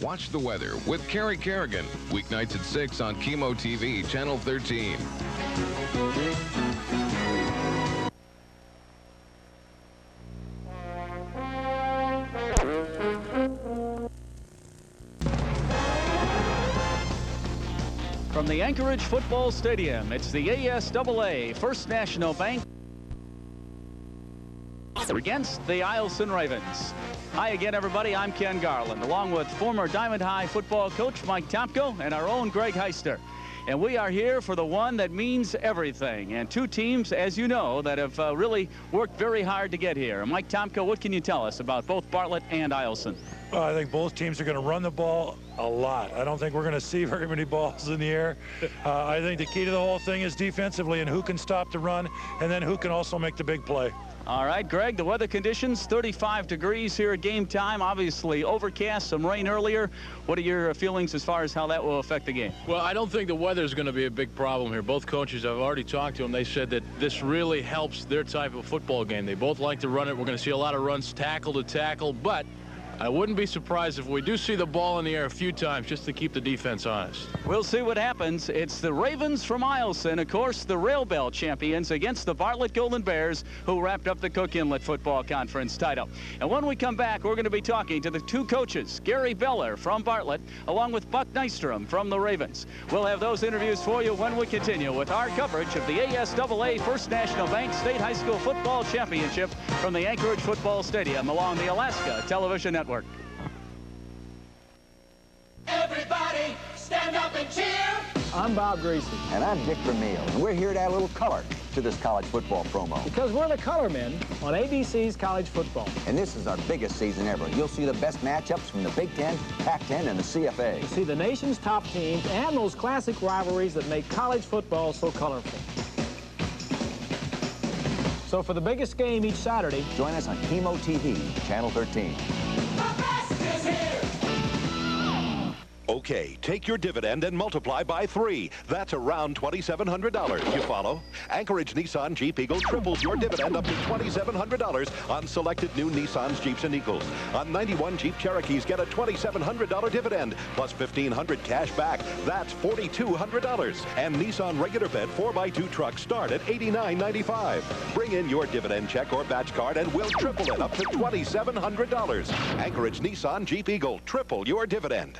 Watch the weather with Carrie Kerrigan. Weeknights at 6 on KIMO TV, Channel 13. From the Anchorage Football Stadium, it's the ASAA First National Bank against the Eielson Ravens. Hi again, everybody. I'm Ken Garland, along with former Diamond High football coach Mike Topko and our own Greg Heister. And we are here for the one that means everything. And two teams, as you know, that have really worked very hard to get here. Mike Topko, what can you tell us about both Bartlett and Eielson? I think both teams are going to run the ball a lot. I don't think we're going to see very many balls in the air. I think the key to the whole thing is defensively and who can stop the run and then who can also make the big play. All right, Greg, the weather conditions, 35 degrees here at game time. Obviously overcast, some rain earlier. What are your feelings as far as how that will affect the game? Well, I don't think the weather is going to be a big problem here. Both coaches, I've already talked to them. They said that this really helps their type of football game. They both like to run it. We're going to see a lot of runs tackle to tackle, but I wouldn't be surprised if we do see the ball in the air a few times just to keep the defense honest. We'll see what happens. It's the Ravens from Eielson, of course, the Rail Bell champions against the Bartlett Golden Bears, who wrapped up the Cook Inlet Football Conference title. And when we come back, we're going to be talking to the two coaches, Gary Beller from Bartlett, along with Buck Nystrom from the Ravens. We'll have those interviews for you when we continue with our coverage of the ASAA First National Bank State High School Football Championship from the Anchorage Football Stadium along the Alaska Television Network. Everybody stand up and cheer. I'm Bob Greasy. And I'm Dick Vermeil. And we're here to add a little color to this college football promo. Because we're the color men on ABC's college football. And this is our biggest season ever. You'll see the best matchups from the Big Ten, Pac-10, and the CFA. You'll see the nation's top teams and those classic rivalries that make college football so colorful. So for the biggest game each Saturday, join us on KIMO TV, Channel 13. Okay, take your dividend and multiply by 3. That's around $2,700. You follow? Anchorage Nissan Jeep Eagle triples your dividend up to $2,700 on selected new Nissans, Jeeps, and Eagles. On 91 Jeep Cherokees, get a $2,700 dividend plus $1,500 cash back. That's $4,200. And Nissan regular bed 4x2 trucks start at $89.95. Bring in your dividend check or batch card and we'll triple it up to $2,700. Anchorage Nissan Jeep Eagle, triple your dividend.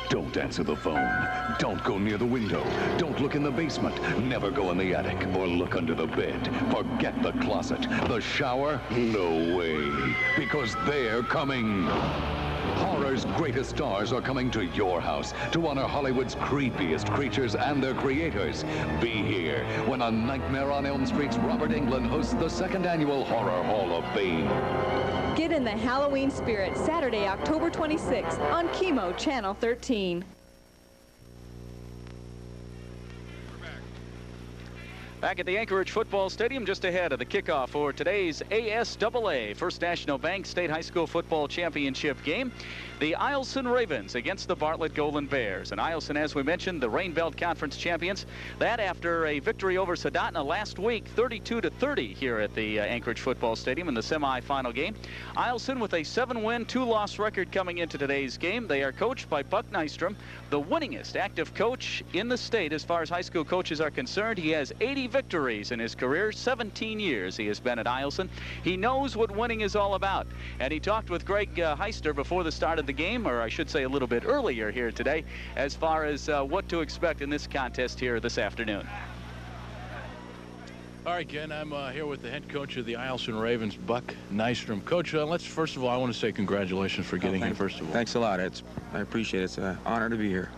Don't answer the phone. Don't go near the window. Don't look in the basement. Never go in the attic or look under the bed. Forget the closet. The shower? No way. Because they're coming. Horror's greatest stars are coming to your house to honor Hollywood's creepiest creatures and their creators. Be here when A Nightmare on Elm Street's Robert Englund hosts the 2nd Annual Horror Hall of Fame. Get in the Halloween spirit Saturday, October 26th on KIMO Channel 13. Back at the Anchorage Football Stadium just ahead of the kickoff for today's ASAA First National Bank State High School Football Championship game. The Eielson Ravens against the Bartlett Golden Bears. And Eielson, as we mentioned, the Rain Belt Conference champions. That after a victory over Soldotna last week, 32-30 here at the Anchorage Football Stadium in the semifinal game. Eielson with a 7-win, 2-loss record coming into today's game. They are coached by Buck Nystrom, the winningest active coach in the state as far as high school coaches are concerned. He has 80 victories in his career. 17 years he has been at Eielson. He knows what winning is all about. And he talked with Greg Heister before the start of the game, or I should say a little bit earlier here today, as far as what to expect in this contest here this afternoon. All right, Ken, I'm here with the head coach of the Eielson Ravens, Buck Nystrom. Coach, let's first of all, I want to say congratulations for getting here, first of all. Thanks a lot. I appreciate it. It's an honor to be here.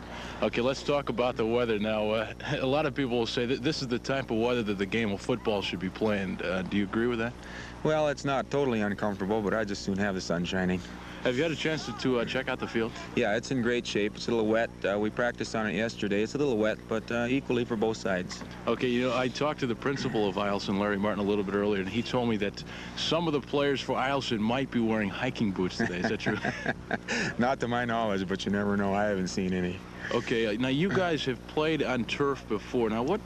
Okay, let's talk about the weather now. A lot of people will say that this is the type of weather that the game of football should be playing. Do you agree with that? Well, it's not totally uncomfortable, but I just soon have the sun shining. Have you had a chance to check out the field? Yeah, it's in great shape. It's a little wet. We practiced on it yesterday. It's a little wet, but equally for both sides. Okay, you know, I talked to the principal of Eielson, Larry Martin, a little bit earlier, and he told me that some of the players for Eielson might be wearing hiking boots today. Is that true? Not to my knowledge, but you never know. I haven't seen any. Okay, now you guys have played on turf before. Now, what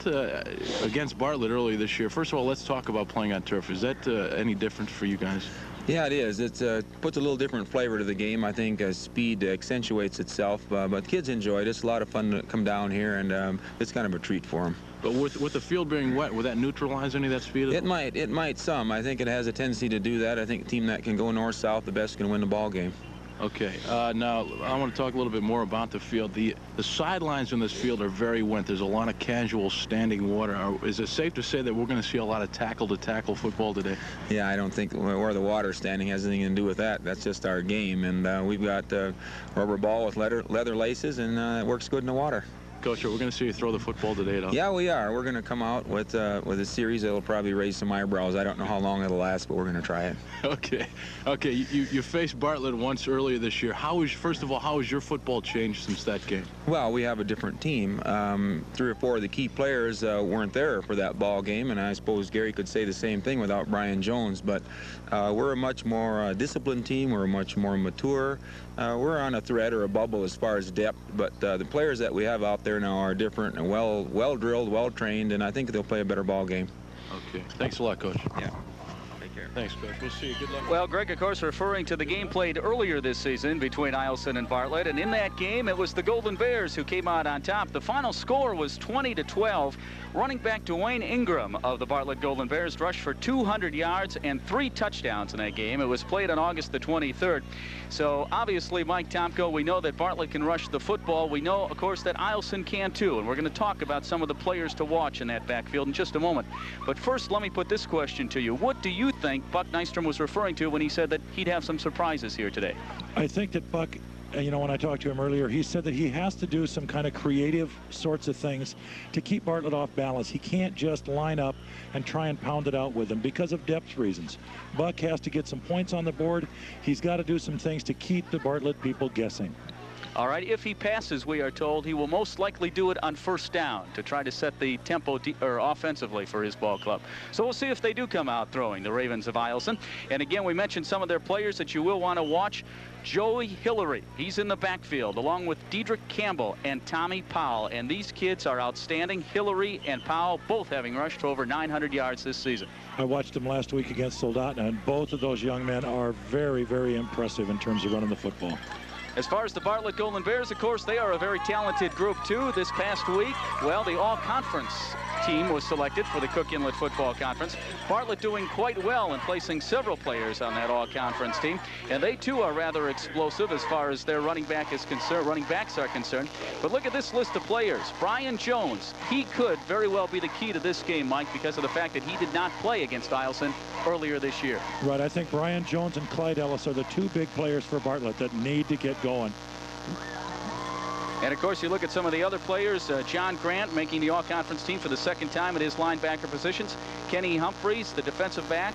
against Bartlett earlier this year? First of all, let's talk about playing on turf. Is that any different for you guys? Yeah, it is. It puts a little different flavor to the game. I think speed accentuates itself, but kids enjoy it. It's a lot of fun to come down here, and it's kind of a treat for them. But with the field being wet, would that neutralize any of that speed? It might some. I think it has a tendency to do that. I think a team that can go north-south, the best can win the ball game. Okay, now I want to talk a little bit more about the field. The sidelines in this field are very wet. There's a lot of casual standing water. Is it safe to say that we're going to see a lot of tackle-to-tackle football today? Yeah, I don't think where the water's standing has anything to do with that. That's just our game, and we've got rubber ball with leather laces, and it works good in the water. Coach, we're going to see you throw the football today, though. Yeah, we are. We're going to come out with a series that'll probably raise some eyebrows. I don't know how long it'll last, but we're going to try it. Okay. You faced Bartlett once earlier this year. First of all, how has your football changed since that game? Well, we have a different team. 3 or 4 of the key players weren't there for that ball game, and I suppose Gary could say the same thing without Brian Jones. But we're a much more disciplined team. We're much more mature. We're on a thread or a bubble as far as depth, but the players that we have out there now are different and well drilled, well trained, and I think they'll play a better ball game. Okay. Thanks a lot, Coach. Yeah. Take care. Thanks, Coach. We'll see you. Good luck. Well, Greg, of course, referring to the game played earlier this season between Eielson and Bartlett, and in that game, it was the Golden Bears who came out on top. The final score was 20-12. Running back Dwayne Ingram of the Bartlett Golden Bears rushed for 200 yards and 3 touchdowns in that game. It was played on August the 23rd. So obviously, Mike Tomko, we know that Bartlett can rush the football. We know, of course, that Eielson can too. And we're going to talk about some of the players to watch in that backfield in just a moment. But first, let me put this question to you. What do you think Buck Nystrom was referring to when he said that he'd have some surprises here today? I think that Buck, you know, when I talked to him earlier, he said that he has to do some kind of creative sorts of things to keep Bartlett off balance. He can't just line up and try and pound it out with them because of depth reasons. Buck has to get some points on the board. He's got to do some things to keep the Bartlett people guessing. All right, if he passes, we are told, he will most likely do it on first down to try to set the tempo offensively for his ball club. So we'll see if they do come out throwing, the Ravens of Eielson. And again, we mentioned some of their players that you will want to watch. Joey Hillary, he's in the backfield, along with Dedrick Campbell and Tommy Powell. And these kids are outstanding. Hillary and Powell both having rushed for over 900 yards this season. I watched them last week against Soldotna, and both of those young men are very, very impressive in terms of running the football. As far as the Bartlett Golden Bears, of course, they are a very talented group, too. This past week, well, the all-conference team was selected for the Cook Inlet Football Conference. Bartlett doing quite well in placing several players on that all-conference team. And they, too, are rather explosive as far as their running backs are concerned. But look at this list of players. Brian Jones, he could very well be the key to this game, Mike, because of the fact that he did not play against Eielson earlier this year. Right, I think Brian Jones and Clyde Ellis are the 2 big players for Bartlett that need to get going. And, of course, you look at some of the other players. John Grant making the all-conference team for the 2nd time at his linebacker positions. Kenny Humphreys, the defensive back.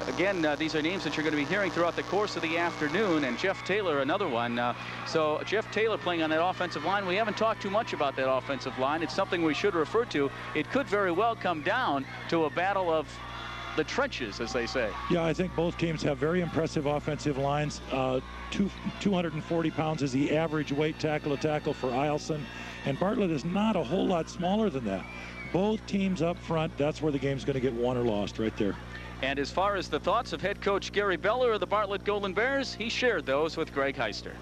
Again, these are names that you're going to be hearing throughout the course of the afternoon. And Jeff Taylor, another one. So Jeff Taylor playing on that offensive line. We haven't talked too much about that offensive line. It's something we should refer to. It could very well come down to a battle of the trenches, as they say. Yeah, I think both teams have very impressive offensive lines. 240 pounds is the average weight tackle to tackle for Eielson, and Bartlett is not a whole lot smaller than that. Both teams up front, that's where the game's going to get won or lost, right there. And as far as the thoughts of head coach Gary Beller of the Bartlett Golden Bears, he shared those with Greg Heister.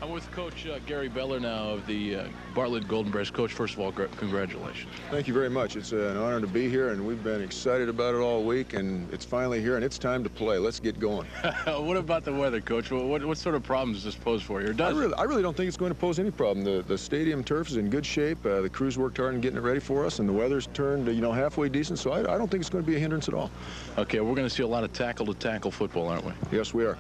I'm with Coach Gary Beller now of the Bartlett Golden Bears. Coach, first of all, congratulations. Thank you very much. It's an honor to be here, and we've been excited about it all week, and it's finally here, and it's time to play. Let's get going. What about the weather, Coach? What sort of problems does this pose for you? Or does I really don't think it's going to pose any problem. The stadium turf is in good shape. The crews worked hard in getting it ready for us, and the weather's turned, halfway decent, so I don't think it's going to be a hindrance at all. Okay, we're going to see a lot of tackle-to-tackle football, aren't we? Yes, we are.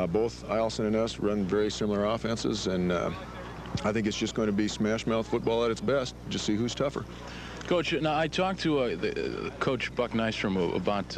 Both Eielson and us run very similar offenses, and I think it's just going to be smash-mouth football at its best. Just see who's tougher. Coach, now I talked to Coach Buck Nystrom about,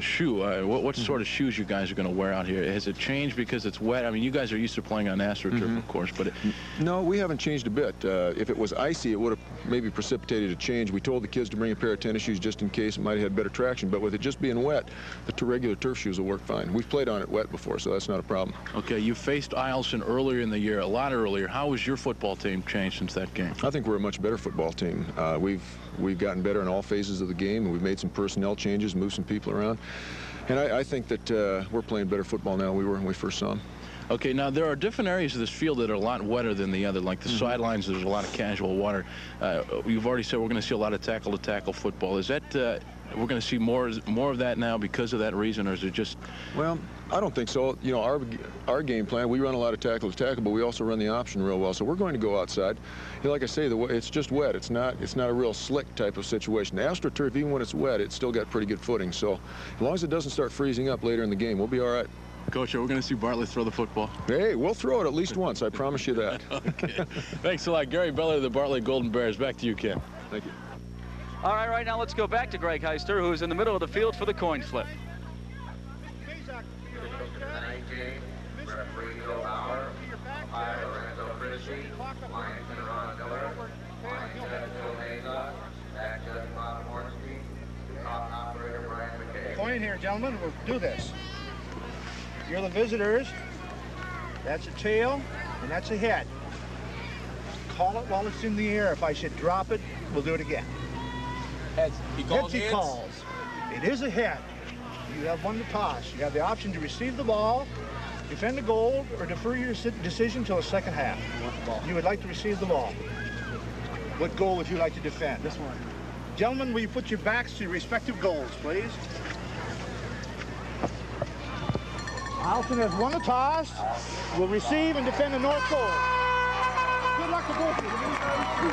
shoe. What sort of shoes you guys are going to wear out here? Has it changed because it's wet? I mean, you guys are used to playing on AstroTurf, of course, but no, we haven't changed a bit. If it was icy, it would have maybe precipitated a change. We told the kids to bring a pair of tennis shoes just in case it might have had better traction, but with it just being wet, the regular turf shoes will work fine. We've played on it wet before, so that's not a problem. Okay, you faced Eielson earlier in the year, a lot earlier. How has your football team changed since that game? I think we're a much better football team. We've gotten better in all phases of the game, and we've made some personnel changes, moved some people around. And I think that we're playing better football now than we were when we first saw them. Okay, now there are different areas of this field that are a lot wetter than the other, like the sidelines. There's a lot of casual water. You've already said we're going to see a lot of tackle-to-tackle football. Is that we're going to see more of that now because of that reason, or is it just? Well, I don't think so. You know, our game plan, we run a lot of tackle-to-tackle, but we also run the option real well. So we're going to go outside. You know, like I say, it's just wet. It's not a real slick type of situation. The AstroTurf, even when it's wet, it's still got pretty good footing. So as long as it doesn't start freezing up later in the game, we'll be all right. Coach, are we going to see Bartlett throw the football? Hey, we'll throw it at least once. I promise you that. Okay. Thanks a lot. Gary Beller of the Bartlett Golden Bears. Back to you, Ken. Thank you. All right, now let's go back to Greg Heister, who's in the middle of the field for the coin flip. Coin here, gentlemen. We'll do this. You're the visitors. That's a tail, and that's a head. Call it while it's in the air. If I should drop it, we'll do it again. Heads. He calls heads. He calls. It is a head. You have one to toss. You have the option to receive the ball, defend the goal, or defer your decision till the second half. You would like to receive the ball. What goal would you like to defend? This one. Gentlemen, will you put your backs to your respective goals, please? Eielson has won the toss, will receive and defend the north goal. Good luck to both of you.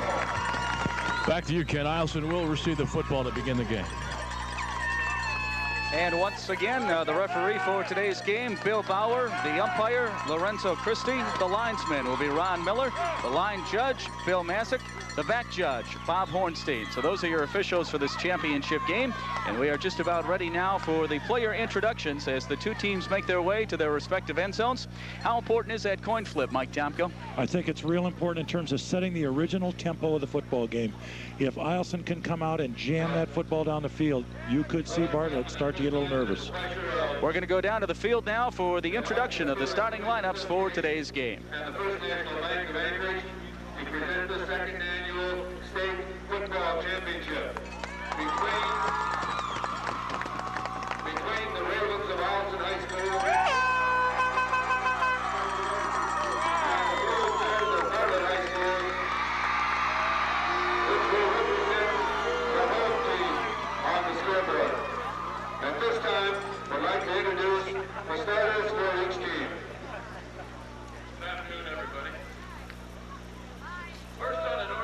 Back to you, Ken. Eielson will receive the football to begin the game. And once again, the referee for today's game, Bill Bauer. The umpire, Lorenzo Christie. The linesman will be Ron Miller. The line judge, Bill Masick. The back judge, Bob Hornstein. So those are your officials for this championship game. And we are just about ready now for the player introductions as the two teams make their way to their respective end zones. How important is that coin flip, Mike Tomko? I think it's real important in terms of setting the original tempo of the football game. If Eielson can come out and jam that football down the field, you could see Bartlett start to get a little nervous. We're going to go down to the field now for the introduction of the starting lineups for today's game. And the First National Bank of Anchorage, we present the second annual state football championship between the Ravens of Eielson High School and the Golden Bears of Bartlett High School, which will represent the home team on the scoreboard. At this time, we'd like to introduce the starters for each team. Good afternoon, everybody. First on the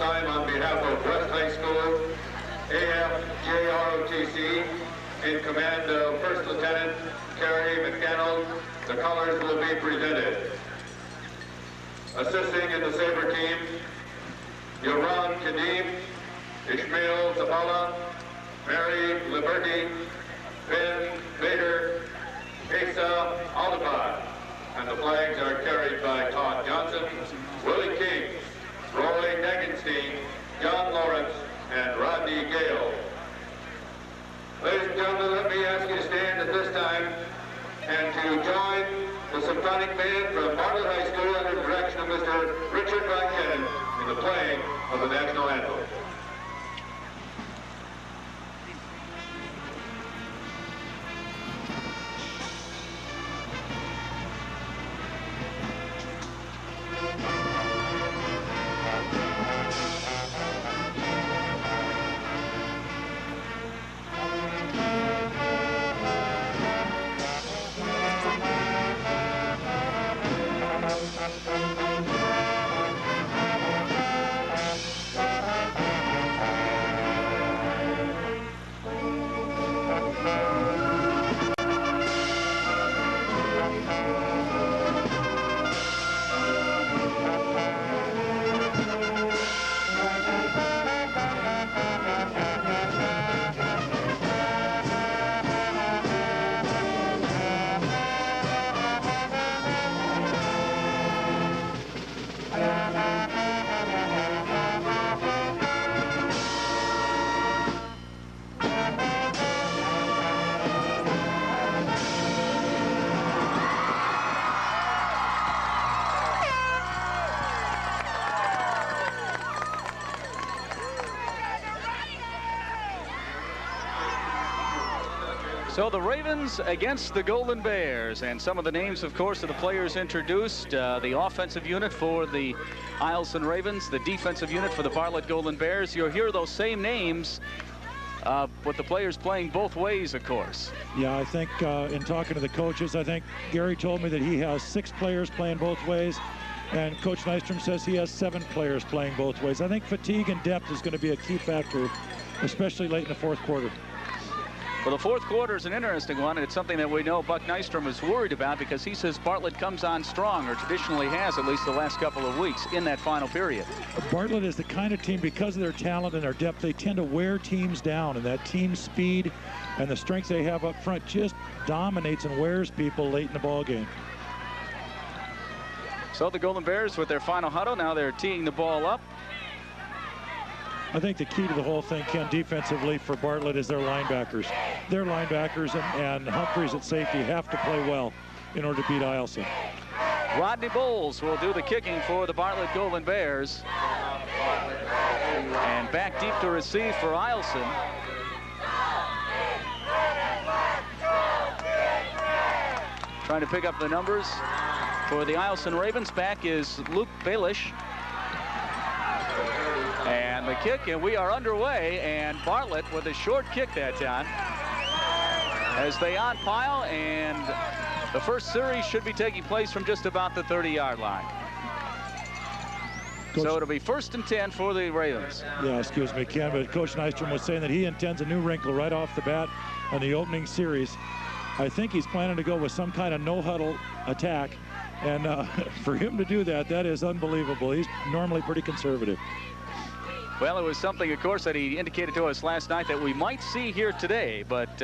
time, on behalf of West High School, AFJROTC, in command of First Lieutenant Kerry McDaniel, the colors will be presented. Assisting in the Sabre team, Yoram Kadim, Ishmael Zabala, Mary Liberty, Ben Bader, Asa Aldabad, and the flags are carried by Todd Johnson, Willie King, Roy Nagenstein, John Lawrence, and Rodney Gale. Ladies and gentlemen, let me ask you to stand at this time and to join the symphonic band from Bartlett High School under the direction of Mr. Richard Blackett in the playing of the national anthem. So the Ravens against the Golden Bears, and some of the names, of course, of the players introduced. The offensive unit for the Eielson Ravens, the defensive unit for the Bartlett Golden Bears. You'll hear those same names with the players playing both ways, of course. Yeah, I think in talking to the coaches, I think Gary told me that he has 6 players playing both ways, and Coach Nystrom says he has 7 players playing both ways. I think fatigue and depth is going to be a key factor, especially late in the fourth quarter. Well, the fourth quarter is an interesting one, and it's something that we know Buck Nystrom is worried about, because he says Bartlett comes on strong, or traditionally has, at least the last couple of weeks, in that final period. Bartlett is the kind of team, because of their talent and their depth, they tend to wear teams down, and that team speed and the strength they have up front just dominates and wears people late in the ball game. So the Golden Bears with their final huddle, now they're teeing the ball up. I think the key to the whole thing, Ken, defensively for Bartlett is their linebackers. Their linebackers and Humphreys at safety have to play well in order to beat Eielson. Rodney Bowles will do the kicking for the Bartlett Golden Bears. And back deep to receive for Eielson. Trying to pick up the numbers for the Eielson Ravens. Back is Luke Baelish. And the kick, and we are underway, and Bartlett with a short kick that time as they on-pile, and the first series should be taking place from just about the 30-yard line. Coach, so it'll be 1st and 10 for the Ravens. Yeah, excuse me, Ken, but Coach Nystrom was saying that he intends a new wrinkle right off the bat on the opening series. I think he's planning to go with some kind of no-huddle attack, and for him to do that, that is unbelievable. He's normally pretty conservative. Well, it was something, of course, that he indicated to us last night that we might see here today, but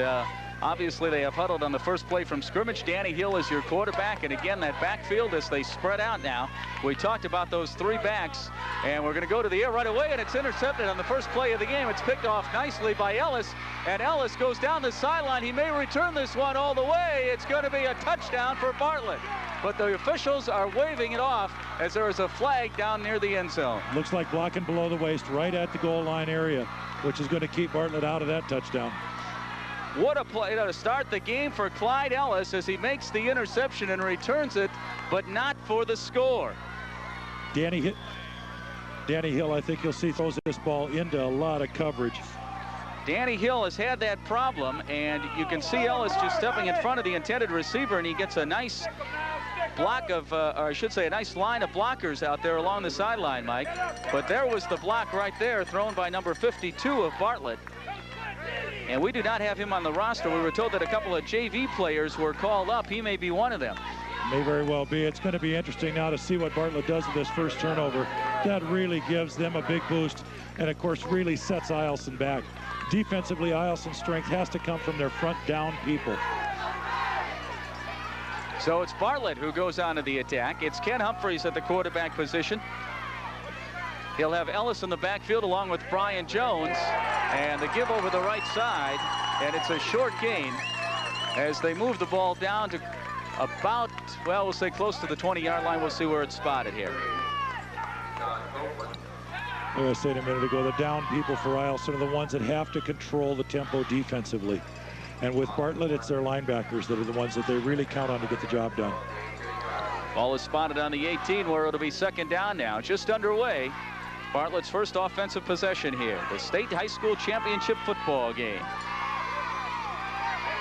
obviously they have huddled on the first play from scrimmage. Danny Hill is your quarterback, and again, that backfield as they spread out now. We talked about those 3 backs, and we're going to go to the air right away, and it's intercepted on the first play of the game. It's picked off nicely by Ellis, and Ellis goes down the sideline. He may return this one all the way. It's going to be a touchdown for Bartlett. But the officials are waving it off as there is a flag down near the end zone. Looks like blocking below the waist right at the goal line area, which is going to keep Bartlett out of that touchdown. What a play to start the game for Clyde Ellis as he makes the interception and returns it, but not for the score. Danny Hill, I think you'll see, throws this ball into a lot of coverage. Danny Hill has had that problem, and you can see Ellis just stepping in front of the intended receiver, and he gets a nice block of, or I should say, a nice line of blockers out there along the sideline, Mike. But there was the block right there thrown by number 52 of Bartlett. And we do not have him on the roster. We were told that a couple of JV players were called up. He may be one of them. May very well be. It's going to be interesting now to see what Bartlett does with this first turnover. That really gives them a big boost, and of course really sets Eielson back. Defensively, Eielson's strength has to come from their front down people. So it's Bartlett who goes on to the attack. It's Ken Humphreys at the quarterback position. He'll have Ellis in the backfield along with Brian Jones, and the give over the right side, and it's a short gain as they move the ball down to about, well, we'll say close to the 20-yard line. We'll see where it's spotted here. Like I said a minute ago, the down people for Eielson are the ones that have to control the tempo defensively. And with Bartlett, it's their linebackers that are the ones that they really count on to get the job done. Ball is spotted on the 18, where it'll be second down now. Just underway. Bartlett's first offensive possession here, the state high school championship football game.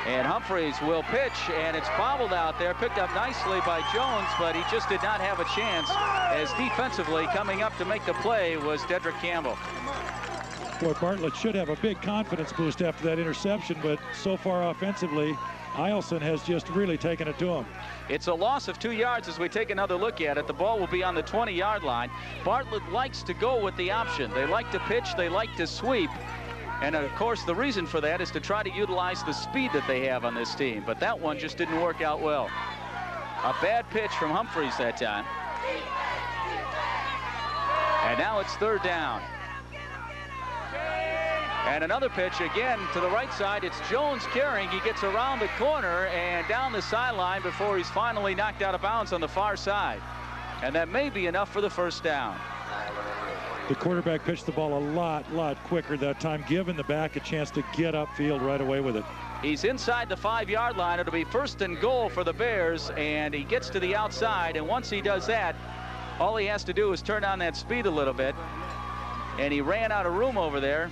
And Humphreys will pitch, and it's bobbled out there, picked up nicely by Jones, but he just did not have a chance, as defensively coming up to make the play was Dedrick Campbell. Boy, Bartlett should have a big confidence boost after that interception, but so far offensively, Eielson has just really taken it to him. It's a loss of 2 yards as we take another look at it. The ball will be on the 20-yard line. Bartlett likes to go with the option. They like to pitch, they like to sweep. And of course, the reason for that is to try to utilize the speed that they have on this team. But that one just didn't work out well. A bad pitch from Humphreys that time. And now it's third down. And another pitch again to the right side. It's Jones carrying. He gets around the corner and down the sideline before he's finally knocked out of bounds on the far side. And that may be enough for the first down. The quarterback pitched the ball a lot quicker that time, giving the back a chance to get upfield right away with it. He's inside the 5-yard line. It'll be first and goal for the Bears, and he gets to the outside. And once he does that, all he has to do is turn on that speed a little bit. And he ran out of room over there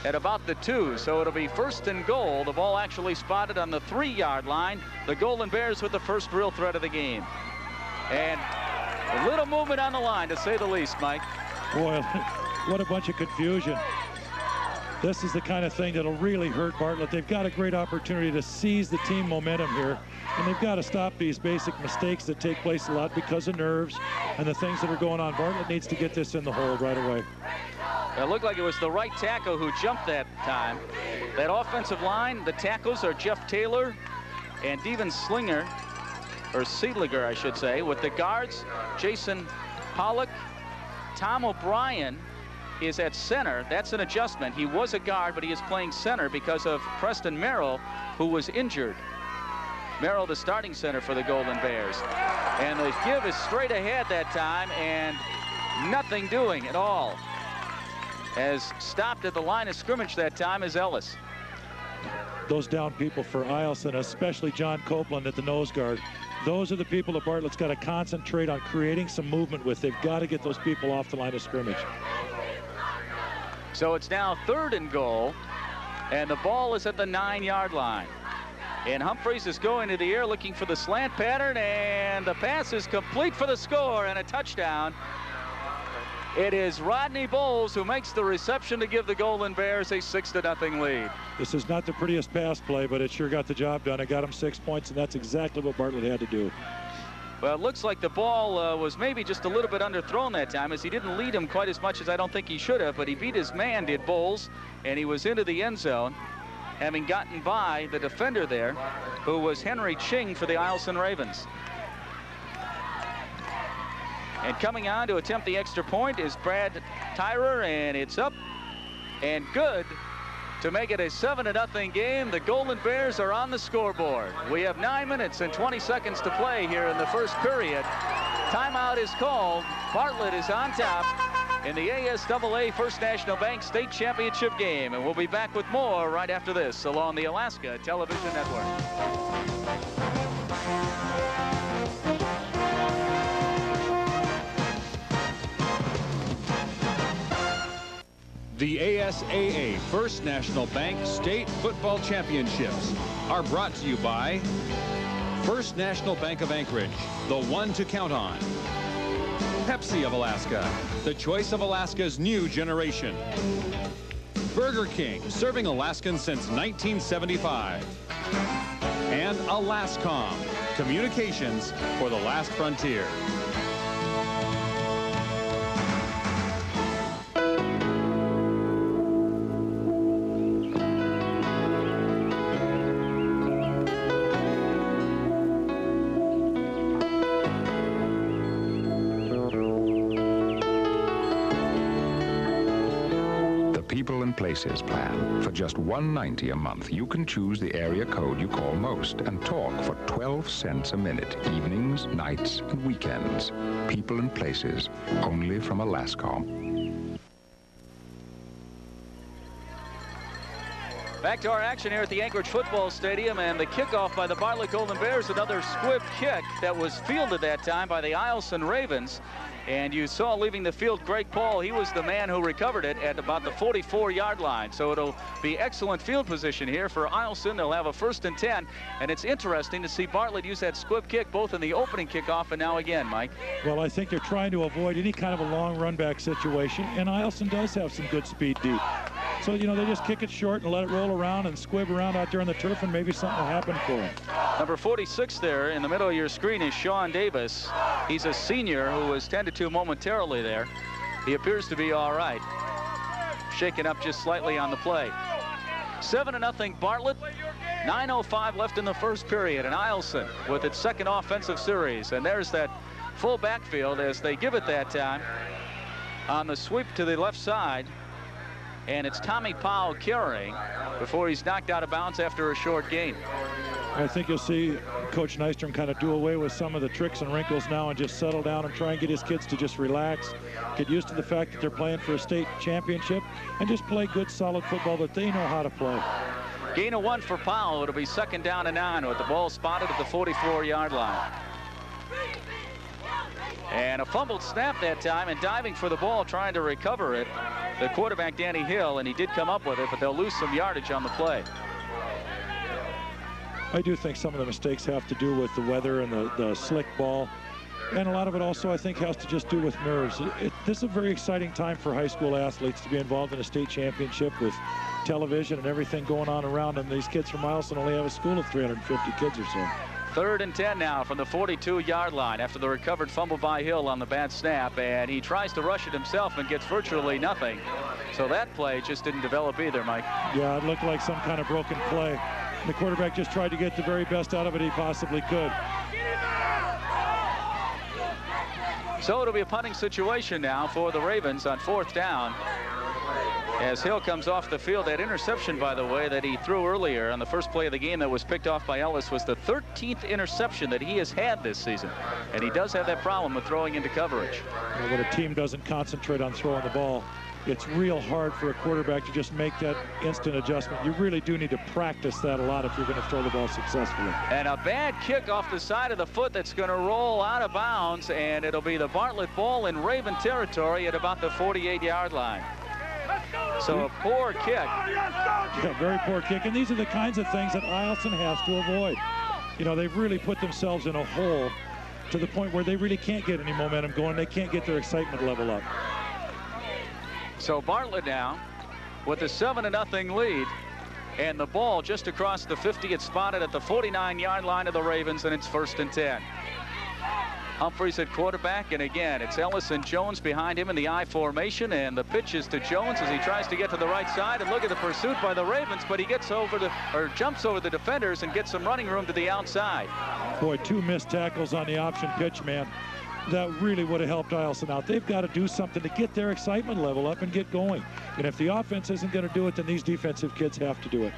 at about the 2. So it'll be first and goal. The ball actually spotted on the 3-yard line. The Golden Bears with the first real threat of the game. And a little movement on the line, to say the least, Mike. Boy, what a bunch of confusion. This is the kind of thing that'll really hurt Bartlett. They've got a great opportunity to seize the team momentum here, and they've got to stop these basic mistakes that take place a lot because of nerves and the things that are going on. Bartlett needs to get this in the hole right away. It looked like it was the right tackle who jumped that time. That offensive line, the tackles are Jeff Taylor and Devin Slinger, or Seedliger, I should say, with the guards, Jason Pollock. Tom O'Brien is at center. That's an adjustment. He was a guard, but he is playing center because of Preston Merrill, who was injured. Merrill, the starting center for the Golden Bears. And the give is straight ahead that time, and nothing doing at all. As stopped at the line of scrimmage that time is Ellis. Those down people for Eielson, especially John Copeland at the nose guard. Those are the people that Bartlett's got to concentrate on creating some movement with. They've got to get those people off the line of scrimmage. So it's now third and goal, and the ball is at the 9-yard line. And Humphreys is going to the air looking for the slant pattern, and the pass is complete for the score and a touchdown. It is Rodney Bowles who makes the reception to give the Golden Bears a 6-0 lead. This is not the prettiest pass play, but it sure got the job done. It got him 6 points, and that's exactly what Bartlett had to do. Well, it looks like the ball was maybe just a little bit underthrown that time, as he didn't lead him quite as much as I don't think he should have, but he beat his man, did Bowles, and he was into the end zone, having gotten by the defender there, who was Henry Ching for the Eielson Ravens. And coming on to attempt the extra point is Brad Tyrer, and it's up and good to make it a 7-0 game. The Golden Bears are on the scoreboard. We have 9 minutes and 20 seconds to play here in the first period. Timeout is called. Bartlett is on top in the ASAA First National Bank State Championship game. And we'll be back with more right after this along the Alaska Television Network. The ASAA First National Bank State Football Championships are brought to you by First National Bank of Anchorage, the one to count on. Pepsi of Alaska, the choice of Alaska's new generation. Burger King, serving Alaskans since 1975. And Alascom, communications for the last frontier. People and Places plan. For just $1.90 a month, you can choose the area code you call most and talk for 12 cents a minute, evenings, nights, and weekends. People and Places, only from Alascom. Back to our action here at the Anchorage Football Stadium, and the kickoff by the Bartlett Golden Bears, another squib kick that was fielded that time by the Eielson Ravens. And you saw leaving the field Greg Paul. He was the man who recovered it at about the 44-yard line. So it'll be excellent field position here for Eielson. They'll have a 1st and 10. And it's interesting to see Bartlett use that squib kick both in the opening kickoff and now again, Mike. Well, I think they're trying to avoid any kind of a long run back situation. And Eielson does have some good speed deep. So, you know, they just kick it short and let it roll around and squib around out there on the turf, and maybe something will happen for him. Number 46 there in the middle of your screen is Sean Davis. He's a senior who was tended to momentarily there. He appears to be all right. Shaken up just slightly on the play. 7-0 Bartlett. 9:05 left in the first period, and Eielson with its second offensive series. And there's that full backfield as they give it that time on the sweep to the left side. And it's Tommy Powell carrying before he's knocked out of bounds after a short gain. I think you'll see Coach Nystrom kind of do away with some of the tricks and wrinkles now and just settle down and try and get his kids to just relax, get used to the fact that they're playing for a state championship, and just play good, solid football that they know how to play. Gain of 1 for Powell. It'll be 2nd down and 9 with the ball spotted at the 44-yard line. And a fumbled snap that time, and diving for the ball, trying to recover it, the quarterback Danny Hill, and he did come up with it, but they'll lose some yardage on the play. I do think some of the mistakes have to do with the weather and the slick ball. And a lot of it also, I think, has to just do with nerves. This is a very exciting time for high school athletes to be involved in a state championship with television and everything going on around them. These kids from Eielson only have a school of 350 kids or so. 3rd and 10 now from the 42-yard line after the recovered fumble by Hill on the bad snap, and he tries to rush it himself and gets virtually nothing. So that play just didn't develop either, Mike. Yeah, it looked like some kind of broken play. The quarterback just tried to get the very best out of it he possibly could. So it'll be a punting situation now for the Ravens on 4th down. As Hill comes off the field. That interception, by the way, that he threw earlier on the first play of the game that was picked off by Ellis was the 13th interception that he has had this season. And he does have that problem with throwing into coverage. Well, when a team doesn't concentrate on throwing the ball, it's real hard for a quarterback to just make that instant adjustment. You really do need to practice that a lot if you're going to throw the ball successfully. And a bad kick off the side of the foot that's going to roll out of bounds, and it'll be the Bartlett ball in Raven territory at about the 48-yard line. So a poor kick. Yeah, very poor kick. And these are the kinds of things that Eielson has to avoid. You know, they've really put themselves in a hole to the point where they really can't get any momentum going. They can't get their excitement level up. So Bartlett now with a 7-0 lead, and the ball just across the 50. It's spotted at the 49-yard line of the Ravens, and it's 1st and 10. Humphreys at quarterback, and again, it's Ellis and Jones behind him in the I formation, and the pitch is to Jones as he tries to get to the right side. And look at the pursuit by the Ravens, but he gets over jumps over the defenders and gets some running room to the outside. Boy, 2 missed tackles on the option pitch, man. That really would have helped Eielson out. They've got to do something to get their excitement level up and get going. And if the offense isn't going to do it, then these defensive kids have to do it.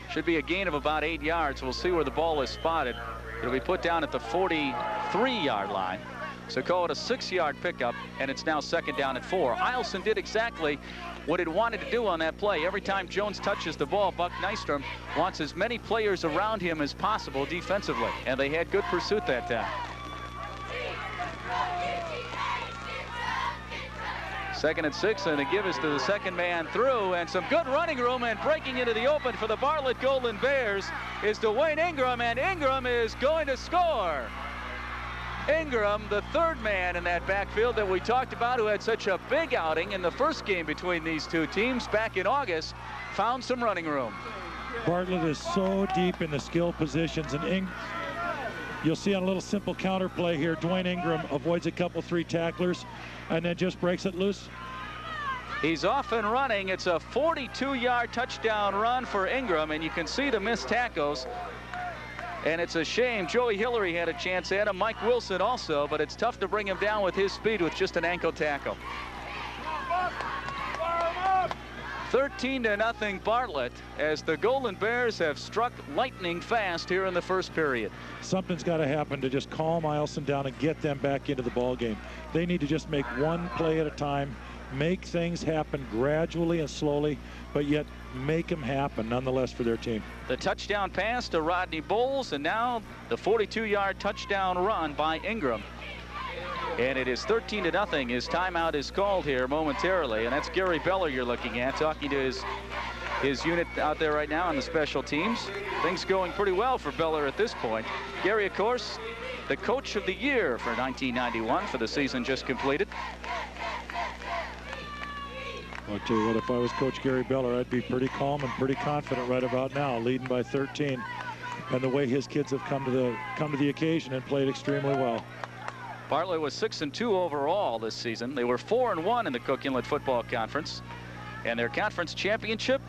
Should be a gain of about 8 yards. We'll see where the ball is spotted. It'll be put down at the 43-yard line. So call it a 6-yard pickup, and it's now 2nd down at 4. Eielson did exactly what it wanted to do on that play. Every time Jones touches the ball, Buck Nystrom wants as many players around him as possible defensively, and they had good pursuit that time. 2nd and 6, and the give is to the second man through, and some good running room, and breaking into the open for the Bartlett Golden Bears is Dwayne Ingram, and Ingram is going to score. Ingram, the third man in that backfield that we talked about, who had such a big outing in the first game between these two teams back in August, found some running room. Bartlett is so deep in the skill positions, and you'll see on a little simple counter play here, Dwayne Ingram avoids a couple 3 tacklers and then just breaks it loose. He's off and running. It's a 42-yard touchdown run for Ingram, and you can see the missed tackles. And it's a shame. Joey Hillary had a chance at him, Mike Wilson also, but it's tough to bring him down with his speed with just an ankle tackle. 13-0 Bartlett, as the Golden Bears have struck lightning fast here in the first period. Something's got to happen to just calm Eielson down and get them back into the ball game. They need to just make one play at a time, make things happen gradually and slowly, but yet make them happen nonetheless for their team. The touchdown pass to Rodney Bowles, and now the 42-yard touchdown run by Ingram. And it is 13-0. His timeout is called here momentarily, and that's Gary Beller you're looking at, talking to his unit out there right now on the special teams. Things going pretty well for Beller at this point. Gary, of course, the coach of the year for 1991 for the season just completed. I'll tell you what, if I was Coach Gary Beller, I'd be pretty calm and pretty confident right about now, leading by 13. And the way his kids have come to the occasion and played extremely well. Bartlett was 6-2 overall this season. They were 4-1 in the Cook Inlet Football Conference. And their conference championship,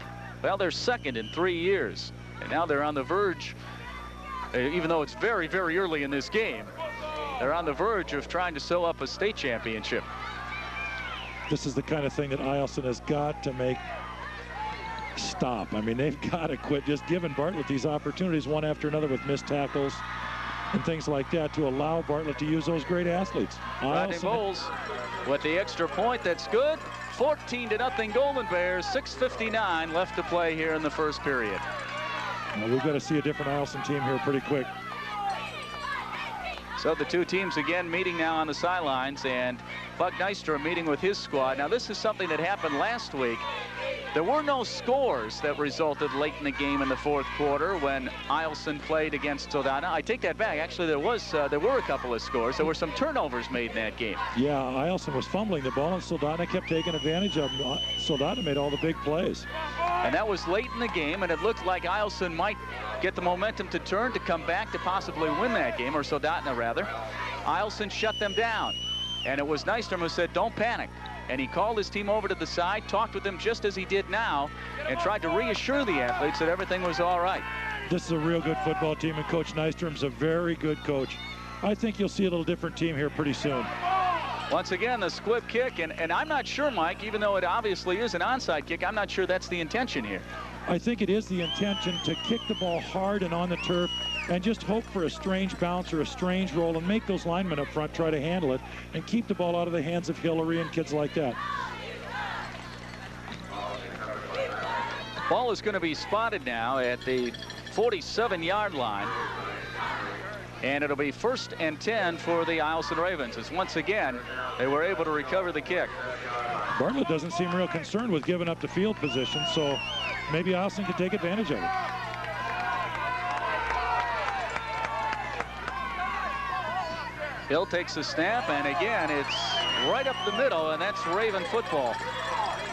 well, they're second in 3 years. And now they're on the verge, even though it's very, very early in this game, they're on the verge of trying to sew up a state championship. This is the kind of thing that Eielson has got to make stop. I mean, they've got to quit just giving Bartlett these opportunities one after another with missed tackles and things like that to allow Bartlett to use those great athletes. Rodney Bowles with the extra point. That's good. 14-0 Golden Bears. 6:59 left to play here in the first period. Well, we've got to see a different Eielson team here pretty quick. So the two teams again meeting now on the sidelines, and Buck Nystrom meeting with his squad. Now this is something that happened last week. There were no scores that resulted late in the game in the fourth quarter when Eielson played against Soldotna. I take that back. Actually, there were a couple of scores. There were some turnovers made in that game. Yeah, Eielson was fumbling the ball, and Soldotna kept taking advantage of them. Soldotna made all the big plays. And that was late in the game, and it looked like Eielson might get the momentum to turn to come back to possibly win that game, or Soldotna rather. Eielson shut them down, and it was Nystrom who said, "Don't panic." And he called his team over to the side, talked with them just as he did now, and tried to reassure the athletes that everything was all right. This is a real good football team, and Coach Nystrom's a very good coach. I think you'll see a little different team here pretty soon. Once again, the squib kick, and I'm not sure, Mike, even though it obviously is an onside kick, I'm not sure that's the intention here. I think it is the intention to kick the ball hard and on the turf and just hope for a strange bounce or a strange roll and make those linemen up front try to handle it and keep the ball out of the hands of Hillary and kids like that. Ball is going to be spotted now at the 47-yard line. And it'll be 1st and 10 for the Eielson Ravens, as once again they were able to recover the kick. Bartlett doesn't seem real concerned with giving up the field position, so maybe Eielson could take advantage of it. Hill takes the snap, and again it's right up the middle, and that's Raven football.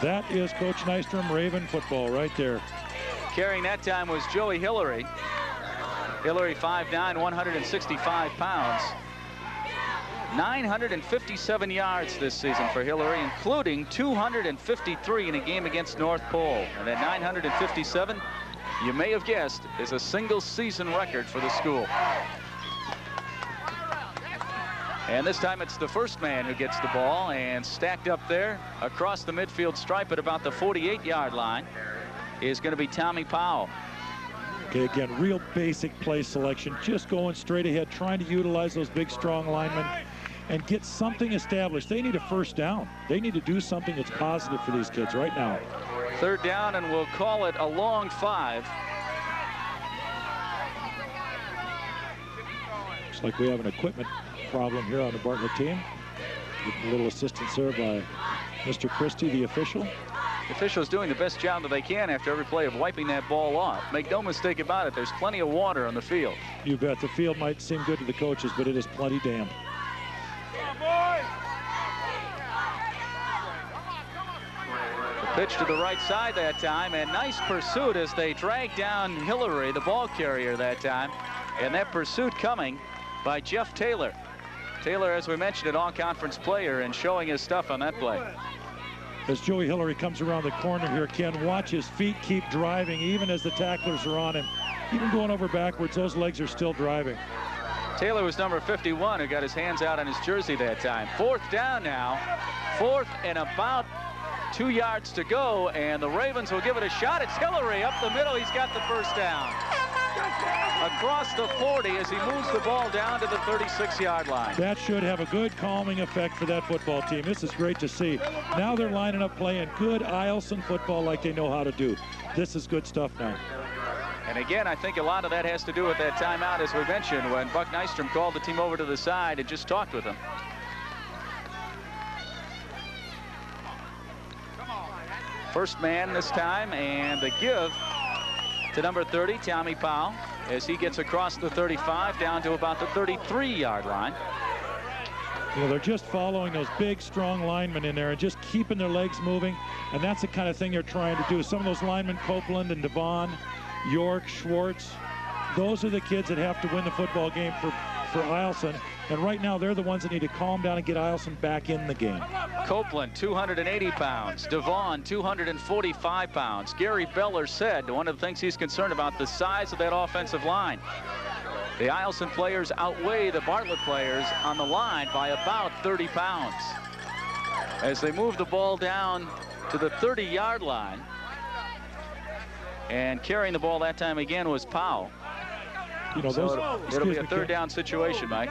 That is Coach Nystrom Raven football right there. Carrying that time was Joey Hillary. Hillary 5'9", 165 pounds. 957 yards this season for Hillary, including 253 in a game against North Pole. And that 957, you may have guessed, is a single season record for the school. And this time it's the first man who gets the ball, and stacked up there across the midfield stripe at about the 48-yard line is going to be Tommy Powell. Okay, again, real basic play selection, just going straight ahead, trying to utilize those big, strong linemen and get something established. They need a first down. They need to do something that's positive for these kids right now. 3rd down, and we'll call it a long 5. Looks like we have an equipment problem here on the Bartlett team. With a little assistance there by Mr. Christie, the official. The officials doing the best job that they can after every play of wiping that ball off. Make no mistake about it, there's plenty of water on the field. You bet. The field might seem good to the coaches, but it is plenty damp. The pitch to the right side that time, and nice pursuit as they drag down Hillary, the ball carrier that time. And that pursuit coming by Jeff Taylor. Taylor, as we mentioned, an all-conference player and showing his stuff on that play. As Joey Hillary comes around the corner here, Ken, watch his feet keep driving even as the tacklers are on him. Even going over backwards, those legs are still driving. Taylor was number 51 who got his hands out on his jersey that time. 4th down now. 4th and about 2 yards to go, and the Ravens will give it a shot. It's Hillary up the middle. He's got the first down. Across the 40 as he moves the ball down to the 36-yard line. That should have a good calming effect for that football team. This is great to see. Now they're lining up playing good Eielson football like they know how to do. This is good stuff now. And again, I think a lot of that has to do with that timeout, as we mentioned, when Buck Nystrom called the team over to the side and just talked with them. First man this time, and the give to number 30, Tommy Powell, as he gets across the 35 down to about the 33-yard line. You know, they're just following those big, strong linemen in there and just keeping their legs moving, and that's the kind of thing they're trying to do. Some of those linemen, Copeland and Devon, York, Schwartz, those are the kids that have to win the football game for Eielson, and right now they're the ones that need to calm down and get Eielson back in the game. Copeland, 280 pounds. Devon, 245 pounds. Gary Beller said one of the things he's concerned about, the size of that offensive line. The Eielson players outweigh the Bartlett players on the line by about 30 pounds. As they move the ball down to the 30-yard line, and carrying the ball that time again was Powell. You know, so it'll be a third down situation, Mike.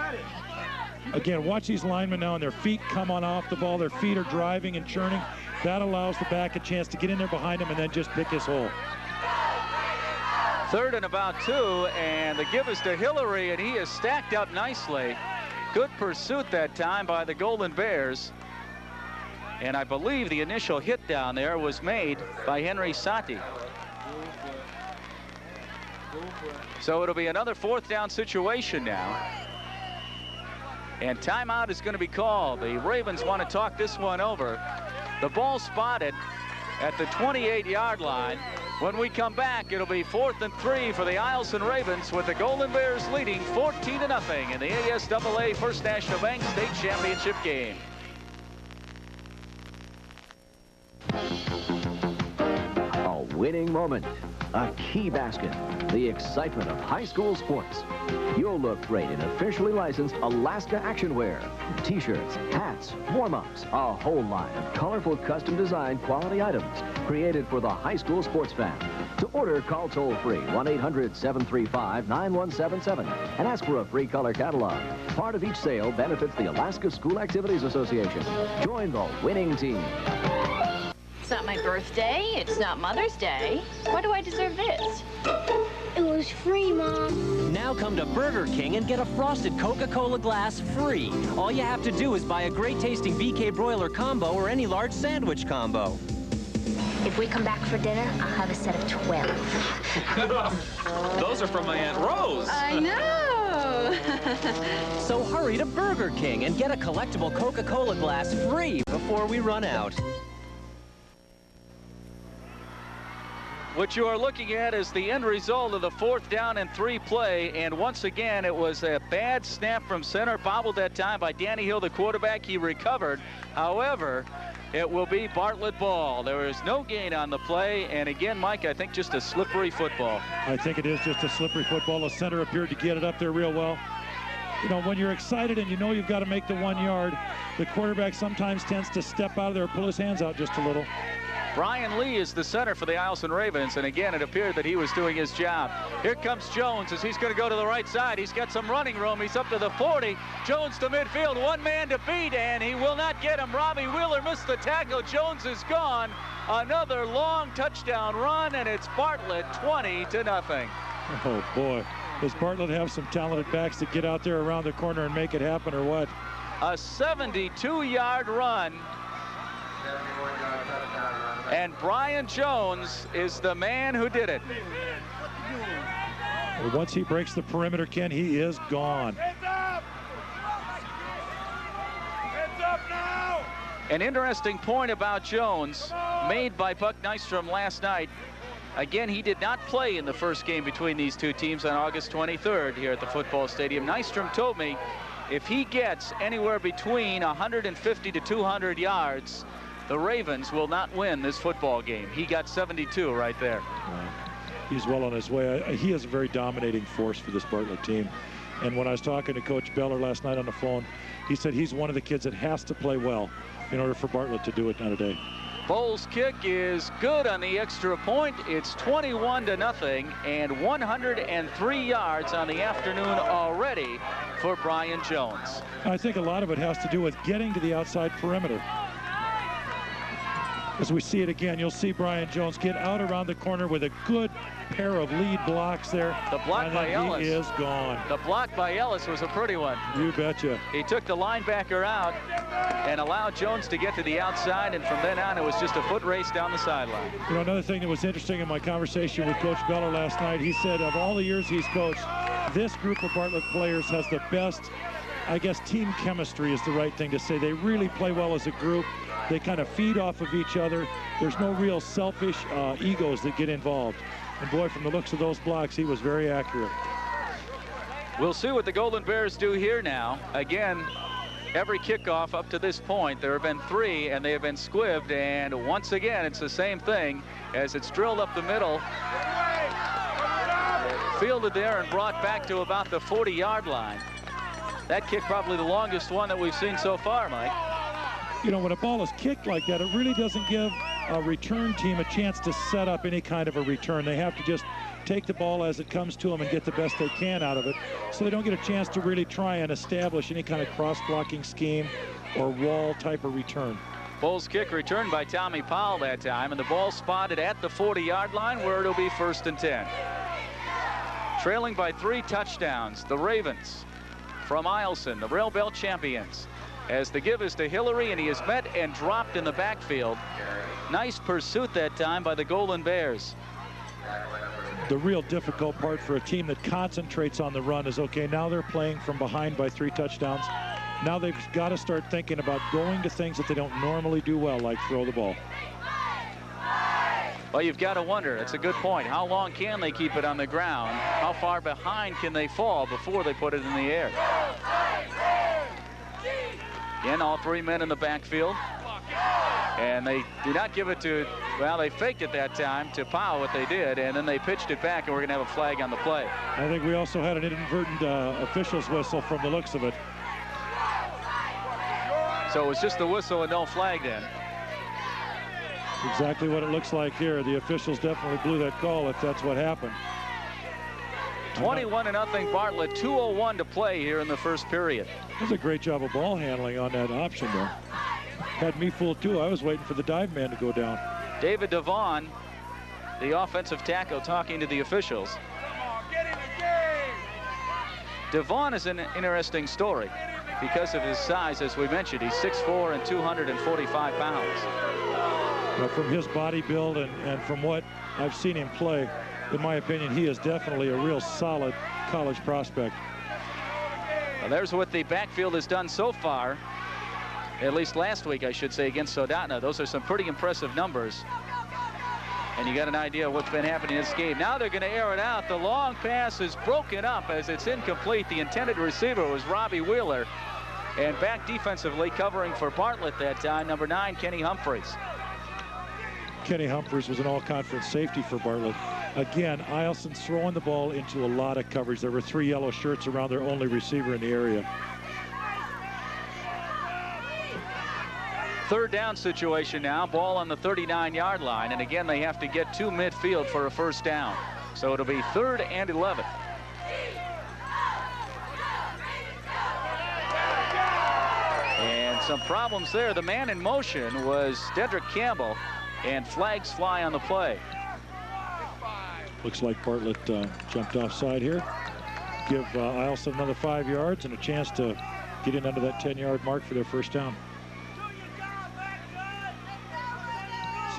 Again, watch these linemen now, and their feet come on off the ball. Their feet are driving and churning. That allows the back a chance to get in there behind him and then just pick his hole. 3rd and about 2, and the give is to Hillary, and he is stacked up nicely. Good pursuit that time by the Golden Bears. And I believe the initial hit down there was made by Henry Sati. So it'll be another 4th down situation now. And timeout is going to be called. The Ravens want to talk this one over. The ball spotted at the 28-yard line. When we come back, it'll be 4th and 3 for the Eielson Ravens, with the Golden Bears leading 14-0 in the ASAA First National Bank State Championship game. A winning moment, a key basket, the excitement of high school sports. You'll look great in officially licensed Alaska action wear. T-shirts, hats, warm-ups, a whole line of colorful custom-designed quality items created for the high school sports fan. To order, call toll-free 1-800-735-9177 and ask for a free color catalog. Part of each sale benefits the Alaska School Activities Association. Join the winning team. It's not my birthday. It's not Mother's Day. Why do I deserve this? It was free, Mom. Now come to Burger King and get a frosted Coca-Cola glass free. All you have to do is buy a great-tasting BK broiler combo or any large sandwich combo. If we come back for dinner, I'll have a set of 12. Those are from my Aunt Rose. I know. So hurry to Burger King and get a collectible Coca-Cola glass free before we run out. What you are looking at is the end result of the 4th down and 3 play, and once again it was a bad snap from center, bobbled that time by Danny Hill, the quarterback. He recovered. However, it will be Bartlett ball. There is no gain on the play, and again, Mike, I think just a slippery football. I think it is just a slippery football. The center appeared to get it up there real well. You know, when you're excited and you know you've got to make the 1 yard, the quarterback sometimes tends to step out of there, pull his hands out just a little. Brian Lee is the center for the Eielson Ravens, and again, it appeared that he was doing his job. Here comes Jones as he's going to go to the right side. He's got some running room. He's up to the 40. Jones to midfield, one man to beat, and he will not get him. Robbie Wheeler missed the tackle. Jones is gone. Another long touchdown run, and it's Bartlett 20-0. Oh, boy. Does Bartlett have some talented backs to get out there around the corner and make it happen, or what? A 72-yard run And Brian Jones is the man who did it. Once he breaks the perimeter, Ken, he is gone. An interesting point about Jones made by Buck Nystrom last night. Again, he did not play in the first game between these two teams on August 23rd here at the football stadium. Nystrom told me if he gets anywhere between 150 to 200 yards, the Ravens will not win this football game. He got 72 right there. He's well on his way. He is a very dominating force for this Bartlett team. And when I was talking to Coach Beller last night on the phone, he said he's one of the kids that has to play well in order for Bartlett to do it on a day. Bowles' kick is good on the extra point. It's 21-0 and 103 yards on the afternoon already for Brian Jones. I think a lot of it has to do with getting to the outside perimeter. As we see it again, you'll see Brian Jones get out around the corner with a good pair of lead blocks there. The block by Ellis. He is gone. The block by Ellis was a pretty one. You betcha. He took the linebacker out and allowed Jones to get to the outside, and from then on it was just a foot race down the sideline. You know, another thing that was interesting in my conversation with Coach Beller last night, he said of all the years he's coached, this group of Bartlett players has the best, I guess team chemistry is the right thing to say. They really play well as a group. They kind of feed off of each other. There's no real selfish egos that get involved. And boy, from the looks of those blocks, he was very accurate. We'll see what the Golden Bears do here now. Again, every kickoff up to this point, there have been 3, and they have been squibbed. And once again, it's the same thing as it's drilled up the middle, fielded there and brought back to about the 40-yard line. That kick probably the longest one that we've seen so far, Mike. You know, when a ball is kicked like that, it really doesn't give a return team a chance to set up any kind of a return. They have to just take the ball as it comes to them and get the best they can out of it, so they don't get a chance to really try and establish any kind of cross-blocking scheme or wall type of return. Bowles' kick returned by Tommy Powell that time, and the ball spotted at the 40-yard line where it'll be 1st and 10. Trailing by 3 touchdowns, the Ravens from Eielson, the Rail Belt champions. As the give is to Hillary, and he is met and dropped in the backfield. Nice pursuit that time by the Golden Bears. The real difficult part for a team that concentrates on the run is, okay, now they're playing from behind by 3 touchdowns. Now they've got to start thinking about going to things that they don't normally do well, like throw the ball. Well, you've got to wonder. It's a good point. How long can they keep it on the ground? How far behind can they fall before they put it in the air? Again, all 3 men in the backfield. And they do not give it to, well, they faked it that time to Powell, what they did, and then they pitched it back, and we're going to have a flag on the play. I think we also had an inadvertent official's whistle from the looks of it. So it was just the whistle and no flag then. Exactly what it looks like here. The officials definitely blew that call if that's what happened. 21-0 Bartlett, 2:01 to play here in the first period. That was a great job of ball handling on that option there. Had me fooled too. I was waiting for the dive man to go down. David Devon, the offensive tackle, talking to the officials. Devon is an interesting story because of his size, as we mentioned. He's 6'4" and 245 pounds. Well, from his body build and from what I've seen him play, in my opinion, he is definitely a real solid college prospect. Well, there's what the backfield has done so far, at least last week, I should say, against Soldotna. Those are some pretty impressive numbers. And you got an idea of what's been happening in this game. Now they're going to air it out. The long pass is broken up as it's incomplete. The intended receiver was Robbie Wheeler. And back defensively covering for Bartlett that time, number 9, Kenny Humphreys. Kenny Humphreys was an all-conference safety for Bartlett. Again, Eielson's throwing the ball into a lot of coverage. There were 3 yellow shirts around their only receiver in the area. Third down situation now, ball on the 39-yard line, and again they have to get to midfield for a first down. So it'll be 3rd and 11. And some problems there. The man in motion was Dedrick Campbell, and flags fly on the play. Looks like Bartlett jumped offside here. Give Eielson another 5 yards and a chance to get in under that 10-yard mark for their first down.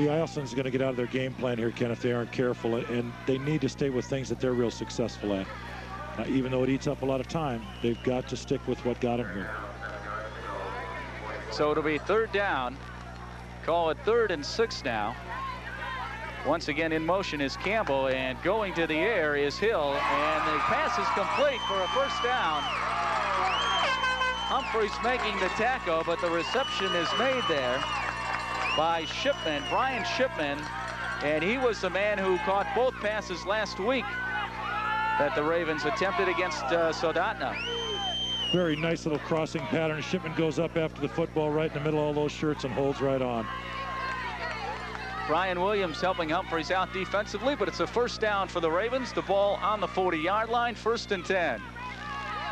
See, Eielson's going to get out of their game plan here, Ken, if they aren't careful, and they need to stay with things that they're real successful at. Even though it eats up a lot of time, they've got to stick with what got them here. So it'll be 3rd down. Call it 3rd and 6 now. Once again in motion is Campbell, and going to the air is Hill, and the pass is complete for a 1st down. Humphreys making the tackle, but the reception is made there by Shipman, Brian Shipman, and he was the man who caught both passes last week that the Ravens attempted against Soldotna. Very nice little crossing pattern. Shipman goes up after the football right in the middle of all those shirts and holds right on. Brian Williams helping Humphreys out defensively, but it's a 1st down for the Ravens. The ball on the 40-yard line, 1st and 10.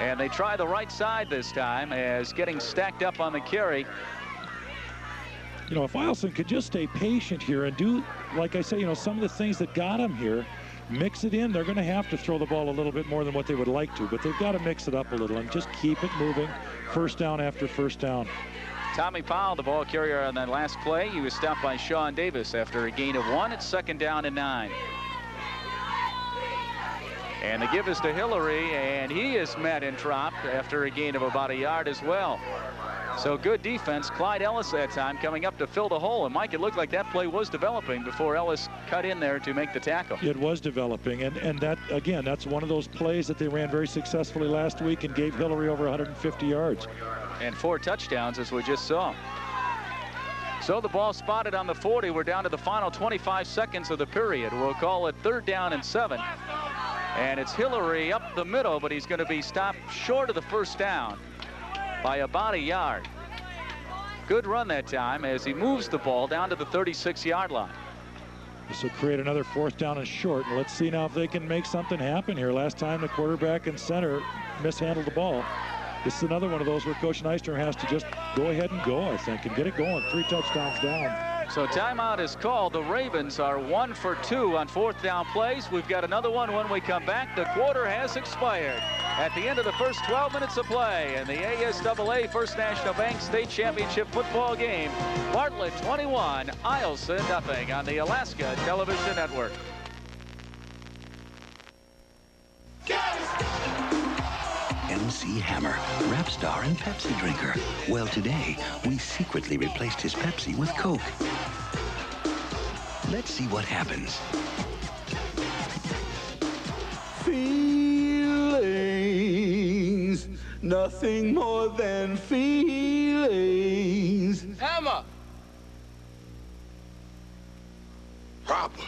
And they try the right side this time as getting stacked up on the carry. You know, if Eielson could just stay patient here and do, like I say, you know, some of the things that got him here, mix it in. They're going to have to throw the ball a little bit more than what they would like to, but they've got to mix it up a little and just keep it moving. 1st down after 1st down. Tommy Powell, the ball carrier on that last play. He was stopped by Sean Davis after a gain of 1. It's 2nd down and 9. And the give is to Hillary, and he is met and dropped after a gain of about a yard as well. So good defense. Clyde Ellis that time coming up to fill the hole. And Mike, it looked like that play was developing before Ellis cut in there to make the tackle. It was developing, and that, again, that's one of those plays that they ran very successfully last week and gave Hillary over 150 yards. And 4 touchdowns, as we just saw. So the ball spotted on the 40. We're down to the final 25 seconds of the period. We'll call it 3rd down and 7. And it's Hillary up the middle, but he's going to be stopped short of the 1st down by about a yard. Good run that time as he moves the ball down to the 36-yard line. This will create another 4th down and short. And let's see now if they can make something happen here. Last time the quarterback and center mishandled the ball. This is another one of those where Coach Nystrom has to just go ahead and go, I think, and get it going. 3 touchdowns down. So timeout is called. The Ravens are 1 for 2 on 4th down plays. We've got another one when we come back. The quarter has expired at the end of the first 12 minutes of play in the ASAA First National Bank State Championship football game. Bartlett 21, Eielson nothing on the Alaska Television Network. MC Hammer, rap star and Pepsi drinker. Well, today, we secretly replaced his Pepsi with Coke. Let's see what happens. Feelings, nothing more than feelings. Hammer! Problem.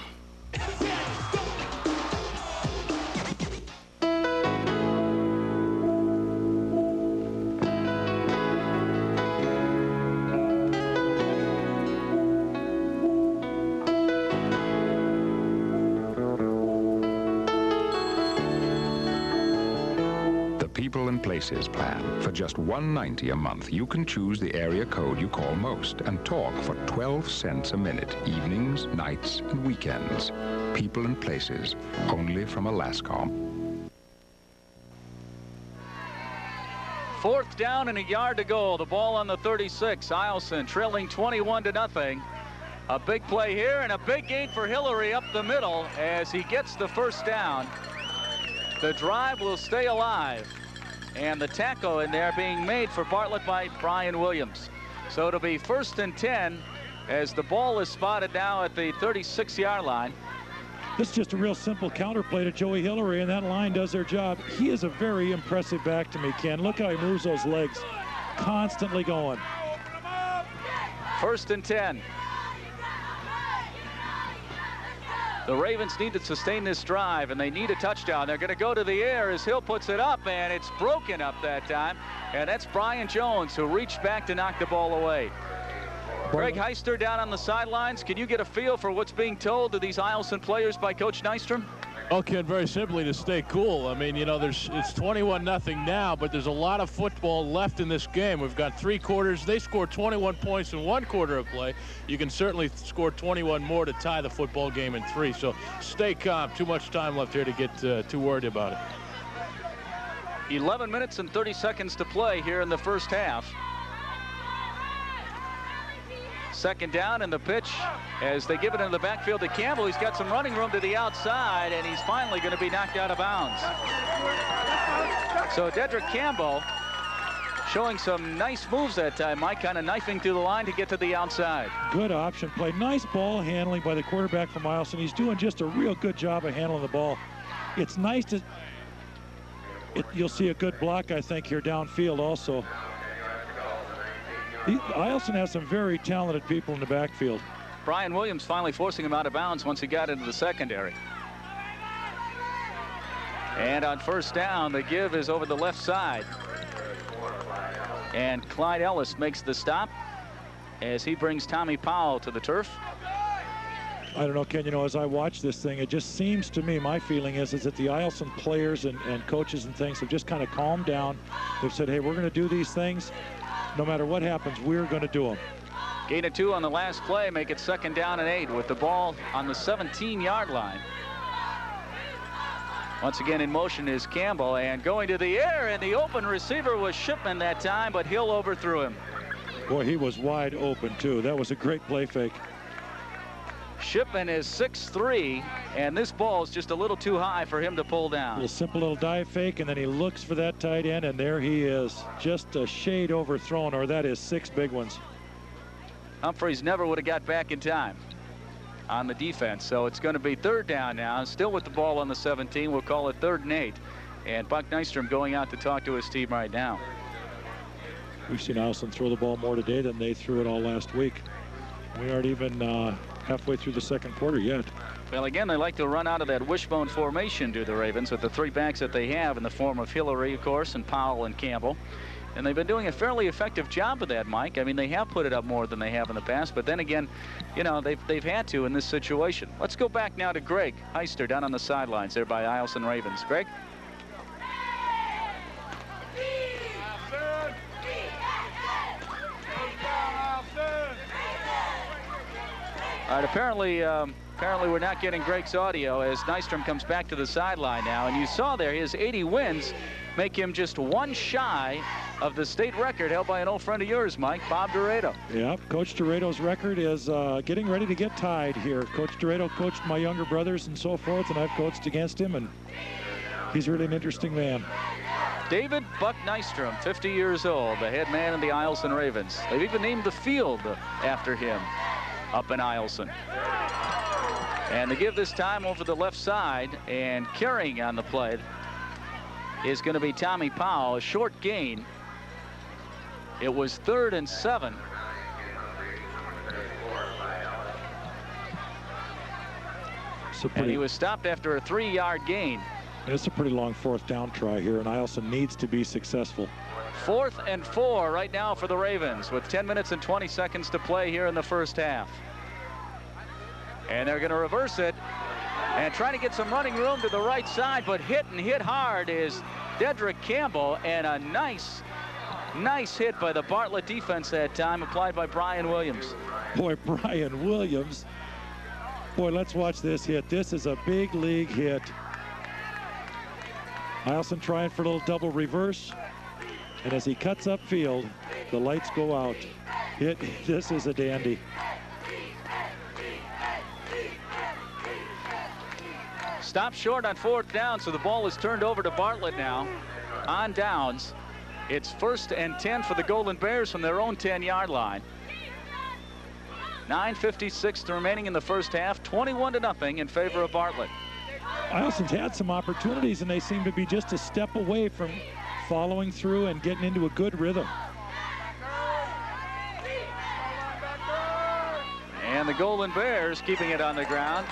People and Places plan. For just $1.90 a month, you can choose the area code you call most and talk for 12 cents a minute, evenings, nights, and weekends. People and Places, only from Alascom. 4th down and a yard to go. The ball on the 36. Eielson trailing 21-0. A big play here and a big gain for Hillary up the middle as he gets the 1st down. The drive will stay alive. And the tackle in there being made for Bartlett by Brian Williams. So it'll be 1st and 10 as the ball is spotted now at the 36-yard line. This is just a real simple counterplay to Joey Hillary, and that line does their job. He is a very impressive back to me, Ken. Look how he moves those legs, constantly going. 1st and 10. The Ravens need to sustain this drive, and they need a touchdown. They're going to go to the air as Hill puts it up, and it's broken up that time. And that's Brian Jones, who reached back to knock the ball away. Greg Heister down on the sidelines. Can you get a feel for what's being told to these Eielson players by Coach Nystrom? Okay, very simply to stay cool. I mean, you know, it's 21-0 now, but there's a lot of football left in this game. We've got 3 quarters. They scored 21 points in 1 quarter of play. You can certainly score 21 more to tie the football game in 3. So stay calm. Too much time left here to get too worried about it. 11 minutes and 30 seconds to play here in the first half. Second down, and the pitch as they give it into the backfield to Campbell. He's got some running room to the outside, and he's finally going to be knocked out of bounds. So Dedrick Campbell showing some nice moves that time, Mike, kind of knifing through the line to get to the outside. Good option play. Nice ball handling by the quarterback from Eielson. He's doing just a real good job of handling the ball. It's nice to... you'll see a good block, I think, here downfield also. Eielson has some very talented people in the backfield. Brian Williams finally forcing him out of bounds once he got into the secondary. And on first down, the give is over the left side. And Clyde Ellis makes the stop as he brings Tommy Powell to the turf. I don't know, Ken, you know, as I watch this thing, it just seems to me, my feeling is that the Eielson players and coaches and things have just kind of calmed down. They've said, hey, we're going to do these things. No matter what happens, we're going to do them. Gain of 2 on the last play, make it second down and 8 with the ball on the 17-yard line. Once again in motion is Campbell, and going to the air, and the open receiver was Shipman that time, but Hill overthrew him. Boy, he was wide open too. That was a great play fake. Shipman is 6'3", and this ball is just a little too high for him to pull down. A simple little dive fake, and then he looks for that tight end, and there he is. Just a shade overthrown, or that is 6 big ones. Humphreys never would have got back in time on the defense, so it's going to be third down now. Still with the ball on the 17. We'll call it 3rd and 8. And Buck Nystrom going out to talk to his team right now. We've seen Eielson throw the ball more today than they threw it all last week. We aren't even halfway through the second quarter yet. Well, again, they like to run out of that wishbone formation, do the Ravens, with the 3 backs that they have in the form of Hillary, of course, and Powell and Campbell. And they've been doing a fairly effective job of that, Mike. I mean, they have put it up more than they have in the past, but then again, you know, they've had to in this situation. Let's go back now to Greg Heister down on the sidelines there by Eielson Ravens. Greg? All right, apparently we're not getting Greg's audio as Nystrom comes back to the sideline now. And you saw there his 80 wins make him just 1 shy of the state record held by an old friend of yours, Mike, Bob Dorado. Yeah, Coach Dorado's record is getting ready to get tied here. Coach Dorado coached my younger brothers and so forth, and I've coached against him, and he's really an interesting man. David Buck Nystrom, 50 years old, the head man of the Eielson Ravens. They've even named the field after him up in Eielson. And the give this time over the left side, and carrying on the play is going to be Tommy Powell. A short gain. It was 3rd and 7. And he was stopped after a 3-yard gain. It's a pretty long 4th down try here, and Eielson needs to be successful. 4th and 4 right now for the Ravens with 10 minutes and 20 seconds to play here in the first half. And they're going to reverse it and trying to get some running room to the right side, but hit hard is Dedrick Campbell, and a nice hit by the Bartlett defense that time, applied by Brian Williams. Boy, Brian Williams. Boy, let's watch this hit. This is a big league hit. Eielson trying for a little double reverse. And as he cuts upfield, the lights go out. This is a dandy. Stop short on 4th down, so the ball is turned over to Bartlett now on downs. It's 1st and 10 for the Golden Bears from their own 10-yard line. 9:56 remaining in the first half, 21-0 in favor of Bartlett. Eielson's had some opportunities, and they seem to be just a step away from following through and getting into a good rhythm. And the Golden Bears keeping it on the ground.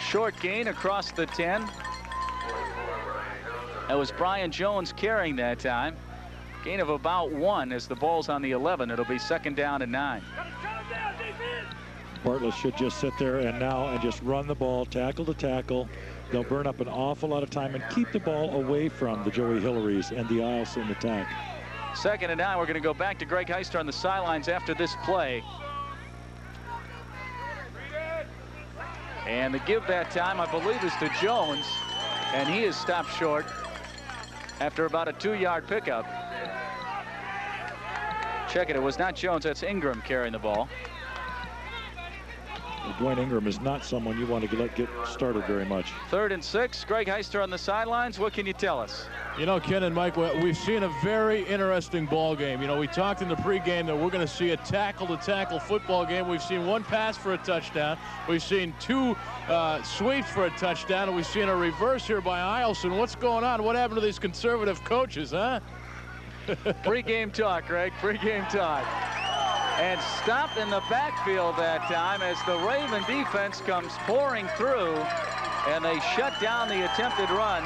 Short gain across the 10. That was Brian Jones carrying that time. Gain of about 1 as the ball's on the 11. It'll be 2nd down and 9. Bartlett should just sit there and just run the ball, tackle to tackle. They'll burn up an awful lot of time and keep the ball away from the Joey Hillarys and the Eielson attack. 2nd and 9. We're going to go back to Greg Heister on the sidelines after this play. And the give that time, I believe, is to Jones, and he is stopped short after about a 2-yard pickup. Check it, it was not Jones, that's Ingram carrying the ball. Dwayne Ingram is not someone you want to let get started very much. 3rd and 6. Greg Heister on the sidelines. What can you tell us? You know, Ken and Mike, we've seen a very interesting ball game. You know, we talked in the pregame that we're going to see a tackle-to-tackle football game. We've seen 1 pass for a touchdown. We've seen 2 sweeps for a touchdown, and we've seen a reverse here by Eielson. What's going on? What happened to these conservative coaches, huh? Pre-game talk, Greg. Pre-game talk. And stopped in the backfield that time as the Raven defense comes pouring through, and they shut down the attempted run.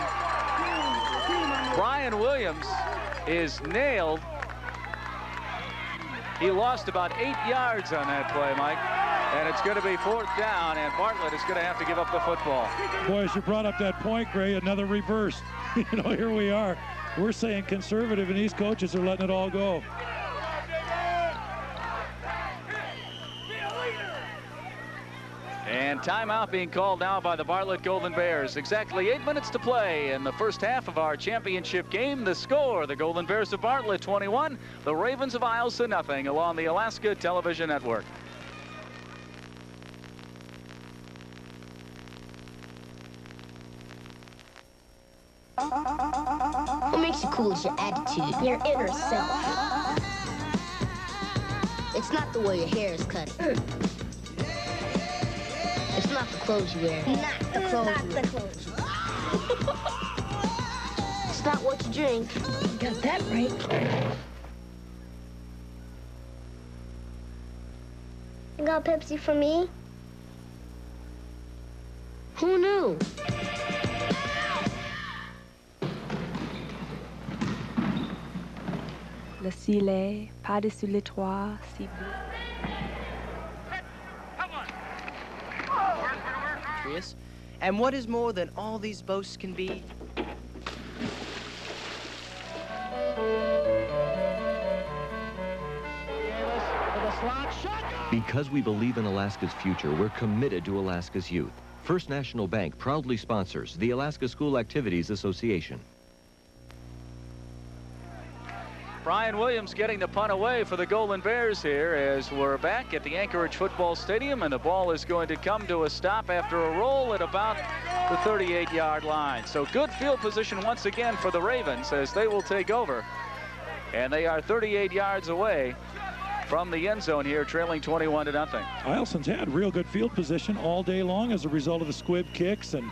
Brian Williams is nailed. He lost about 8 yards on that play, Mike. And it's going to be 4th down, and Bartlett is going to have to give up the football. Boys, you brought up that point, Gray, another reverse. You know, here we are. We're saying conservative, and these coaches are letting it all go. And timeout being called now by the Bartlett Golden Bears. Exactly 8 minutes to play in the first half of our championship game. The score, the Golden Bears of Bartlett 21, the Ravens of Eielson nothing along the Alaska Television Network. What makes you cool is your attitude, your inner self. It's not the way your hair is cut. It's not the clothes you wear. Not the clothes you wear. It's not what you drink. You got that right. You got Pepsi for me? Who knew? Le cilet, par-dessus les toits, si bleu. And what is more than all these boasts can be? Because we believe in Alaska's future, we're committed to Alaska's youth. First National Bank proudly sponsors the Alaska School Activities Association. Brian Williams getting the punt away for the Golden Bears here as we're back at the Anchorage Football Stadium, and the ball is going to come to a stop after a roll at about the 38-yard line. So good field position once again for the Ravens as they will take over. And they are 38 yards away from the end zone here, trailing 21-0. Eielson's had real good field position all day long as a result of the squib kicks and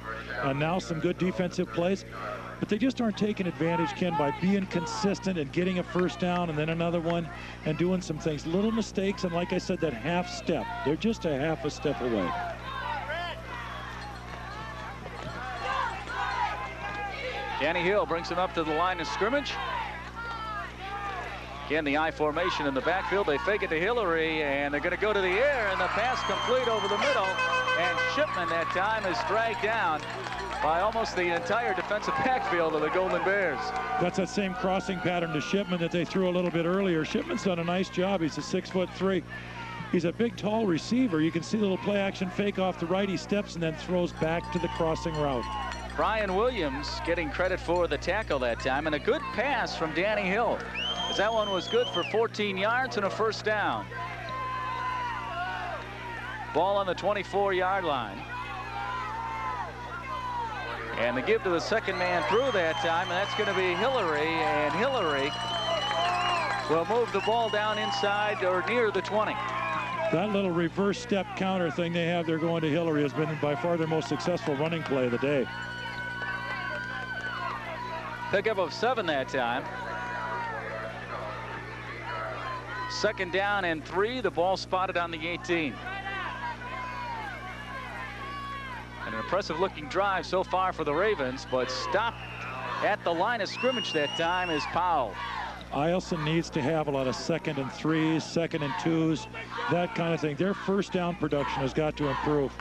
now some good defensive plays. But they just aren't taking advantage, Ken, by being consistent and getting a first down and then another one and doing some things. Little mistakes, and like I said, that half step. They're just a half a step away. Danny Hill brings him up to the line of scrimmage. Again, the I formation in the backfield. They fake it to Hillary, and they're going to go to the air, and the pass complete over the middle. And Shipman that time is dragged down by almost the entire defensive backfield of the Golden Bears. That's that same crossing pattern to Shipman that they threw a little bit earlier. Shipman's done a nice job. He's a 6'3". He's a big, tall receiver. You can see a little play action fake off the right. He steps and then throws back to the crossing route. Brian Williams getting credit for the tackle that time, and a good pass from Danny Hill, as that one was good for 14 yards and a first down. Ball on the 24-yard line. And the give to the second man through that time, and that's going to be Hillary, and Hillary will move the ball down inside or near the 20. That little reverse step counter thing they have there going to Hillary has been by far their most successful running play of the day. Pickup of 7 that time. Second down and 3. The ball spotted on the 18. An impressive-looking drive so far for the Ravens, but stopped at the line of scrimmage that time is Powell. Eielson needs to have a lot of 2nd and 3s, 2nd and 2s, that kind of thing. Their first down production has got to improve.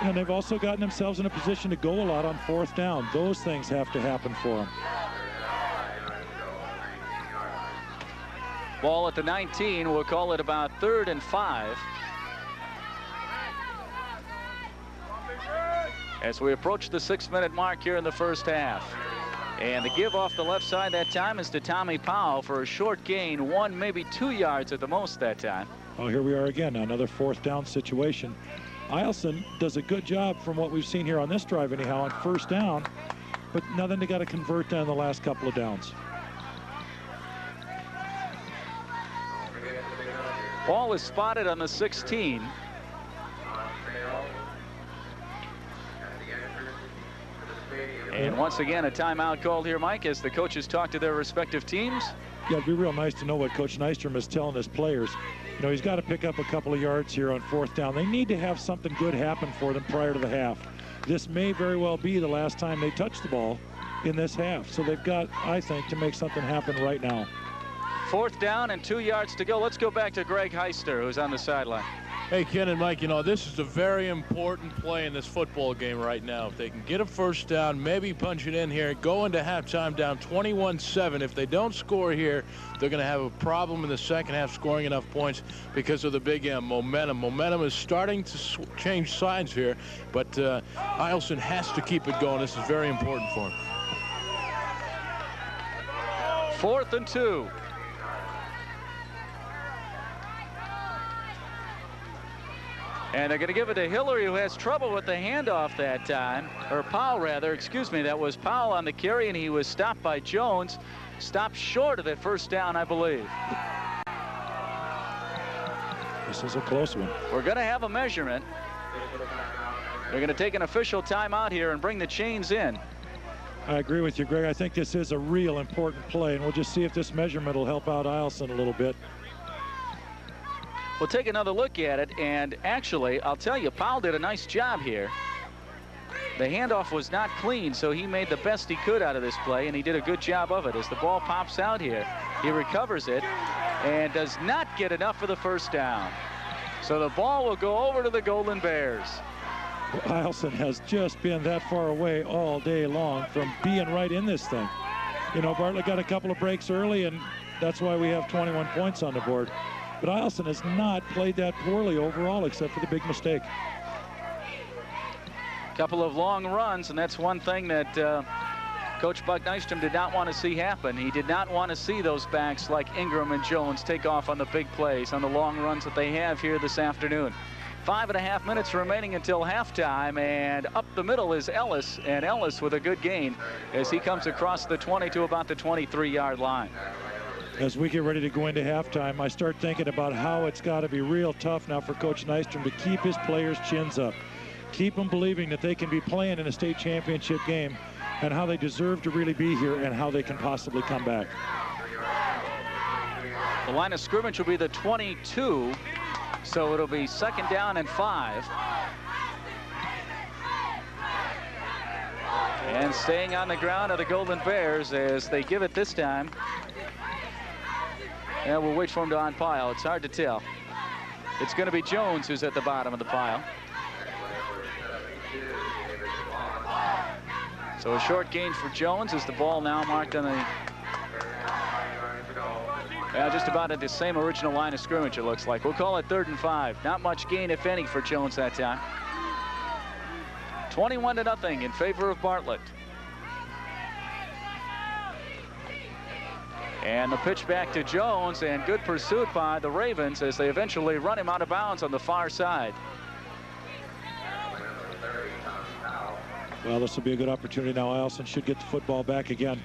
And they've also gotten themselves in a position to go a lot on 4th down. Those things have to happen for them. Ball at the 19. We'll call it about 3rd and 5. As we approach the 6-minute mark here in the first half. And the give off the left side that time is to Tommy Powell for a short gain, 1, maybe 2 yards at the most that time. Oh, here we are again, another 4th down situation. Eielson does a good job from what we've seen here on this drive anyhow on first down, but nothing they got to convert down the last couple of downs. Ball is spotted on the 16. And once again, a timeout called here, Mike, as the coaches talk to their respective teams. Yeah, it'd be real nice to know what Coach Nystrom is telling his players. You know, he's got to pick up a couple of yards here on fourth down. They need to have something good happen for them prior to the half. This may very well be the last time they touch the ball in this half. So they've got, I think, to make something happen right now. Fourth down and 2 yards to go. Let's go back to Greg Heister, who's on the sideline. Hey, Ken and Mike, you know, this is a very important play in this football game right now. If they can get a first down, maybe punch it in here, go into halftime down 21-7. If they don't score here, they're going to have a problem in the second half scoring enough points because of the big momentum. Momentum is starting to change sides here, but Eielson has to keep it going. This is very important for him. 4th and 2. And they're going to give it to Hillary, who has trouble with the handoff that time. Or Powell, rather. Excuse me. That was Powell on the carry, and he was stopped by Jones. Stopped short of that first down, I believe. This is a close one. We're going to have a measurement. They're going to take an official timeout here and bring the chains in. I agree with you, Greg. I think this is a real important play, and we'll just see if this measurement will help out Eielson a little bit. We'll take another look at it, and actually, I'll tell you, Powell did a nice job here. The handoff was not clean, so he made the best he could out of this play, and he did a good job of it. As the ball pops out here, he recovers it and does not get enough for the first down. So the ball will go over to the Golden Bears. Well, Eielson has just been that far away all day long from being right in this thing. You know, Bartlett got a couple of breaks early, and that's why we have 21 points on the board. But Eielson has not played that poorly overall, except for the big mistake. Couple of long runs, and that's one thing that Coach Buck Nystrom did not want to see happen. He did not want to see those backs like Ingram and Jones take off on the big plays, on the long runs that they have here this afternoon. 5.5 minutes remaining until halftime, and up the middle is Ellis, and Ellis with a good gain as he comes across the 20 to about the 23-yard line. As we get ready to go into halftime, I start thinking about how it's got to be real tough now for Coach Nystrom to keep his players' chins up. Keep them believing that they can be playing in a state championship game and how they deserve to really be here and how they can possibly come back. The line of scrimmage will be the 22, so it'll be 2nd down and 5. And staying on the ground are the Golden Bears as they give it this time. And we'll wait for him to unpile. It's hard to tell. It's going to be Jones who's at the bottom of the pile. So a short gain for Jones as the ball now marked on the just about at the same original line of scrimmage, it looks like. We'll call it 3rd and 5. Not much gain, if any, for Jones that time. 21-0 in favor of Bartlett. And the pitch back to Jones, and good pursuit by the Ravens as they eventually run him out of bounds on the far side. Well, this will be a good opportunity now. Eielson should get the football back again.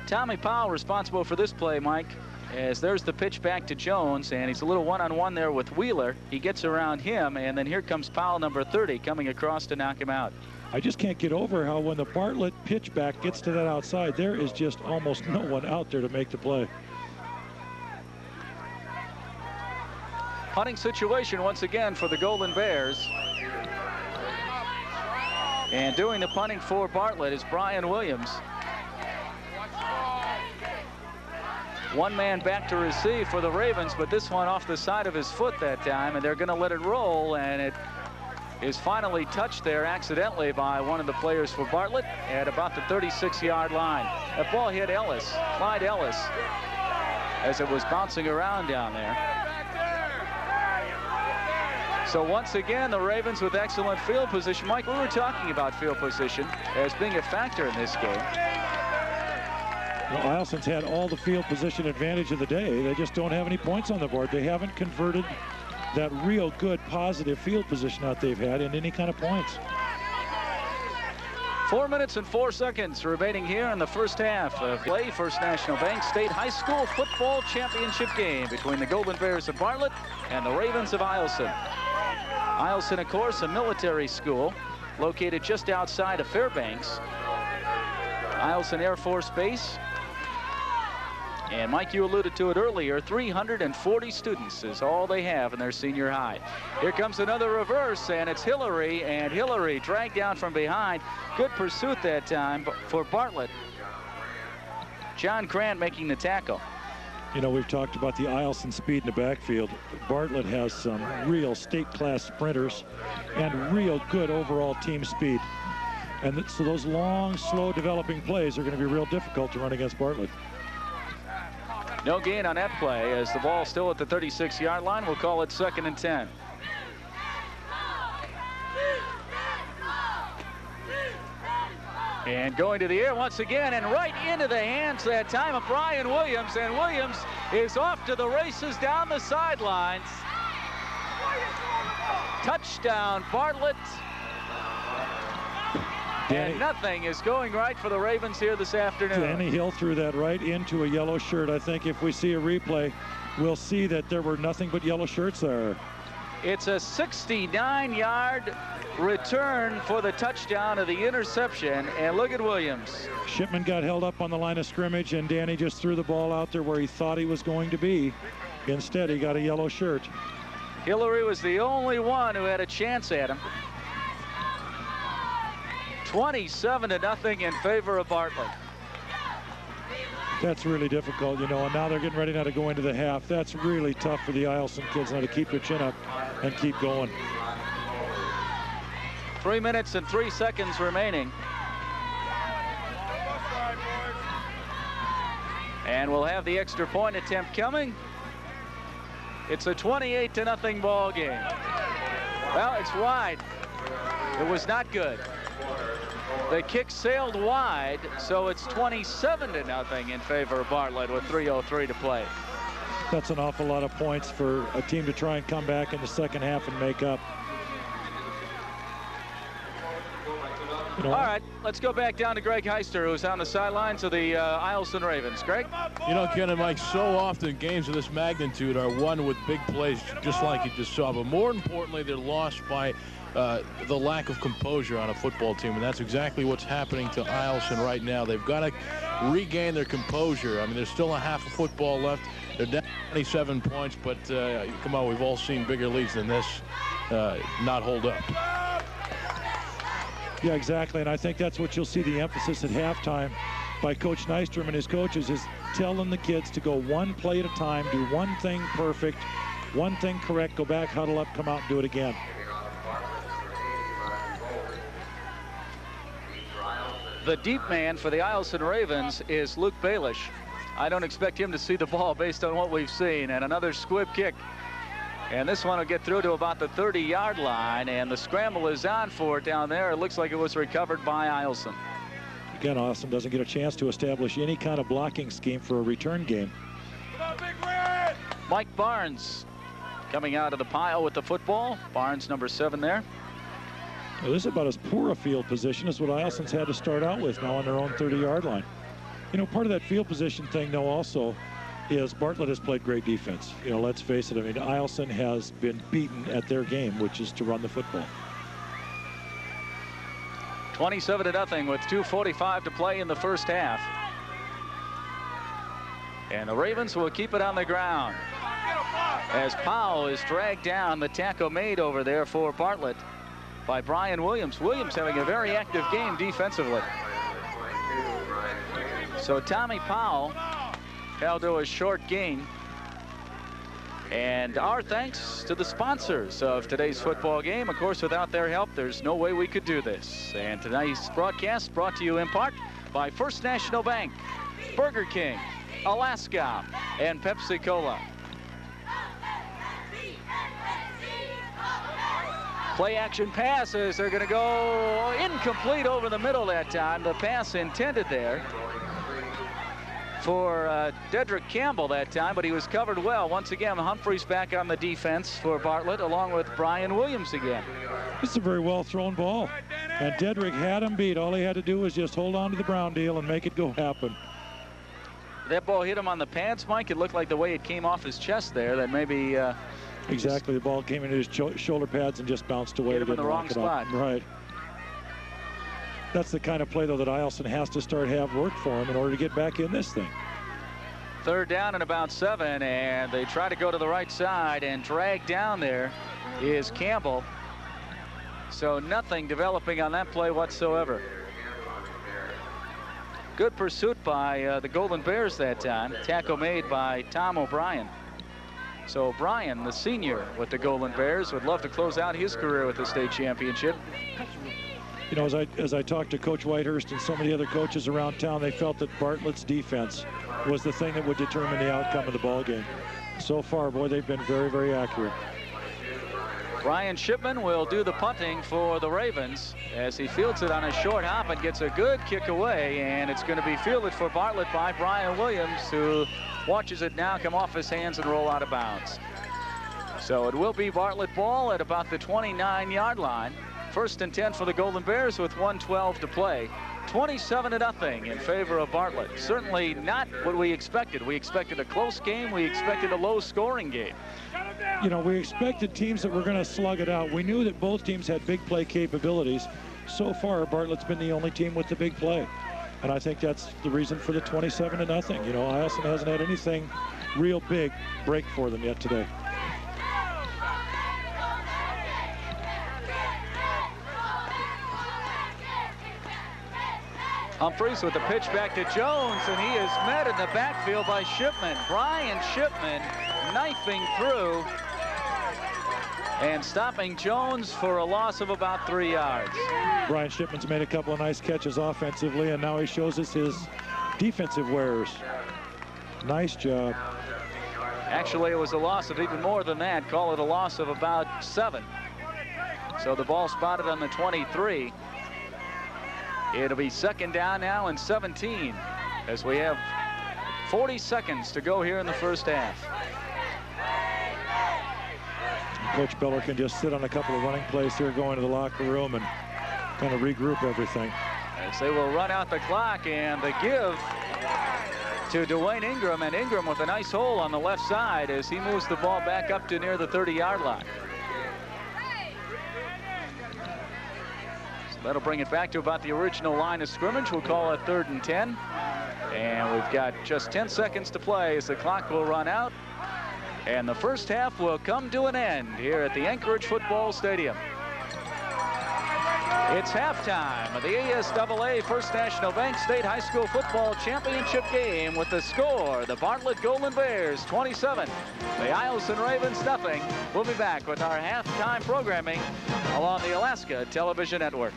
Tommy Powell responsible for this play, Mike, as there's the pitch back to Jones, and he's a little one-on-one there with Wheeler. He gets around him, and then here comes Powell, number 30, coming across to knock him out. I just can't get over how when the Bartlett pitch back gets to that outside, there is just almost no one out there to make the play. Punting situation once again for the Golden Bears. And doing the punting for Bartlett is Brian Williams. One man back to receive for the Ravens, but this one off the side of his foot that time, and they're going to let it roll, and it is finally touched there accidentally by one of the players for Bartlett at about the 36-yard line. That ball hit Ellis, Clyde Ellis, as it was bouncing around down there. So once again, the Ravens with excellent field position. Mike, we were talking about field position as being a factor in this game. Well, Eielson's had all the field position advantage of the day. They just don't have any points on the board. They haven't converted that real good positive field position that they've had in any kind of points. 4 minutes and 4 seconds remaining here in the first half of play. First National Bank State High School Football Championship game between the Golden Bears of Bartlett and the Ravens of Eielson. Eielson, of course, a military school located just outside of Fairbanks. Eielson Air Force Base. And Mike, you alluded to it earlier, 340 students is all they have in their senior high. Here comes another reverse, and it's Hillary, and Hillary dragged down from behind. Good pursuit that time for Bartlett. John Grant making the tackle. You know, we've talked about the Eielson speed in the backfield. Bartlett has some real state-class sprinters and real good overall team speed. And so those long, slow developing plays are going to be real difficult to run against Bartlett. No gain on that play as the ball still at the 36-yard line. We'll call it 2nd and 10. And going to the air once again, and right into the hands that time of Brian Williams. And Williams is off to the races down the sidelines. Touchdown, Bartlett. And nothing is going right for the Ravens here this afternoon. Danny Hill threw that right into a yellow shirt. I think if we see a replay, we'll see that there were nothing but yellow shirts there. It's a 69-yard return for the touchdown of the interception, and look at Williams. Shipman got held up on the line of scrimmage, and Danny just threw the ball out there where he thought he was going to be. Instead, he got a yellow shirt. Hillary was the only one who had a chance at him. 27-0 in favor of Bartlett. That's really difficult, you know, and now they're getting ready now to go into the half. That's really tough for the Eielson kids now to keep their chin up and keep going. 3 minutes and 3 seconds remaining. And we'll have the extra point attempt coming. It's a 28-0 ball game. Well, it's wide. It was not good. The kick sailed wide, so it's 27-0 in favor of Bartlett with 3:03 to play. That's an awful lot of points for a team to try and come back in the second half and make up. You know, all right, let's go back down to Greg Heister, who's on the sidelines of the Eielson Ravens. Greg? You know, Ken and Mike, so often games of this magnitude are won with big plays, just like you just saw. But more importantly, they're lost by the lack of composure on a football team, and that's exactly what's happening to Eielson right now. They've got to regain their composure. I mean, there's still a half of football left. They're down 27 points, but come on, we've all seen bigger leads than this not hold up. Yeah, exactly, and I think that's what you'll see the emphasis at halftime by Coach Nystrom and his coaches is telling the kids to go one play at a time, do one thing perfect, one thing correct, go back, huddle up, come out and do it again. The deep man for the Eielson Ravens is Luke Baelish. I don't expect him to see the ball based on what we've seen. And another squib kick. And this one will get through to about the 30-yard line. And the scramble is on for it down there. It looks like it was recovered by Eielson. Again, Austin doesn't get a chance to establish any kind of blocking scheme for a return game. Mike Barnes coming out of the pile with the football. Barnes, number 7 there. Well, this is about as poor a field position as what Eielson's had to start out with now on their own 30-yard line. You know, part of that field position thing, though, also is Bartlett has played great defense. You know, let's face it. I mean, Eielson has been beaten at their game, which is to run the football. 27-0 with 2:45 to play in the first half. And the Ravens will keep it on the ground as Powell is dragged down. The tackle made over there for Bartlett by Brian Williams. Williams having a very active game defensively. So Tommy Powell held to a short gain. And our thanks to the sponsors of today's football game. Of course, without their help, there's no way we could do this. And tonight's broadcast brought to you in part by First National Bank, Burger King, Alaska, and Pepsi Cola. Play action passes. They're going to go incomplete over the middle that time. The pass intended there for Dedrick Campbell that time, but he was covered well. Once again, Humphreys back on the defense for Bartlett, along with Brian Williams again. This is a very well thrown ball, and Dedrick had him beat. All he had to do was just hold on to the Brown deal and make it go happen. That ball hit him on the pads, Mike. It looked like the way it came off his chest there, that maybe... exactly, the ball came into his shoulder pads and just bounced away. Hit him in the wrong spot. Right. That's the kind of play, though, that Eielson has to start have work for him in order to get back in this thing. 3rd down and about 7, and they try to go to the right side, and drag down there is Campbell. So nothing developing on that play whatsoever. Good pursuit by the Golden Bears that time. Tackle made by Tom O'Brien. So O'Brien, the senior with the Golden Bears, would love to close out his career with the state championship. You know, as I talked to Coach Whitehurst and so many other coaches around town, they felt that Bartlett's defense was the thing that would determine the outcome of the ball game. So far, boy, they've been very, very accurate. Brian Shipman will do the punting for the Ravens as he fields it on a short hop and gets a good kick away, and it's going to be fielded for Bartlett by Brian Williams, who watches it now come off his hands and roll out of bounds. So it will be Bartlett ball at about the 29-yard line. 1st and 10 for the Golden Bears with 1:12 to play. 27-0 in favor of Bartlett. Certainly not what we expected. We expected a close game. We expected a low-scoring game. You know, we expected teams that were going to slug it out. We knew that both teams had big play capabilities. So far, Bartlett's been the only team with the big play. And I think that's the reason for the 27-0. You know, Eielson hasn't had anything real big break for them yet today. Humphreys with the pitch back to Jones, and he is met in the backfield by Shipman. Brian Shipman knifing through and stopping Jones for a loss of about 3 yards. Brian Shipman's made a couple of nice catches offensively, and now he shows us his defensive wares. Nice job. Actually, it was a loss of even more than that. Call it a loss of about 7. So the ball spotted on the 23. It'll be 2nd down now and 17 as we have 40 seconds to go here in the first half. Coach Beller can just sit on a couple of running plays here, go into the locker room and kind of regroup everything. As they will run out the clock, and the give to Dwayne Ingram, and Ingram with a nice hole on the left side as he moves the ball back up to near the 30-yard line. So that'll bring it back to about the original line of scrimmage. We'll call it 3rd and 10. And we've got just 10 seconds to play as the clock will run out. And the first half will come to an end here at the Anchorage Football Stadium. It's halftime of the ASAA First National Bank State High School Football Championship game with the score, the Bartlett Golden Bears 27, the Eielson Ravens nothing. We'll be back with our halftime programming along the Alaska Television Network.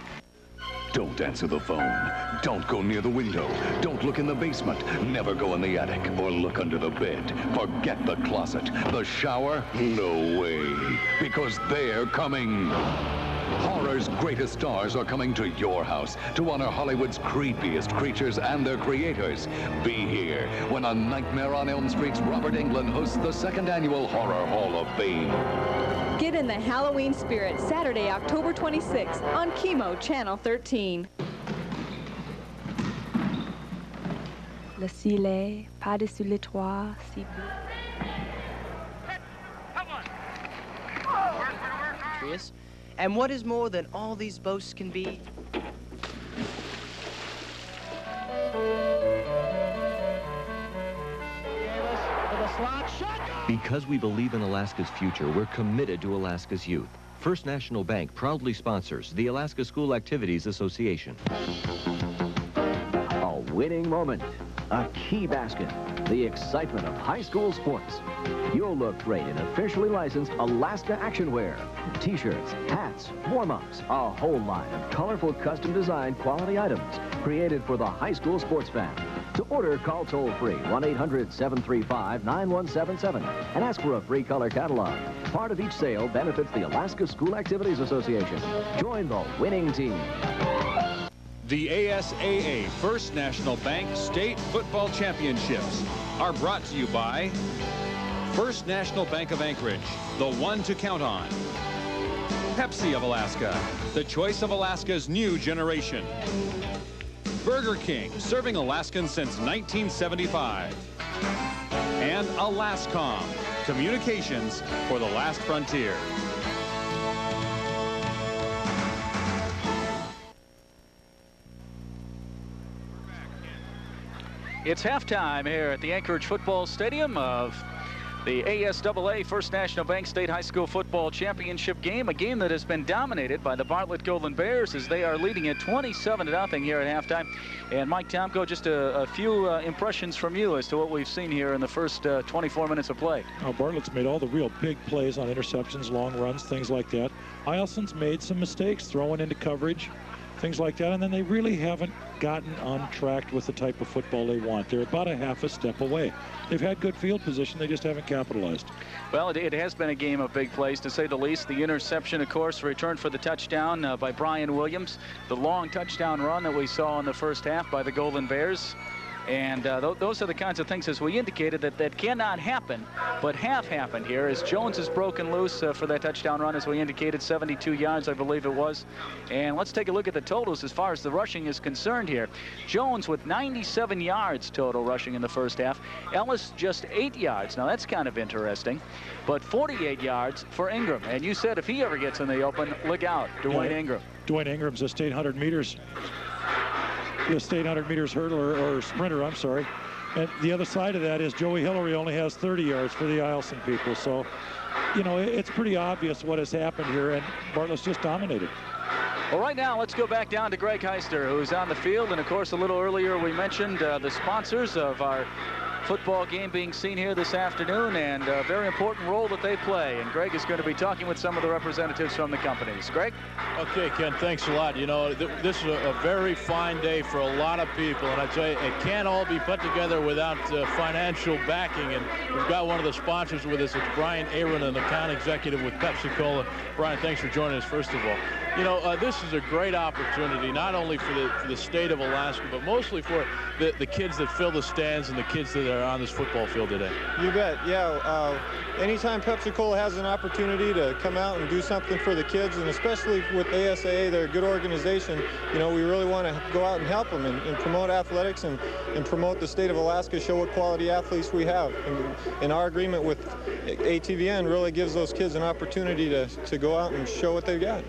Don't answer the phone. Don't go near the window. Don't look in the basement. Never go in the attic or look under the bed. Forget the closet. The shower? No way. Because they're coming. Horror's greatest stars are coming to your house to honor Hollywood's creepiest creatures and their creators. Be here when A Nightmare on Elm Street's Robert Englund hosts the 2nd annual Horror Hall of Fame. Get in the Halloween spirit Saturday, October 26th on KIMO Channel 13. Le ciel par-dessus les toits, si bleu. And what is more than all these boasts can be? Because we believe in Alaska's future, we're committed to Alaska's youth. First National Bank proudly sponsors the Alaska School Activities Association. A winning moment, a key basket, the excitement of high school sports. You'll look great in officially licensed Alaska actionwear. T-shirts, hats, warm-ups, a whole line of colorful custom-designed quality items created for the high school sports fan. To order, call toll-free 1-800-735-9177 and ask for a free color catalog. Part of each sale benefits the Alaska School Activities Association. Join the winning team. The ASAA First National Bank State Football Championships are brought to you by First National Bank of Anchorage, the one to count on. Pepsi of Alaska, the choice of Alaska's new generation. Burger King, serving Alaskans since 1975. And Alascom, communications for the last frontier. It's halftime here at the Anchorage Football Stadium of the ASAA First National Bank State High School Football Championship game, a game that has been dominated by the Bartlett Golden Bears as they are leading at 27-0 here at halftime. And Mike Tomko, just a few impressions from you as to what we've seen here in the first 24 minutes of play. Now, Bartlett's made all the real big plays on interceptions, long runs, things like that. Eielson's made some mistakes throwing into coverage, things like that, and then they really haven't gotten on track with the type of football they want. They're about a half a step away. They've had good field position, they just haven't capitalized. Well, it has been a game of big plays, to say the least. The interception, of course, returned for the touchdown by Brian Williams. The long touchdown run that we saw in the first half by the Golden Bears. And those are the kinds of things, as we indicated, that cannot happen, but have happened here as Jones is broken loose for that touchdown run, as we indicated, 72 yards, I believe it was. And let's take a look at the totals as far as the rushing is concerned here. Jones with 97 yards total rushing in the first half. Ellis just 8 yards. Now, that's kind of interesting, but 48 yards for Ingram. And you said if he ever gets in the open, look out, Dwayne Ingram. Dwayne Ingram's a state 100 meters. The state 100 meters hurdler or sprinter, I'm sorry. And the other side of that is Joey Hillary only has 30 yards for the Eielson people. So, you know, it's pretty obvious what has happened here, and Bartlett's just dominated. Well, right now, let's go back down to Greg Heister, who's on the field. And, of course, a little earlier we mentioned the sponsors of our football game being seen here this afternoon, and a very important role that they play. And Greg is going to be talking with some of the representatives from the companies. Greg? Okay, Ken, thanks a lot. You know, this is a very fine day for a lot of people, and I tell you, it can't all be put together without financial backing. And we've got one of the sponsors with us. It's Brian Aaron, an account executive with Pepsi-Cola. Brian, thanks for joining us, first of all. You know, this is a great opportunity, not only for the state of Alaska, but mostly for the kids that fill the stands and the kids that are on this football field today. You bet, yeah. Anytime Pepsi-Cola has an opportunity to come out and do something for the kids, and especially with ASAA, they're a good organization, you know, we really want to go out and help them and promote athletics and promote the state of Alaska, show what quality athletes we have. And our agreement with ATVN really gives those kids an opportunity to go out and show what they've got.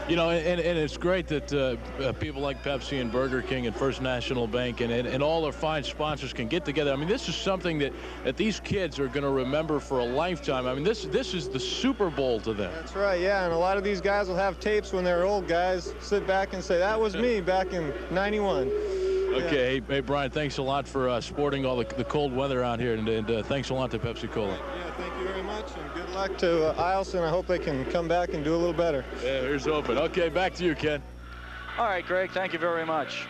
You know, and it's great that people like Pepsi and Burger King and First National Bank and all their fine sponsors can get together. I mean, this is something that these kids are going to remember for a lifetime. I mean, this is the Super Bowl to them. That's right, yeah, and a lot of these guys will have tapes when they're old guys, sit back and say, that was me back in '91. Okay, yeah. Hey, Brian, thanks a lot for sporting all the cold weather out here, and thanks a lot to Pepsi-Cola. Yeah, thank you very much, and good luck to Eielson. I hope they can come back and do a little better. Yeah, here's hoping. Okay, back to you, Ken. All right, Greg, thank you very much.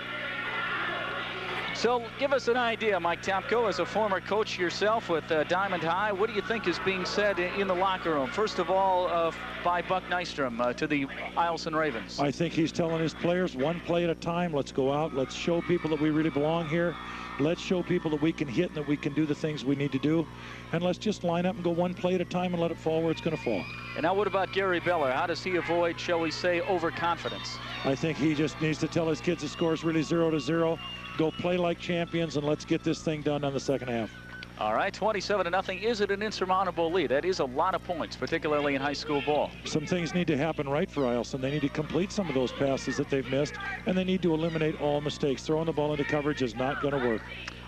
So give us an idea, Mike Tomko, as a former coach yourself with Diamond High, what do you think is being said in the locker room? First of all, by Buck Nystrom to the Eielson Ravens. I think he's telling his players, one play at a time, let's go out, let's show people that we really belong here. Let's show people that we can hit and that we can do the things we need to do. And let's just line up and go one play at a time and let it fall where it's going to fall. And now what about Gary Beller? How does he avoid, shall we say, overconfidence? I think he just needs to tell his kids the score is really 0-0. Go play like champions, and let's get this thing done on the second half. All right, 27-0. Is it an insurmountable lead? That is a lot of points, particularly in high school ball. Some things need to happen right for Eielson. They need to complete some of those passes that they've missed, and they need to eliminate all mistakes. Throwing the ball into coverage is not going to work.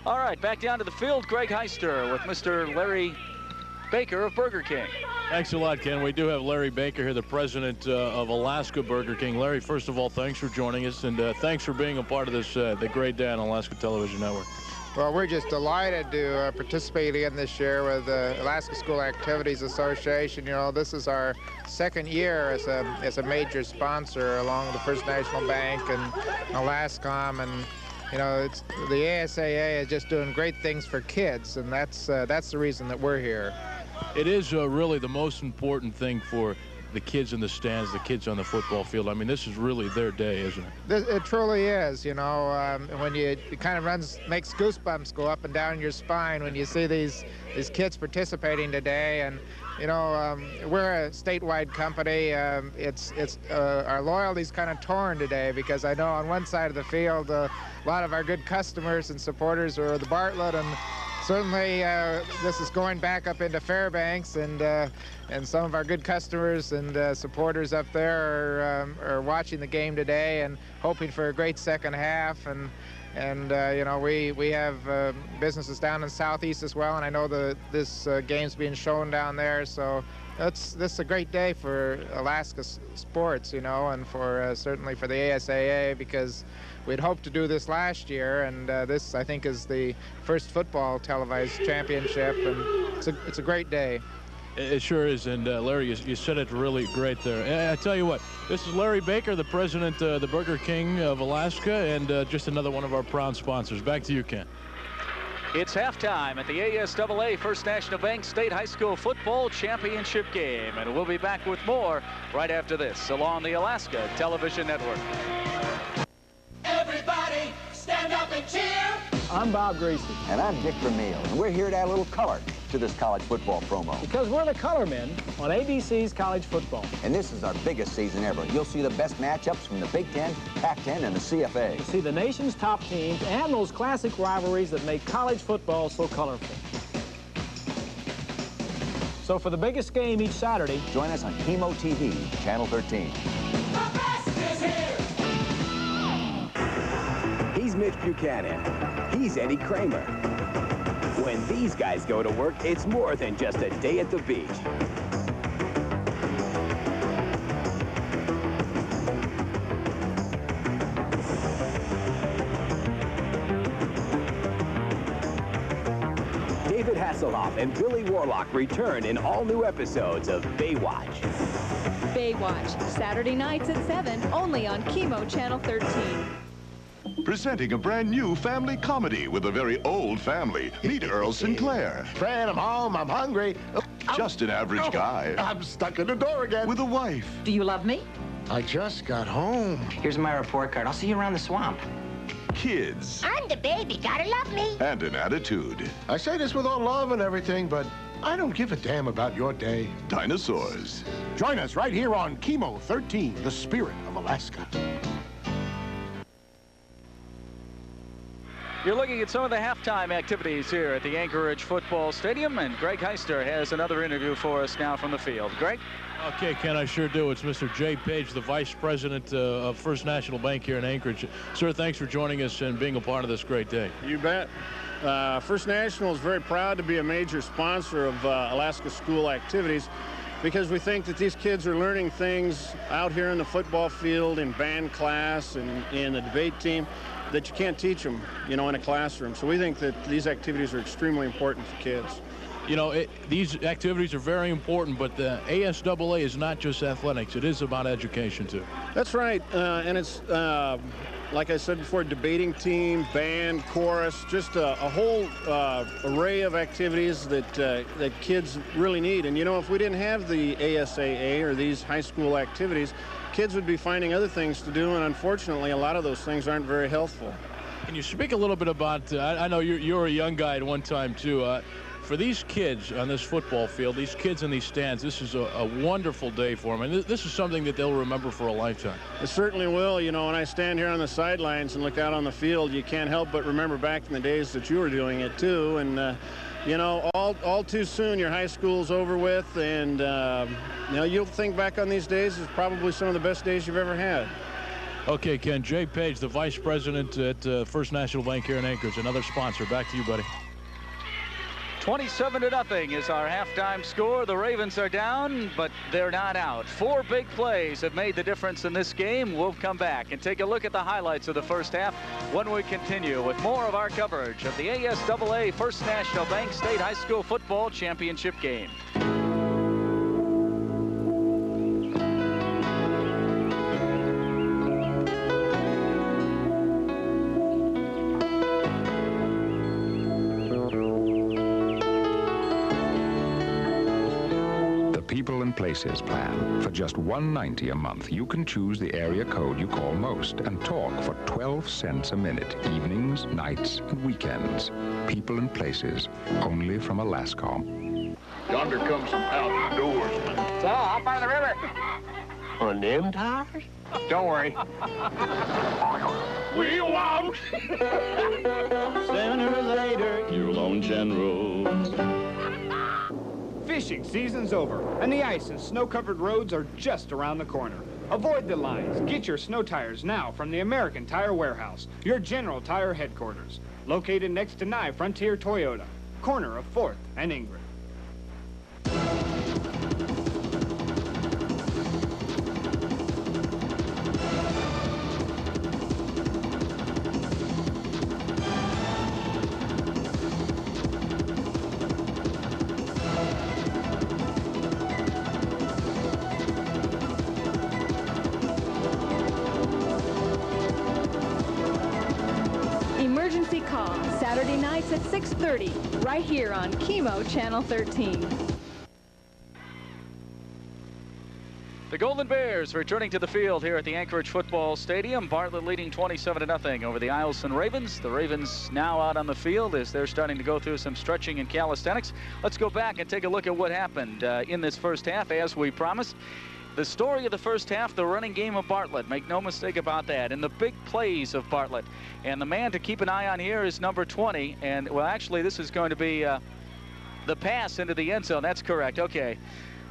All right, back down to the field, Greg Heister with Mr. Larry Baker of Burger King. Thanks a lot, Ken. We do have Larry Baker here, the president of Alaska Burger King. Larry, first of all, thanks for joining us, and thanks for being a part of this the great day on Alaska Television Network. Well, we're just delighted to participate in this year with the Alaska School Activities Association. You know, this is our second year as a major sponsor along with the First National Bank and Alascom, and you know, the ASAA is just doing great things for kids, and that's the reason that we're here. It is really the most important thing for the kids in the stands, the kids on the football field. I mean, this is really their day, isn't it? It truly is, you know, when it kind of makes goosebumps go up and down your spine when you see these kids participating today. And, you know, we're a statewide company. Our loyalty's kind of torn today because I know on one side of the field, a lot of our good customers and supporters are the Bartlett, and certainly this is going back up into Fairbanks, and some of our good customers and supporters up there are watching the game today and hoping for a great second half. And you know, we have businesses down in Southeast as well, and I know this game's being shown down there. So this is a great day for Alaska sports, you know, and for certainly for the ASAA, because we'd hoped to do this last year, and this, I think, is the first football televised championship, and it's a great day. It sure is, and Larry, you said it really great there. And I tell you what, this is Larry Baker, the president of the Burger King of Alaska, and just another one of our proud sponsors. Back to you, Ken. It's halftime at the ASAA First National Bank State High School Football Championship game, and we'll be back with more right after this along the Alaska Television Network. Everybody stand up and cheer. I'm Bob Greasy. And I'm Dick Vermeil. And we're here to add a little color to this college football promo. Because we're the color men on ABC's college football. And this is our biggest season ever. You'll see the best matchups from the Big Ten, Pac-10, and the CFA. You'll see the nation's top teams and those classic rivalries that make college football so colorful. So for the biggest game each Saturday, join us on KIMO TV, Channel 13. The best is here. He's Mitch Buchanan. He's Eddie Kramer. When these guys go to work, it's more than just a day at the beach. David Hasselhoff and Billy Warlock return in all new episodes of Baywatch. Baywatch, Saturday nights at 7, only on KIMO Channel 13. Presenting a brand new family comedy with a very old family. Meet Earl Sinclair. Fran, I'm home. I'm hungry. Just an average guy. I'm stuck in the door again. With a wife. Do you love me? I just got home. Here's my report card. I'll see you around the swamp. Kids. I'm the baby. Gotta love me. And an attitude. I say this with all love and everything, but I don't give a damn about your day. Dinosaurs. Join us right here on KIMO 13, the spirit of Alaska. You're looking at some of the halftime activities here at the Anchorage Football Stadium, and Greg Heister has another interview for us now from the field. Greg? Okay, Ken, I sure do. It's Mr. Jay Page, the Vice President of First National Bank here in Anchorage. Sir, thanks for joining us and being a part of this great day. You bet. First National is very proud to be a major sponsor of Alaska school activities, because we think that these kids are learning things out here in the football field, in band class, and in the debate team, that you can't teach them, you know, in a classroom. So we think that these activities are extremely important for kids. You know, these activities are very important, but the ASAA is not just athletics. It is about education, too. That's right. And it's, like I said before, debating team, band, chorus, just a whole array of activities that kids really need. And, you know, if we didn't have the ASAA or these high school activities, kids would be finding other things to do, and unfortunately, a lot of those things aren't very healthful. Can you speak a little bit about, I know you were a young guy at one time, too. For these kids on this football field, these kids in these stands, this is a wonderful day for them, and this is something that they'll remember for a lifetime. It certainly will. You know, when I stand here on the sidelines and look out on the field, you can't help but remember back in the days that you were doing it, too. And, you know, all too soon your high school's over with, and, you know, you'll think back on these days as probably some of the best days you've ever had. Okay, Ken, Jay Page, the Vice President at First National Bank here in Anchorage, another sponsor. Back to you, buddy. 27-0 is our halftime score. The Ravens are down, but they're not out. 4 big plays have made the difference in this game. We'll come back and take a look at the highlights of the first half when we continue with more of our coverage of the ASAA First National Bank State High School Football Championship game. People and Places plan. For just $1.90 a month, you can choose the area code you call most and talk for 12 cents a minute, evenings, nights, and weekends. People and Places, only from Alascom. Yonder comes some outdoorsmen. So, up by the river. On them tires? Don't worry. We won't. 7 years later, Your lone general. fishing season's over, and the ice and snow-covered roads are just around the corner. Avoid the lines. Get your snow tires now from the American Tire Warehouse, your General Tire headquarters, located next to Nye Frontier Toyota, corner of 4th and Ingram. Emergency call, Saturday nights at 6:30, right here on KIMO Channel 13. The Golden Bears returning to the field here at the Anchorage Football Stadium. Bartlett leading 27-0 over the Eielson Ravens. The Ravens now out on the field as they're starting to go through some stretching and calisthenics. Let's go back and take a look at what happened in this first half, as we promised. The story of the first half, the running game of Bartlett. Make no mistake about that. And the big plays of Bartlett. And the man to keep an eye on here is number 20. And, well, actually, this is going to be the pass into the end zone. That's correct. Okay.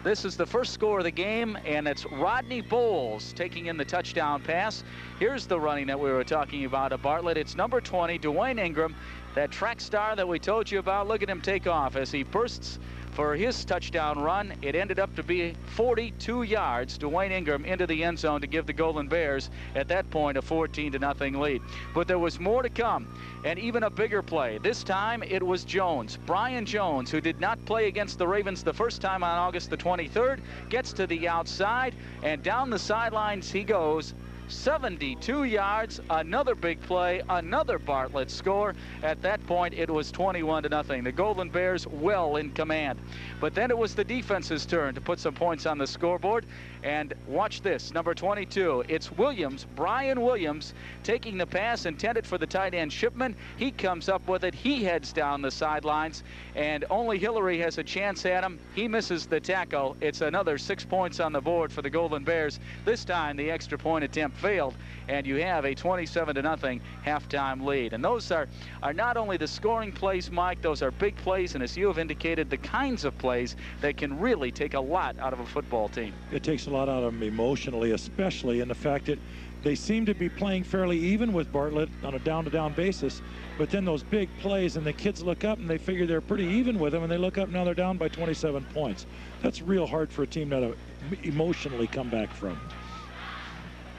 This is the first score of the game, and it's Rodney Bowles taking in the touchdown pass. Here's the running that we were talking about at Bartlett. It's number 20, Dwayne Ingram, that track star that we told you about. Look at him take off as he bursts for his touchdown run. It ended up to be 42 yards. Dwayne Ingram into the end zone to give the Golden Bears, at that point, a 14-0 lead. But there was more to come, and even a bigger play. This time, it was Jones. Brian Jones, who did not play against the Ravens the first time on August the 23rd, gets to the outside, and down the sidelines he goes. 72 yards, another big play, another Bartlett score. At that point, it was 21-0. The Golden Bears well in command. But then it was the defense's turn to put some points on the scoreboard. And watch this, number 22. It's Williams, Brian Williams, taking the pass intended for the tight end Shipman. He comes up with it. He heads down the sidelines, and only Hillary has a chance at him. He misses the tackle. It's another 6 points on the board for the Golden Bears. This time, the extra point attempt failed, and you have a 27-0 halftime lead. And those are not only the scoring plays, Mike, those are big plays, and as you have indicated, the kinds of plays that can really take a lot out of a football team. It takes a lot out of them emotionally, especially in the fact that they seem to be playing fairly even with Bartlett on a down-to-down basis, but then those big plays, and the kids look up and they figure they're pretty even with them, and they look up, now they're down by 27 points. That's real hard for a team to emotionally come back from.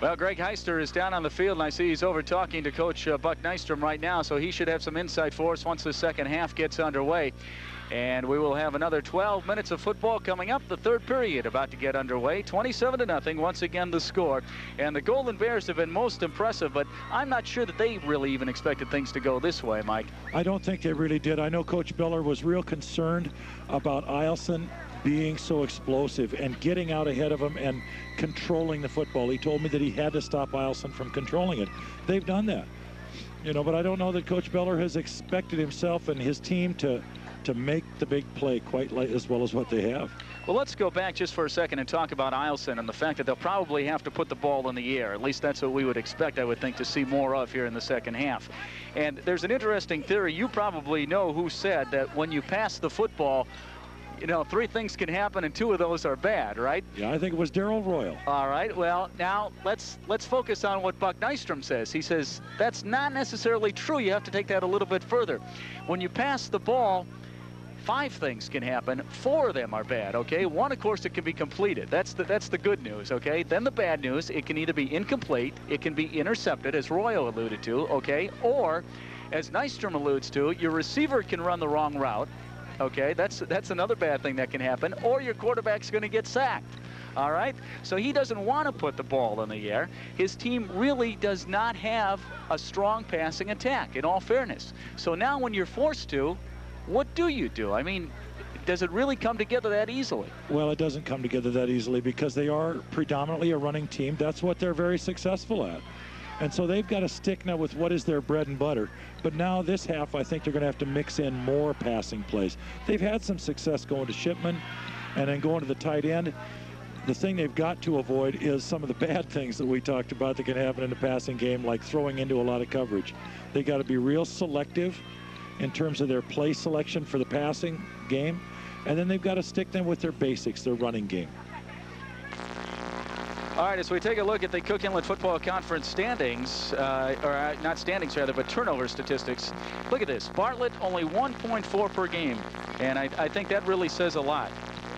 Well, Greg Heister is down on the field, and I see he's over talking to Coach Buck Nystrom right now, so he should have some insight for us once the second half gets underway. And we will have another 12 minutes of football coming up. The third period about to get underway. 27-0, once again the score. And the Golden Bears have been most impressive, but I'm not sure that they really even expected things to go this way, Mike. I don't think they really did. I know Coach Beller was real concerned about Eielson being so explosive and getting out ahead of him and controlling the football. He told me that he had to stop Eielson from controlling it. They've done that, you know, but I don't know that Coach Beller has expected himself and his team to make the big play quite as well as what they have. Well, let's go back just for a second and talk about Eielson and the fact that they'll probably have to put the ball in the air. At least that's what we would expect, I would think, to see more of here in the second half. And there's an interesting theory. You probably know who said that when you pass the football, you know, 3 things can happen, and 2 of those are bad, right? Yeah, I think it was Darrell Royal. All right, well, now let's focus on what Buck Nystrom says. He says that's not necessarily true. You have to take that a little bit further. When you pass the ball, 5 things can happen. 4 of them are bad, okay? 1, of course, it can be completed. That's the good news, okay? Then the bad news, it can either be incomplete, it can be intercepted, as Royal alluded to, okay? Or, as Nystrom alludes to, your receiver can run the wrong route, okay? That's another bad thing that can happen. Or your quarterback's going to get sacked, all right? So he doesn't want to put the ball in the air. His team really does not have a strong passing attack, in all fairness. So now when you're forced to, what do you do? I mean, does it really come together that easily? Well, it doesn't come together that easily because they are predominantly a running team. That's what they're very successful at. And so they've got to stick now with what is their bread and butter. But now this half, I think they're going to have to mix in more passing plays. They've had some success going to Shipman and then going to the tight end. The thing they've got to avoid is some of the bad things that we talked about that can happen in the passing game, like throwing into a lot of coverage. They got to be real selective in terms of their play selection for the passing game. And then they've got to stick them with their basics, their running game. All right, as we take a look at the Cook Inlet Football Conference standings, or not standings rather, but turnover statistics. Look at this. Bartlett only 1.4 per game, and I think that really says a lot.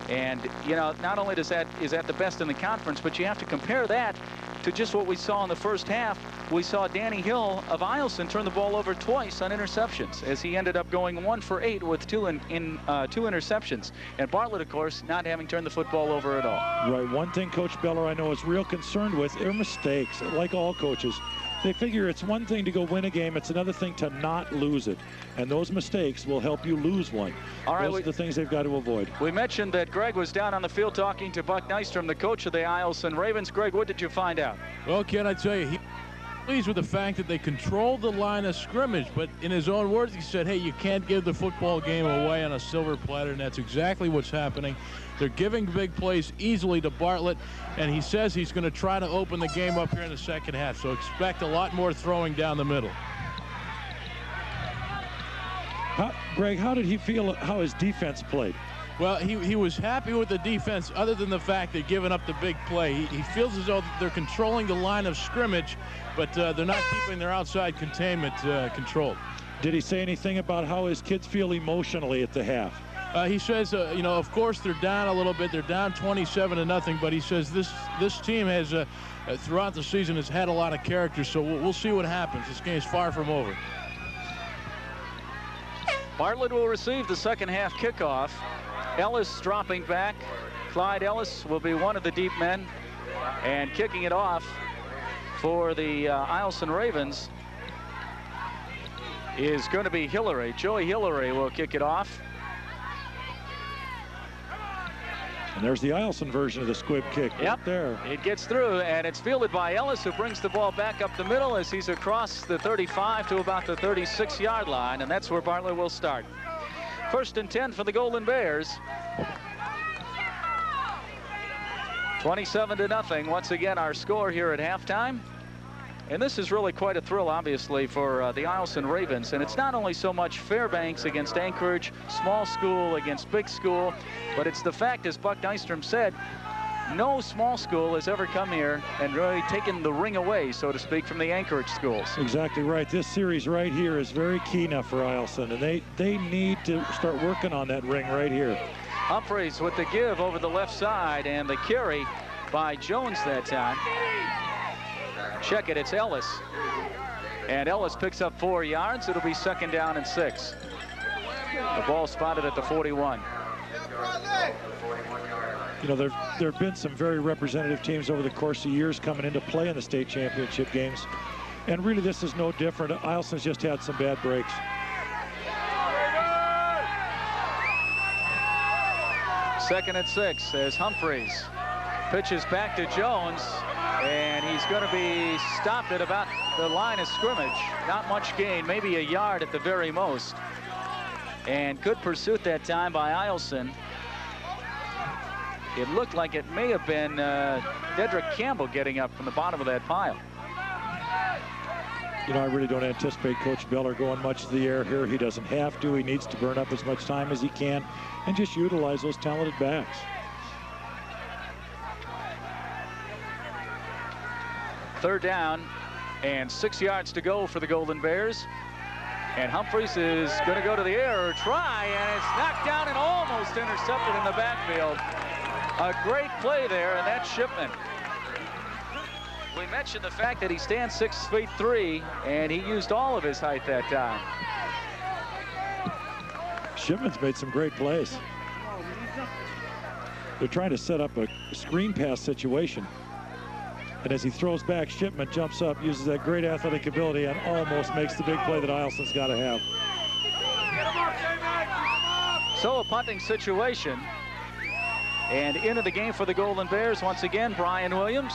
And, you know, not only is that the best in the conference, but you have to compare that to just what we saw in the first half. We saw Danny Hill of Eielson turn the ball over twice on interceptions, as he ended up going 1 for 8 with two interceptions. And Bartlett, of course, not having turned the football over at all. Right. One thing Coach Beller, I know, is real concerned with are mistakes, like all coaches. They figure it's one thing to go win a game, it's another thing to not lose it. And those mistakes will help you lose one. All right, those are the things they've got to avoid. We mentioned that Greg was down on the field talking to Buck Nystrom, the coach of the Eielson Ravens. Greg, what did you find out? Well, Ken, I tell you, he pleased with the fact that they controlled the line of scrimmage, but in his own words, he said, hey, you can't give the football game away on a silver platter, and that's exactly what's happening. They're giving big plays easily to Bartlett, and he says he's going to try to open the game up here in the second half, so expect a lot more throwing down the middle. Greg, how did he feel how his defense played? Well, he was happy with the defense other than the fact they're giving up the big play. He feels as though they're controlling the line of scrimmage, but they're not keeping their outside containment controlled. Did he say anything about how his kids feel emotionally at the half? He says, you know, of course they're down a little bit. They're down 27-0, but he says this team has, throughout the season, has had a lot of character, so we'll see what happens. This game's far from over. Bartlett will receive the second half kickoff. Ellis dropping back. Clyde Ellis will be one of the deep men. And kicking it off for the Eielson Ravens is going to be Hillary. Joey Hillary will kick it off. And there's the Eielson version of the squib kick right there. It gets through, and it's fielded by Ellis, who brings the ball back up the middle as he's across the 35 to about the 36-yard line, and that's where Bartlett will start. 1st and 10 for the Golden Bears. 27-0, once again, our score here at halftime. And this is really quite a thrill, obviously, for the Eielson Ravens. And it's not only so much Fairbanks against Anchorage, small school against big school, but it's the fact, as Buck Nystrom said, no small school has ever come here and really taken the ring away, so to speak, from the Anchorage schools. Exactly right. This series right here is very key now for Eielson, and they need to start working on that ring right here. Humphreys with the give over the left side, and the carry by Jones that time. Check it, it's Ellis. And Ellis picks up 4 yards. It'll be 2nd down and 6. The ball spotted at the 41. You know, there have been some very representative teams over the course of years coming into play in the state championship games. And really, this is no different. Eielson's just had some bad breaks. Second and 6 as Humphreys pitches back to Jones, and he's going to be stopped at about the line of scrimmage. Not much gain, maybe a yard at the very most. And good pursuit that time by Eielson. It looked like it may have been Dedrick Campbell getting up from the bottom of that pile. You know, I really don't anticipate Coach Beller going much to the air here. He doesn't have to. He needs to burn up as much time as he can and just utilize those talented backs. Third down and 6 yards to go for the Golden Bears. And Humphreys is going to go to the air or try, and it's knocked down and almost intercepted in the backfield. A great play there, and that's Shipman. We mentioned the fact that he stands 6'3", and he used all of his height that time. Shipman's made some great plays. They're trying to set up a screen pass situation. And as he throws back, Shipman jumps up, uses that great athletic ability, and almost makes the big play that Eielson's got to have. So a punting situation. And into the game for the Golden Bears once again, Brian Williams.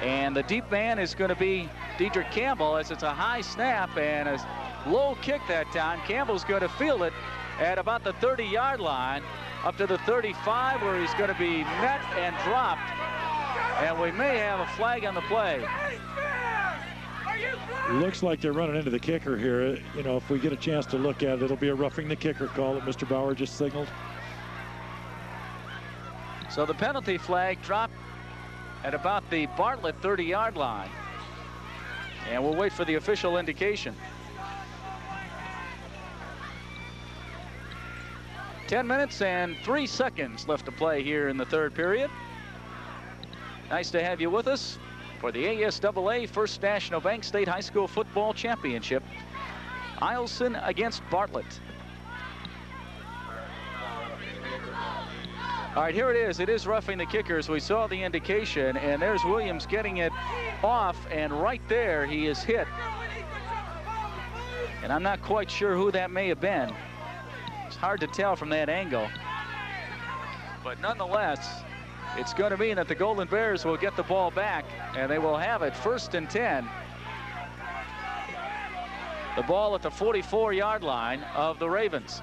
And the deep man is going to be Dedrick Campbell, as it's a high snap and a low kick that time. Campbell's going to field it at about the 30-yard line, up to the 35, where he's going to be met and dropped. And we may have a flag on the play. Looks like they're running into the kicker here. You know, if we get a chance to look at it, it'll be a roughing the kicker call that Mr. Bauer just signaled. So the penalty flag dropped at about the Bartlett 30-yard line. And we'll wait for the official indication. 10 minutes and 3 seconds left to play here in the third period. Nice to have you with us for the ASAA First National Bank State High School Football Championship. Eielson against Bartlett. All right, here it is. It is roughing the kickers. We saw the indication, and there's Williams getting it off, and right there he is hit. And I'm not quite sure who that may have been. It's hard to tell from that angle. But nonetheless, it's going to mean that the Golden Bears will get the ball back, and they will have it 1st and 10. The ball at the 44-yard line of the Ravens.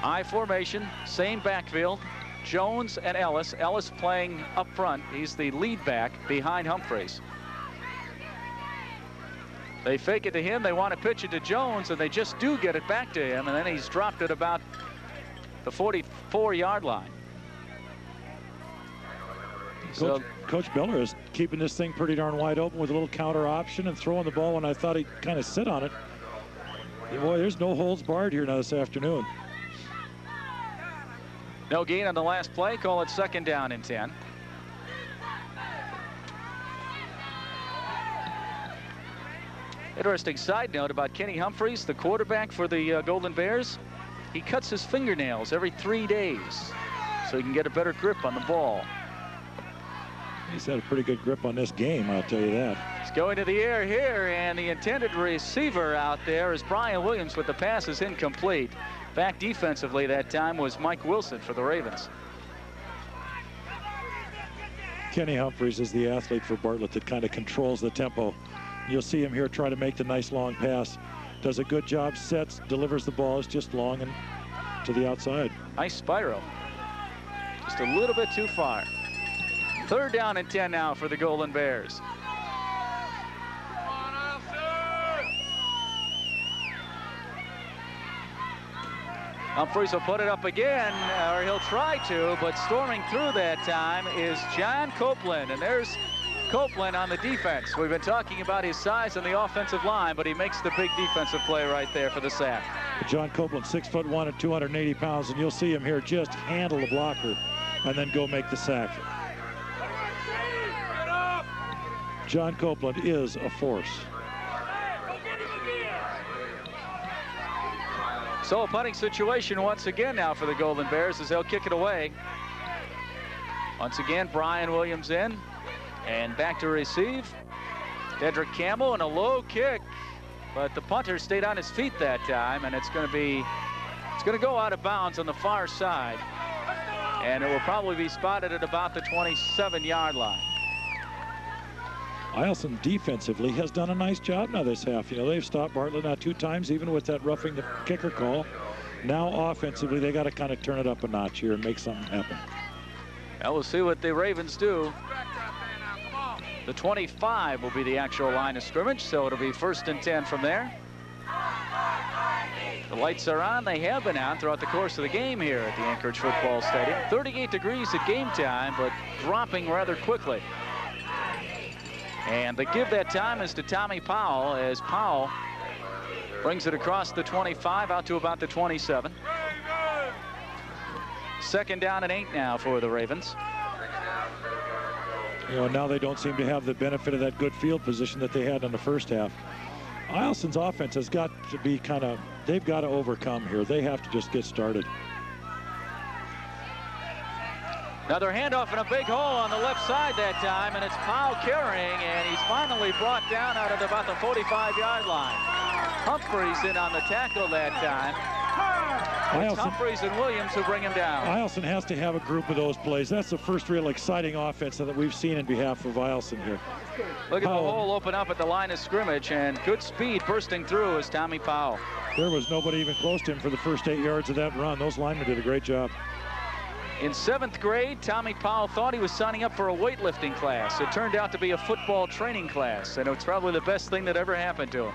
I formation, same backfield, Jones and Ellis. Ellis playing up front. He's the lead back behind Humphreys. They fake it to him. They want to pitch it to Jones, and they just do get it back to him, and then he's dropped it about the 44-yard line. Coach Miller is keeping this thing pretty darn wide open with a little counter option and throwing the ball when I thought he'd kind of sit on it. Boy, there's no holds barred here now this afternoon. No gain on the last play. Call it 2nd down and 10. Interesting side note about Kenny Humphreys, the quarterback for the Golden Bears. He cuts his fingernails every 3 days so he can get a better grip on the ball. He's had a pretty good grip on this game, I'll tell you that. He's going to the air here, and the intended receiver out there is Brian Williams, but the pass is incomplete. Back defensively that time was Mike Wilson for the Ravens. Kenny Humphreys is the athlete for Bartlett that kind of controls the tempo. You'll see him here try to make the nice long pass. Does a good job, sets, delivers the ball. It's just long and to the outside. Nice spiral. Just a little bit too far. 3rd down and 10 now for the Golden Bears. Humphreys will put it up again, or he'll try to, but storming through that time is John Copeland. And there's Copeland on the defense. We've been talking about his size on the offensive line, but he makes the big defensive play right there for the sack. John Copeland, 6'1" and 280 pounds, and you'll see him here just handle the blocker and then go make the sack. John Copeland is a force. So a punting situation once again now for the Golden Bears as they'll kick it away. Once again, Brian Williams in and back to receive. Dedrick Campbell and a low kick, but the punter stayed on his feet that time, and it's going to go out of bounds on the far side, and it will probably be spotted at about the 27-yard line. Eielson defensively has done a nice job now this half. You know, they've stopped Bartlett now 2 times, even with that roughing the kicker call. Now offensively, they got to kind of turn it up a notch here and make something happen. Well, we'll see what the Ravens do. The 25 will be the actual line of scrimmage, so it'll be 1st and 10 from there. The lights are on. They have been on throughout the course of the game here at the Anchorage Football Stadium. 38 degrees at game time, but dropping rather quickly. And the give that time is to Tommy Powell, as Powell brings it across the 25 out to about the 27. 2nd down and 8 now for the Ravens. You know, now they don't seem to have the benefit of that good field position that they had in the first half. Eielson's offense has got to be they've got to overcome here. They have to just get started. Another handoff and a big hole on the left side that time, and it's Powell carrying, and he's finally brought down out at about the 45-yard line. Humphreys in on the tackle that time. It's Humphreys and Williams who bring him down. Eielson has to have a group of those plays. That's the first real exciting offense that we've seen in behalf of Eielson here. Look at the hole open up at the line of scrimmage, and good speed bursting through is Tommy Powell. There was nobody even close to him for the first 8 yards of that run. Those linemen did a great job. In 7th grade, Tommy Powell thought he was signing up for a weightlifting class. It turned out to be a football training class, and it's probably the best thing that ever happened to him.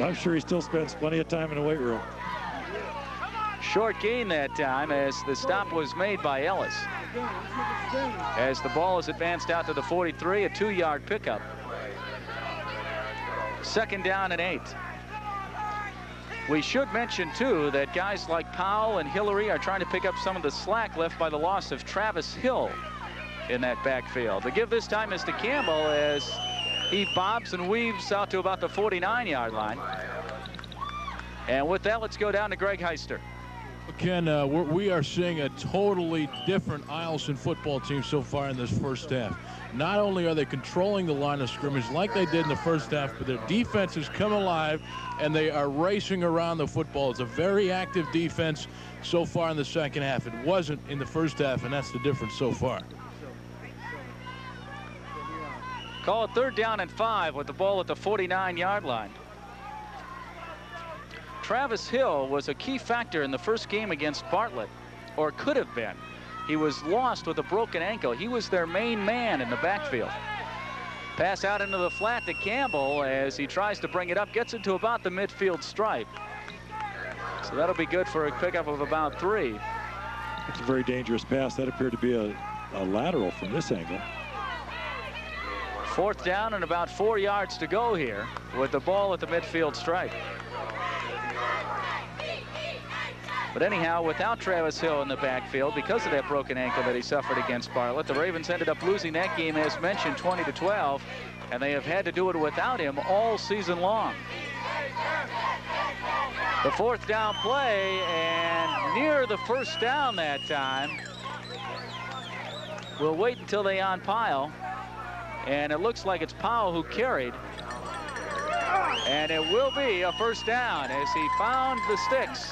I'm sure he still spends plenty of time in the weight room. Short gain that time as the stop was made by Ellis. As the ball is advanced out to the 43, a 2-yard pickup. 2nd down and 8. We should mention, too, that guys like Powell and Hillary are trying to pick up some of the slack left by the loss of Travis Hill in that backfield. The give this time is to Campbell as he bobs and weaves out to about the 49-yard line. And with that, let's go down to Greg Heister. Ken, we are seeing a totally different Eielson football team so far in this first half. Not only are they controlling the line of scrimmage like they did in the first half, but their defense has come alive and they are racing around the football. It's a very active defense so far in the second half. It wasn't in the first half, and that's the difference so far. Call it 3rd down and 5 with the ball at the 49-yard line. Travis Hill was a key factor in the first game against Bartlett, or could have been. He was lost with a broken ankle. He was their main man in the backfield. Pass out into the flat to Campbell as he tries to bring it up, gets it to about the midfield stripe. So that'll be good for a pickup of about 3. It's a very dangerous pass. That appeared to be a lateral from this angle. 4th down and about 4 yards to go here with the ball at the midfield stripe. But anyhow, without Travis Hill in the backfield, because of that broken ankle that he suffered against Bartlett, the Ravens ended up losing that game, as mentioned, 20-12, and they have had to do it without him all season long. The 4th down play, and near the 1st down that time. We'll wait until they on-pile, and it looks like it's Powell who carried. And it will be a 1st down as he found the sticks.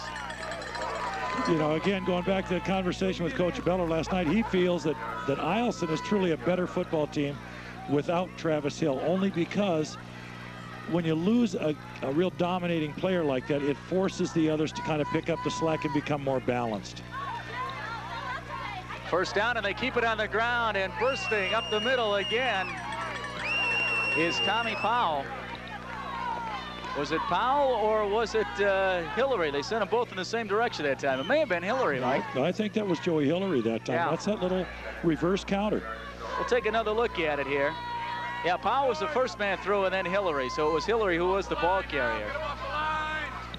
You know, again, going back to the conversation with Coach Beller last night, he feels that Eielson is truly a better football team without Travis Hill, only because when you lose a real dominating player like that, it forces the others to kind of pick up the slack and become more balanced. 1st down, and they keep it on the ground, and bursting up the middle again is Tommy Powell. Was it Powell or was it Hillary? They sent them both in the same direction that time. It may have been Hillary, Mike. I think that was Joey Hillary that time. Yeah. That's that little reverse counter. We'll take another look at it here. Yeah, Powell was the first man through, and then Hillary. So it was Hillary who was the ball carrier.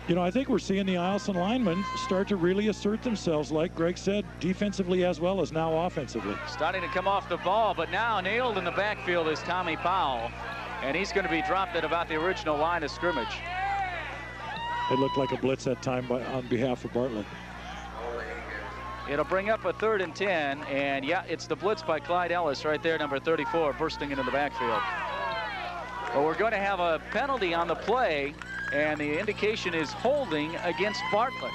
You know, I think we're seeing the Eielson linemen start to really assert themselves, like Greg said, defensively as well as now offensively. Starting to come off the ball, but now nailed in the backfield is Tommy Powell. And he's going to be dropped at about the original line of scrimmage. It looked like a blitz that time on behalf of Bartlett. It'll bring up a 3rd and 10. And, yeah, it's the blitz by Clyde Ellis right there, number 34, bursting into the backfield. Well, we're going to have a penalty on the play, and the indication is holding against Bartlett.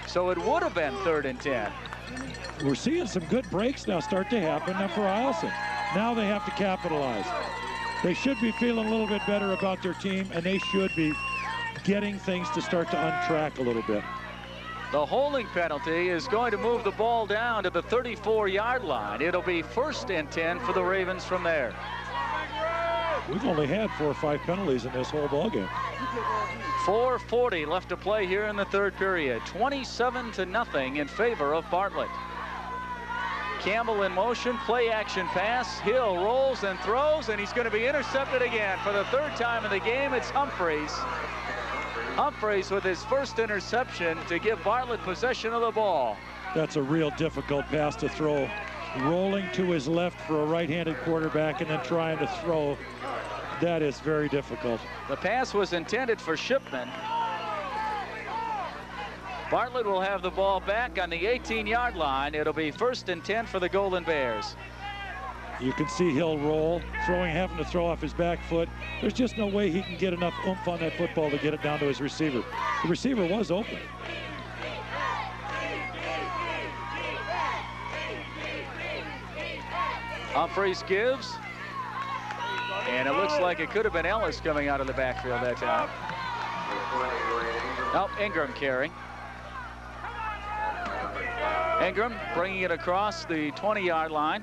So it would have been 3rd and 10. We're seeing some good breaks now start to happen now for Eielson. Now they have to capitalize. They should be feeling a little bit better about their team, and they should be getting things to start to untrack a little bit. The holding penalty is going to move the ball down to the 34-yard line. It'll be 1st and 10 for the Ravens from there. We've only had 4 or 5 penalties in this whole ballgame. 4:40 left to play here in the 3rd period. 27-0 in favor of Bartlett. Campbell in motion, play action pass. Hill rolls and throws, and he's going to be intercepted again for the 3rd time in the game. It's Humphreys. Humphreys with his first interception to give Bartlett possession of the ball. That's a real difficult pass to throw. Rolling to his left for a right-handed quarterback and then trying to throw. That is very difficult. The pass was intended for Shipman. Bartlett will have the ball back on the 18-yard line. It'll be 1st and 10 for the Golden Bears. You can see he'll roll, having to throw off his back foot. There's just no way he can get enough oomph on that football to get it down to his receiver. The receiver was open. Humphreys gives. And it looks like it could have been Ellis coming out of the backfield that time. Nope, Ingram carrying. Ingram bringing it across the 20-yard line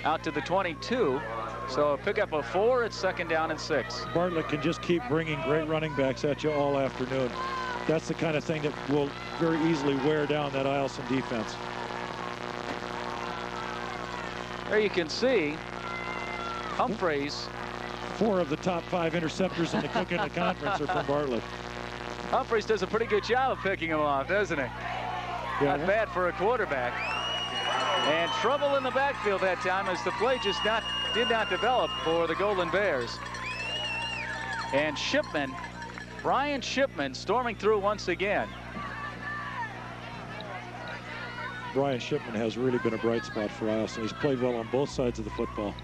out to the 22. So a pickup of 4. It's 2nd down and 6. Bartlett can just keep bringing great running backs at you all afternoon. That's the kind of thing that will very easily wear down that Eielson defense. There you can see Humphreys. 4 of the top 5 interceptors in the Cook Inlet Conference are from Bartlett. Humphreys does a pretty good job of picking them off, doesn't he? Yeah. Not bad for a quarterback. And trouble in the backfield that time as the play just did not develop for the Golden Bears. And Shipman, Brian Shipman, storming through once again. Brian Shipman has really been a bright spot for Eielson. He's played well on both sides of the football.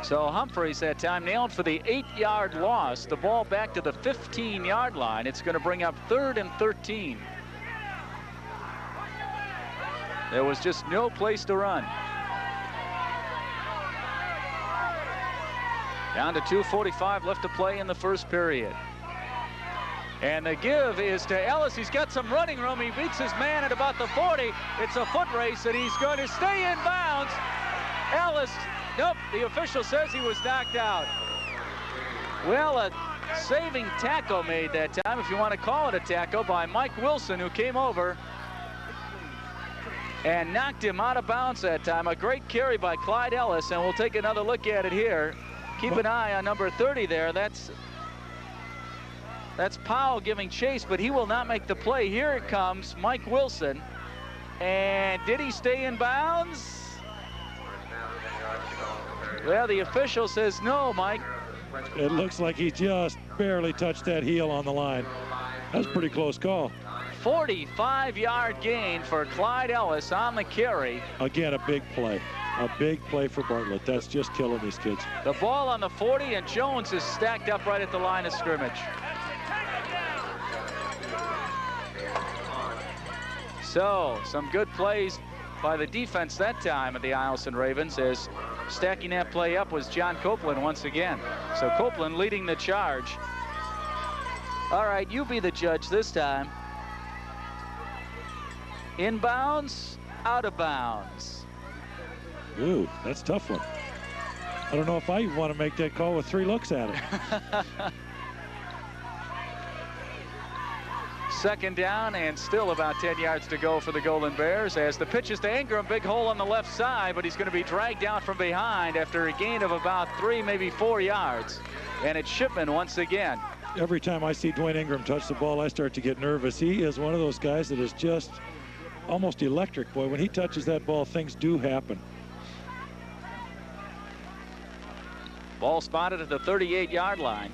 So Humphreys that time nailed for the 8-yard loss. The ball back to the 15-yard line. It's going to bring up 3rd and 13. There was just no place to run. Down to 2:45 left to play in the first period. And the give is to Ellis. He's got some running room. He beats his man at about the 40. It's a foot race, and he's going to stay in bounds. Ellis, nope, the official says he was knocked out. Well, a saving tackle made that time, if you want to call it a tackle, by Mike Wilson, who came over and knocked him out of bounds that time. A great carry by Clyde Ellis, and we'll take another look at it here. Keep an eye on number 30 there. That's Powell giving chase, but he will not make the play. Here it comes, Mike Wilson. And did he stay in bounds? Well, the official says no, Mike. It looks like he just barely touched that heel on the line. That's a pretty close call. 45-yard gain for Clyde Ellis on the carry. Again, a big play. A big play for Bartlett. That's just killing these kids. The ball on the 40, and Jones is stacked up right at the line of scrimmage. So, some good plays by the defense that time of the Eielson Ravens, as stacking that play up was John Copeland once again. So Copeland leading the charge. All right, you be the judge this time. Inbounds, out of bounds. Ooh, that's a tough one. I don't know if I want to make that call with 3 looks at it. 2nd down and still about 10 yards to go for the Golden Bears as the pitch is to Ingram. Big hole on the left side, but he's going to be dragged down from behind after a gain of about 3, maybe 4 yards. And it's Shipman once again. Every time I see Dwayne Ingram touch the ball, I start to get nervous. He is one of those guys that is just almost electric. Boy, when he touches that ball, things do happen. Ball spotted at the 38-yard line.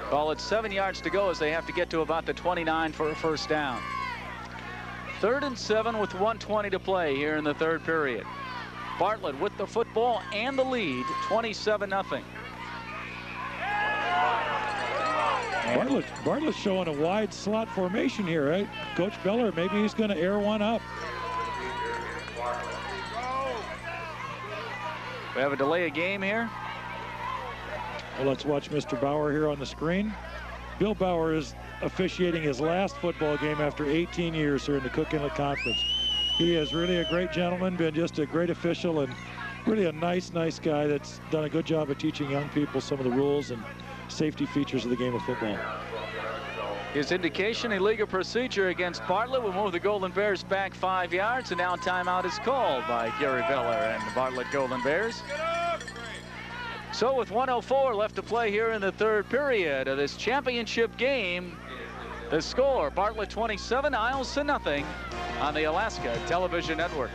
Call it 7 yards to go as they have to get to about the 29 for a first down. 3rd and 7 with 1:20 to play here in the 3rd period. Bartlett with the football and the lead, 27-0. Bartlett's showing a wide slot formation here, right? Coach Beller, maybe he's going to air one up. We have a delay of game here. Well, let's watch Mr. Bauer here on the screen. Bill Bauer is officiating his last football game after 18 years here in the Cook Inlet Conference. He is really a great gentleman, been just a great official, and really a nice guy that's done a good job of teaching young people some of the rules and safety features of the game of football. His indication, illegal procedure against Bartlett will move the Golden Bears back 5 yards, and now timeout is called by Gary Beller and the Bartlett Golden Bears. So with 1:04 left to play here in the 3rd period of this championship game, the score, Bartlett 27, Eielson nothing on the Alaska Television Network.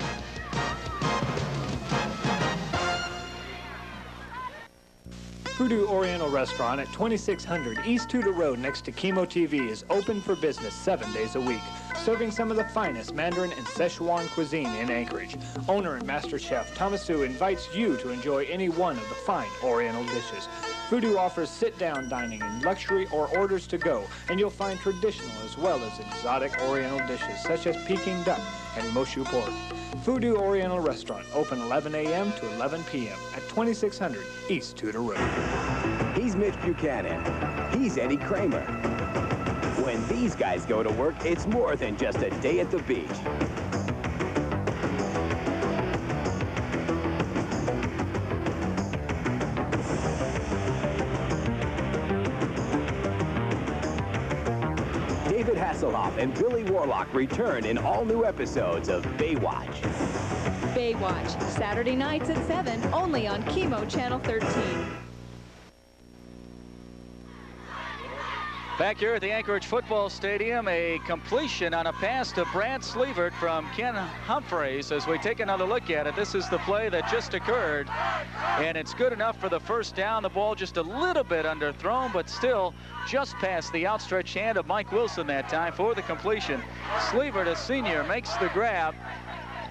Voodoo Oriental Restaurant at 2600 East Tudor Road next to KIMO TV is open for business 7 days a week, serving some of the finest Mandarin and Szechuan cuisine in Anchorage. Owner and master chef Thomas Su invites you to enjoy any one of the fine Oriental dishes. Voodoo offers sit-down dining in luxury or orders to go, and you'll find traditional as well as exotic Oriental dishes such as Peking duck and Moshu pork. Voodoo Oriental Restaurant, open 11 a.m. to 11 p.m. at 2600 East Tudor Road. He's Mitch Buchanan. He's Eddie Kramer. When these guys go to work, it's more than just a day at the beach. David Hasselhoff and Billy Warlock return in all new episodes of Baywatch. Baywatch, Saturday nights at 7, only on KIMO Channel 13. Back here at the Anchorage Football Stadium, a completion on a pass to Brad Sleevert from Ken Humphreys. As we take another look at it, this is the play that just occurred, and it's good enough for the first down. The ball just a little bit underthrown, but still just past the outstretched hand of Mike Wilson that time for the completion. Sleevert, a senior, makes the grab.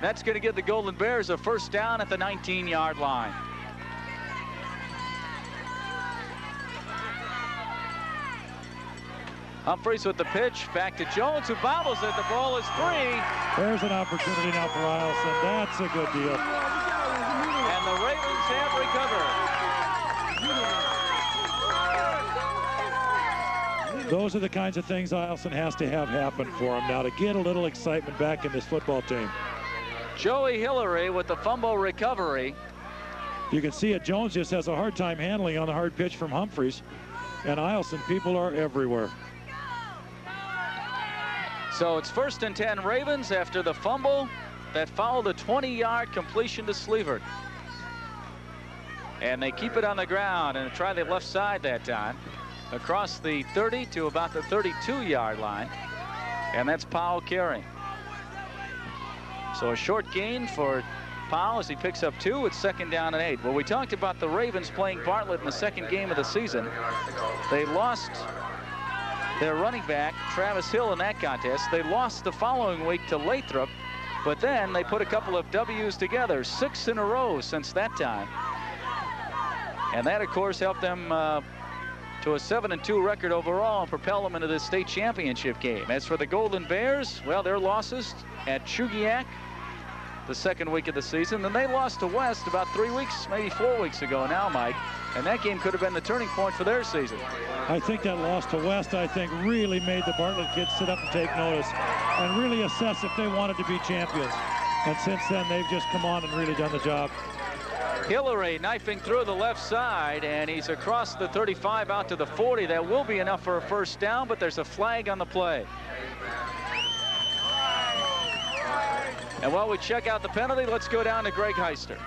That's going to give the Golden Bears a first down at the 19-yard line. Humphreys with the pitch, back to Jones, who bobbles it. The ball is free. There's an opportunity now for Eielson. That's a good deal. And the Ravens have recovered. Those are the kinds of things Eielson has to have happen for him now to get a little excitement back in this football team. Joey Hillary with the fumble recovery. You can see it. Jones just has a hard time handling on the hard pitch from Humphreys. And Eielson, people are everywhere. So it's 1st and 10 Ravens after the fumble that followed the 20-yard completion to Sleevert. And they keep it on the ground and try the left side that time. Across the 30 to about the 32-yard line. And that's Powell carrying. So a short gain for Powell as he picks up 2. It's 2nd down and 8. Well, we talked about the Ravens playing Bartlett in the second game of the season. They lost their running back, Travis Hill, in that contest. They lost the following week to Lathrop, but then they put a couple of W's together, 6 in a row since that time. And that, of course, helped them to a 7-2 record overall and propel them into the state championship game. As for the Golden Bears, well, their losses at Chugiak the second week of the season. Then they lost to West about 3 weeks, maybe 4 weeks ago now, Mike. And that game could have been the turning point for their season. I think that loss to West, I think, really made the Bartlett kids sit up and take notice and really assess if they wanted to be champions. And since then, they've just come on and really done the job. Hillary knifing through the left side, and he's across the 35 out to the 40. That will be enough for a first down, but there's a flag on the play. And while we check out the penalty, let's go down to Greg Heister.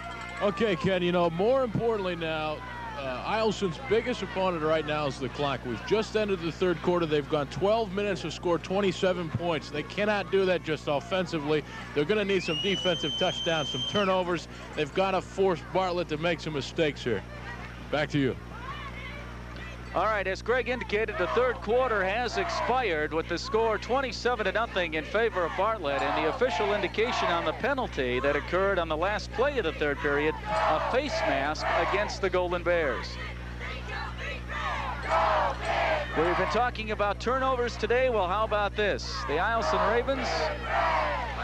Okay, Ken, you know, more importantly now, Eielson's biggest opponent right now is the clock. We've just ended the third quarter. They've gone 12 minutes to score 27 points. They cannot do that just offensively. They're going to need some defensive touchdowns, some turnovers. They've got to force Bartlett to make some mistakes here. Back to you. All right, as Greg indicated, the third quarter has expired with the score 27-0 in favor of Bartlett, and the official indication on the penalty that occurred on the last play of the third period, a face mask against the Golden Bears. We've been talking about turnovers today. Well, how about this? The Eielson Ravens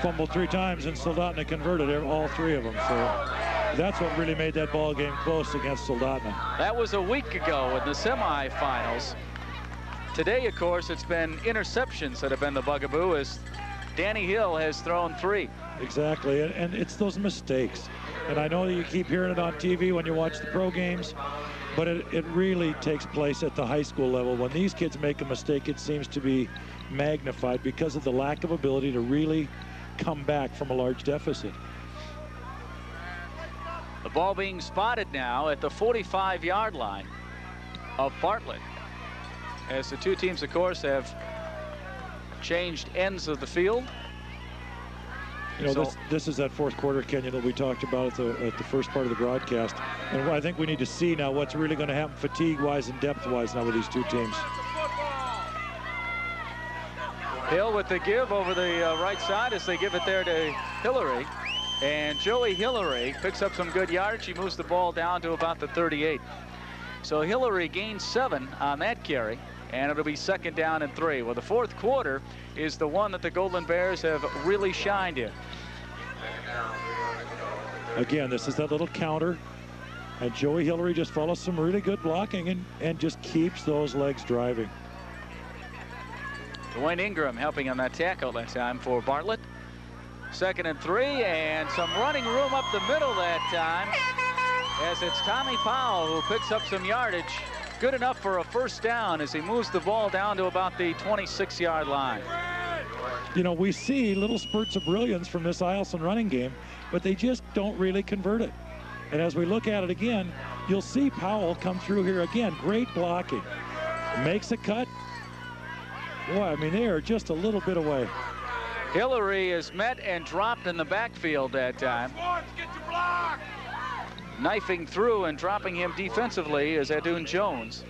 fumbled 3 times, and Soldotna converted all 3 of them. So that's what really made that ball game close against Soldotna. That was a week ago in the semifinals. Today, of course, it's been interceptions that have been the bugaboo, as Danny Hill has thrown 3. Exactly, and it's those mistakes. And I know that you keep hearing it on TV when you watch the pro games, but it really takes place at the high school level. When these kids make a mistake, it seems to be magnified because of the lack of ability to really come back from a large deficit. The ball being spotted now at the 45-yard line of Bartlett, as the two teams, of course, have changed ends of the field. You know, this is that fourth quarter, Kenyon, that we talked about at the first part of the broadcast. And I think we need to see now what's really going to happen fatigue-wise and depth-wise now with these two teams. Hill with the give over the right side as they give it there to Hillary. And Joey Hillary picks up some good yardage. He moves the ball down to about the 38. So Hillary gains 7 on that carry, and it'll be 2nd down and 3. Well, the fourth quarter is the one that the Golden Bears have really shined in. Again, this is that little counter, and Joey Hillary just follows some really good blocking and just keeps those legs driving. Dwayne Ingram helping on that tackle that time for Bartlett. 2nd and 3, and some running room up the middle that time, as it's Tommy Powell who picks up some yardage. Good enough for a 1st down as he moves the ball down to about the 26-yard line. You know, we see little spurts of brilliance from this Eielson running game, but they just don't really convert it. And as we look at it again, you'll see Powell come through here again. Great blocking. Makes a cut. Boy, I mean, they are just a little bit away. Hillary is met and dropped in the backfield that time. Knifing through and dropping him defensively is Adun Jones.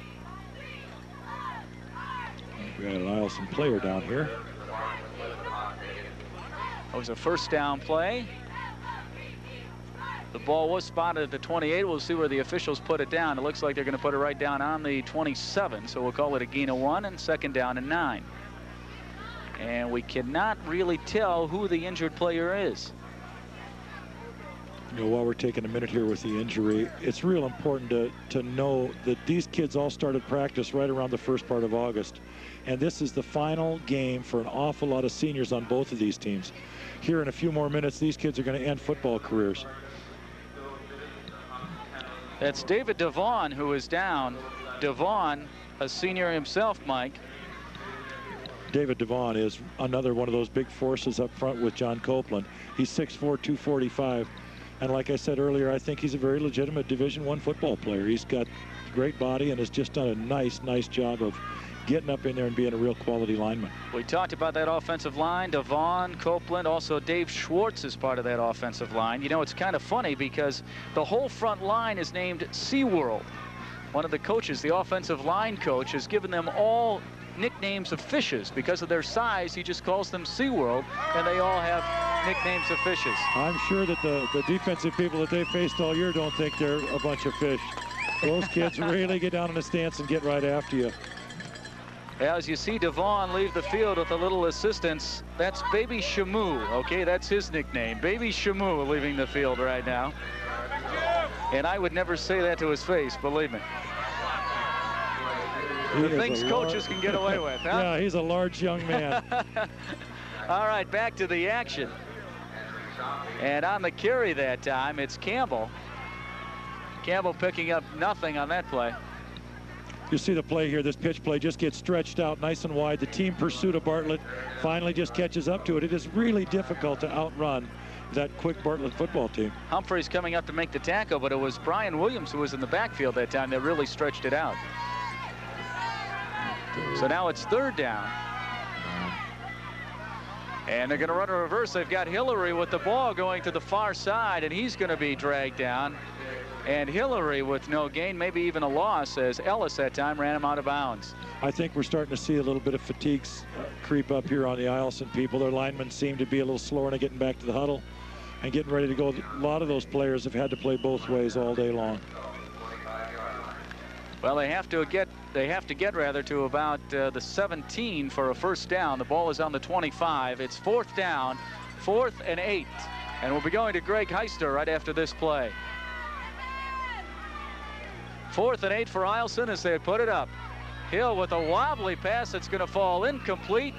We got an Eielson player down here. That was a 1st down play. The ball was spotted at the 28. We'll see where the officials put it down. It looks like they're going to put it right down on the 27, so we'll call it a gain of 1 and 2nd down and 9. And we cannot really tell who the injured player is. You know, while we're taking a minute here with the injury, it's real important to know that these kids all started practice right around the first part of August. And this is the final game for an awful lot of seniors on both of these teams. Here in a few more minutes, these kids are going to end football careers. That's David Devon who is down. Devon, a senior himself, Mike. David Devon is another one of those big forces up front with John Copeland. He's 6'4", 245. And like I said earlier, I think he's a very legitimate Division I football player. He's got a great body and has just done a nice job of getting up in there and being a real quality lineman. We talked about that offensive line. Devon, Copeland, also Dave Schwartz is part of that offensive line. You know, it's kind of funny because the whole front line is named SeaWorld. One of the coaches, the offensive line coach, has given them all nicknames of fishes. Because of their size, he just calls them SeaWorld, and they all have nicknames of fishes. I'm sure that the defensive people that they faced all year don't think they're a bunch of fish. Those kids really get down in the stance and get right after you. As you see Devon leave the field with a little assistance, that's Baby Shamu. Okay, that's his nickname. Baby Shamu leaving the field right now. And I would never say that to his face, believe me. The things coaches can get away with, huh? Yeah, he's a large young man. All right, back to the action. And on the carry that time, it's Campbell. Campbell picking up nothing on that play. You see the play here, this pitch play just gets stretched out nice and wide. The team pursuit of Bartlett finally just catches up to it. It is really difficult to outrun that quick Bartlett football team. Humphreys coming up to make the tackle, but it was Brian Williams who was in the backfield that time that really stretched it out. So now it's 3rd down. And they're going to run a reverse. They've got Hillary with the ball going to the far side, and he's going to be dragged down. And Hillary with no gain, maybe even a loss, as Ellis that time ran him out of bounds. I think we're starting to see a little bit of fatigue creep up here on the Eielson people. Their linemen seem to be a little slower in getting back to the huddle and getting ready to go. A lot of those players have had to play both ways all day long. Well, they have to get to about the 17 for a 1st down. The ball is on the 25. It's 4th down, 4th and 8. And we'll be going to Greg Heister right after this play. 4th and 8 for Eielson as they put it up. Hill with a wobbly pass that's going to fall incomplete.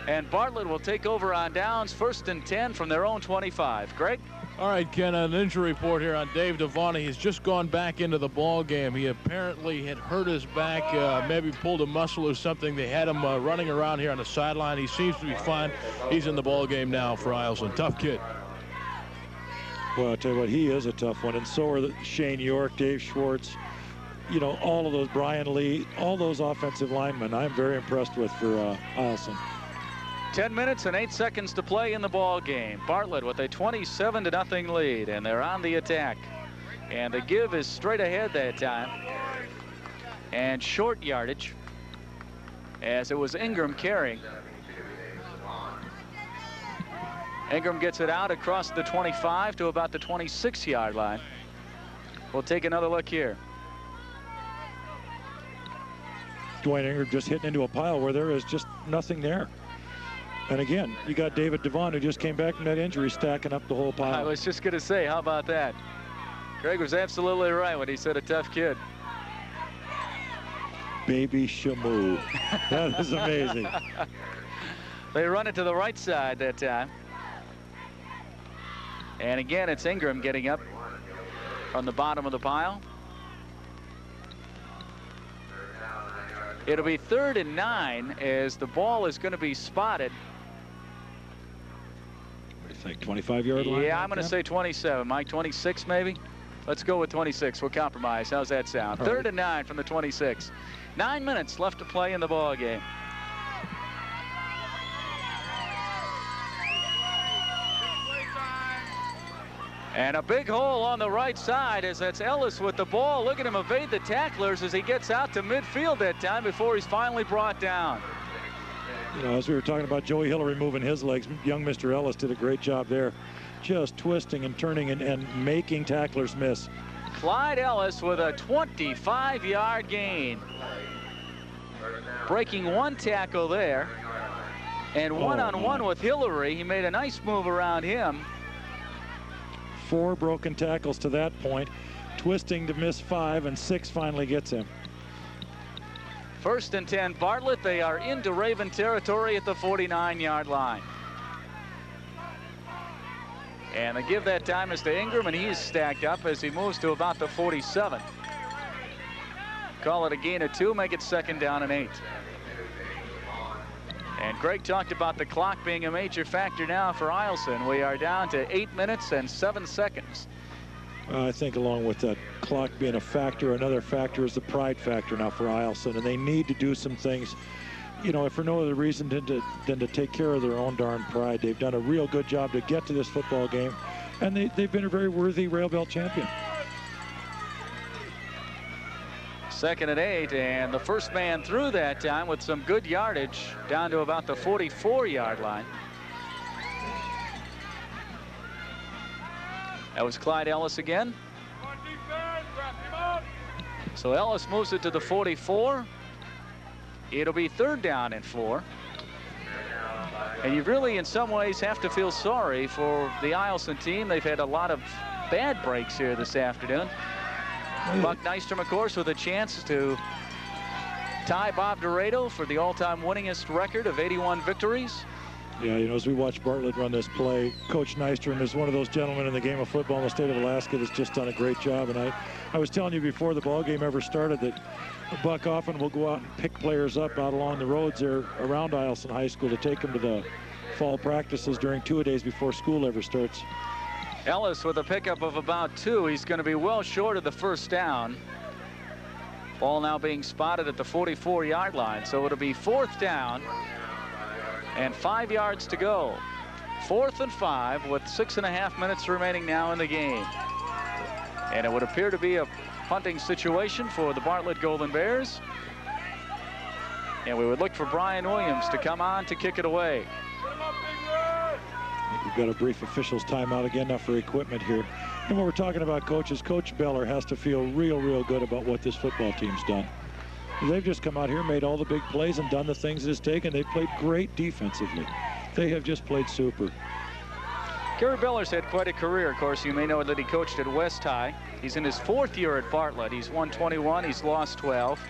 And Bartlett will take over on downs, 1st and 10 from their own 25. Greg? All right, Ken, an injury report here on Dave Devani. He's just gone back into the ball game. He apparently had hurt his back, maybe pulled a muscle or something. They had him running around here on the sideline. He seems to be fine. He's in the ball game now for Eielson. Tough kid. Well, I'll tell you what, he is a tough one, and so are Shane York, Dave Schwartz, you know, all of those, Brian Lee, all those offensive linemen I'm very impressed with for Eielson. 10 minutes and 8 seconds to play in the ball game. Bartlett with a 27-0 lead, and they're on the attack. And the give is straight ahead that time. And short yardage, as it was Ingram carrying. Ingram gets it out across the 25 to about the 26-yard line. We'll take another look here. Dwayne Ingram just hitting into a pile where there is just nothing there. And again, you got David Devon, who just came back from that injury, stacking up the whole pile. I was just going to say, how about that? Greg was absolutely right when he said a tough kid. Baby Shamu. That is amazing. They run it to the right side that time. And again, it's Ingram getting up from the bottom of the pile. It'll be 3rd and 9 as the ball is going to be spotted. What do you think, 25-yard line? Yeah, I'm going to say 27. Mike, 26 maybe? Let's go with 26. We'll compromise. How's that sound? 3rd and 9 from the 26. 9 minutes left to play in the ball game. And a big hole on the right side as that's Ellis with the ball. Look at him evade the tacklers as he gets out to midfield that time before he's finally brought down. You know, as we were talking about Joey Hillary moving his legs, young Mr. Ellis did a great job there. Just twisting and turning and making tacklers miss. Clyde Ellis with a 25-yard gain. Breaking one tackle there. And one-on-one with Hillary. He made a nice move around him. 4 broken tackles to that point, twisting to miss 5, and 6 finally gets him. 1st and 10 Bartlett. They are into Raven territory at the 49-yard line. And the give that time is to Ingram, and he's stacked up as he moves to about the 47. Call it a gain of 2, make it 2nd down and 8. And Greg talked about the clock being a major factor now for Eielson. We are down to 8 minutes and 7 seconds. I think along with that clock being a factor, another factor is the pride factor now for Eielson. And they need to do some things, you know, if for no other reason than to take care of their own darn pride. They've done a real good job to get to this football game. And they've been a very worthy rail belt champion. 2nd and 8, and the first man through that time with some good yardage down to about the 44-yard line. That was Clyde Ellis again. So Ellis moves it to the 44. It'll be 3rd down and 4. And you really, in some ways, have to feel sorry for the Eielson team. They've had a lot of bad breaks here this afternoon. Buck Nystrom, of course, with a chance to tie Bob Dorado for the all-time winningest record of 81 victories. Yeah, you know, as we watch Bartlett run this play, Coach Nystrom is one of those gentlemen in the game of football in the state of Alaska that's just done a great job. And I was telling you before the ball game ever started that Buck often will go out and pick players up out along the roads there around Eielson High School to take them to the fall practices during 2-a-days before school ever starts. Ellis with a pickup of about 2. He's going to be well short of the 1st down. Ball now being spotted at the 44-yard line. So it'll be 4th down and 5 yards to go. 4th and 5 with 6.5 minutes remaining now in the game. And it would appear to be a punting situation for the Bartlett Golden Bears. And we would look for Brian Williams to come on to kick it away. We've got a brief officials timeout again now for equipment here. And when we're talking about coaches, Coach Beller has to feel real good about what this football team's done. They've just come out here, made all the big plays, and done the things it's taken. They've played great defensively. They have just played super. Gary Beller's had quite a career. Of course, you may know that he coached at West High. He's in his 4th year at Bartlett. He's won 21. He's lost 12.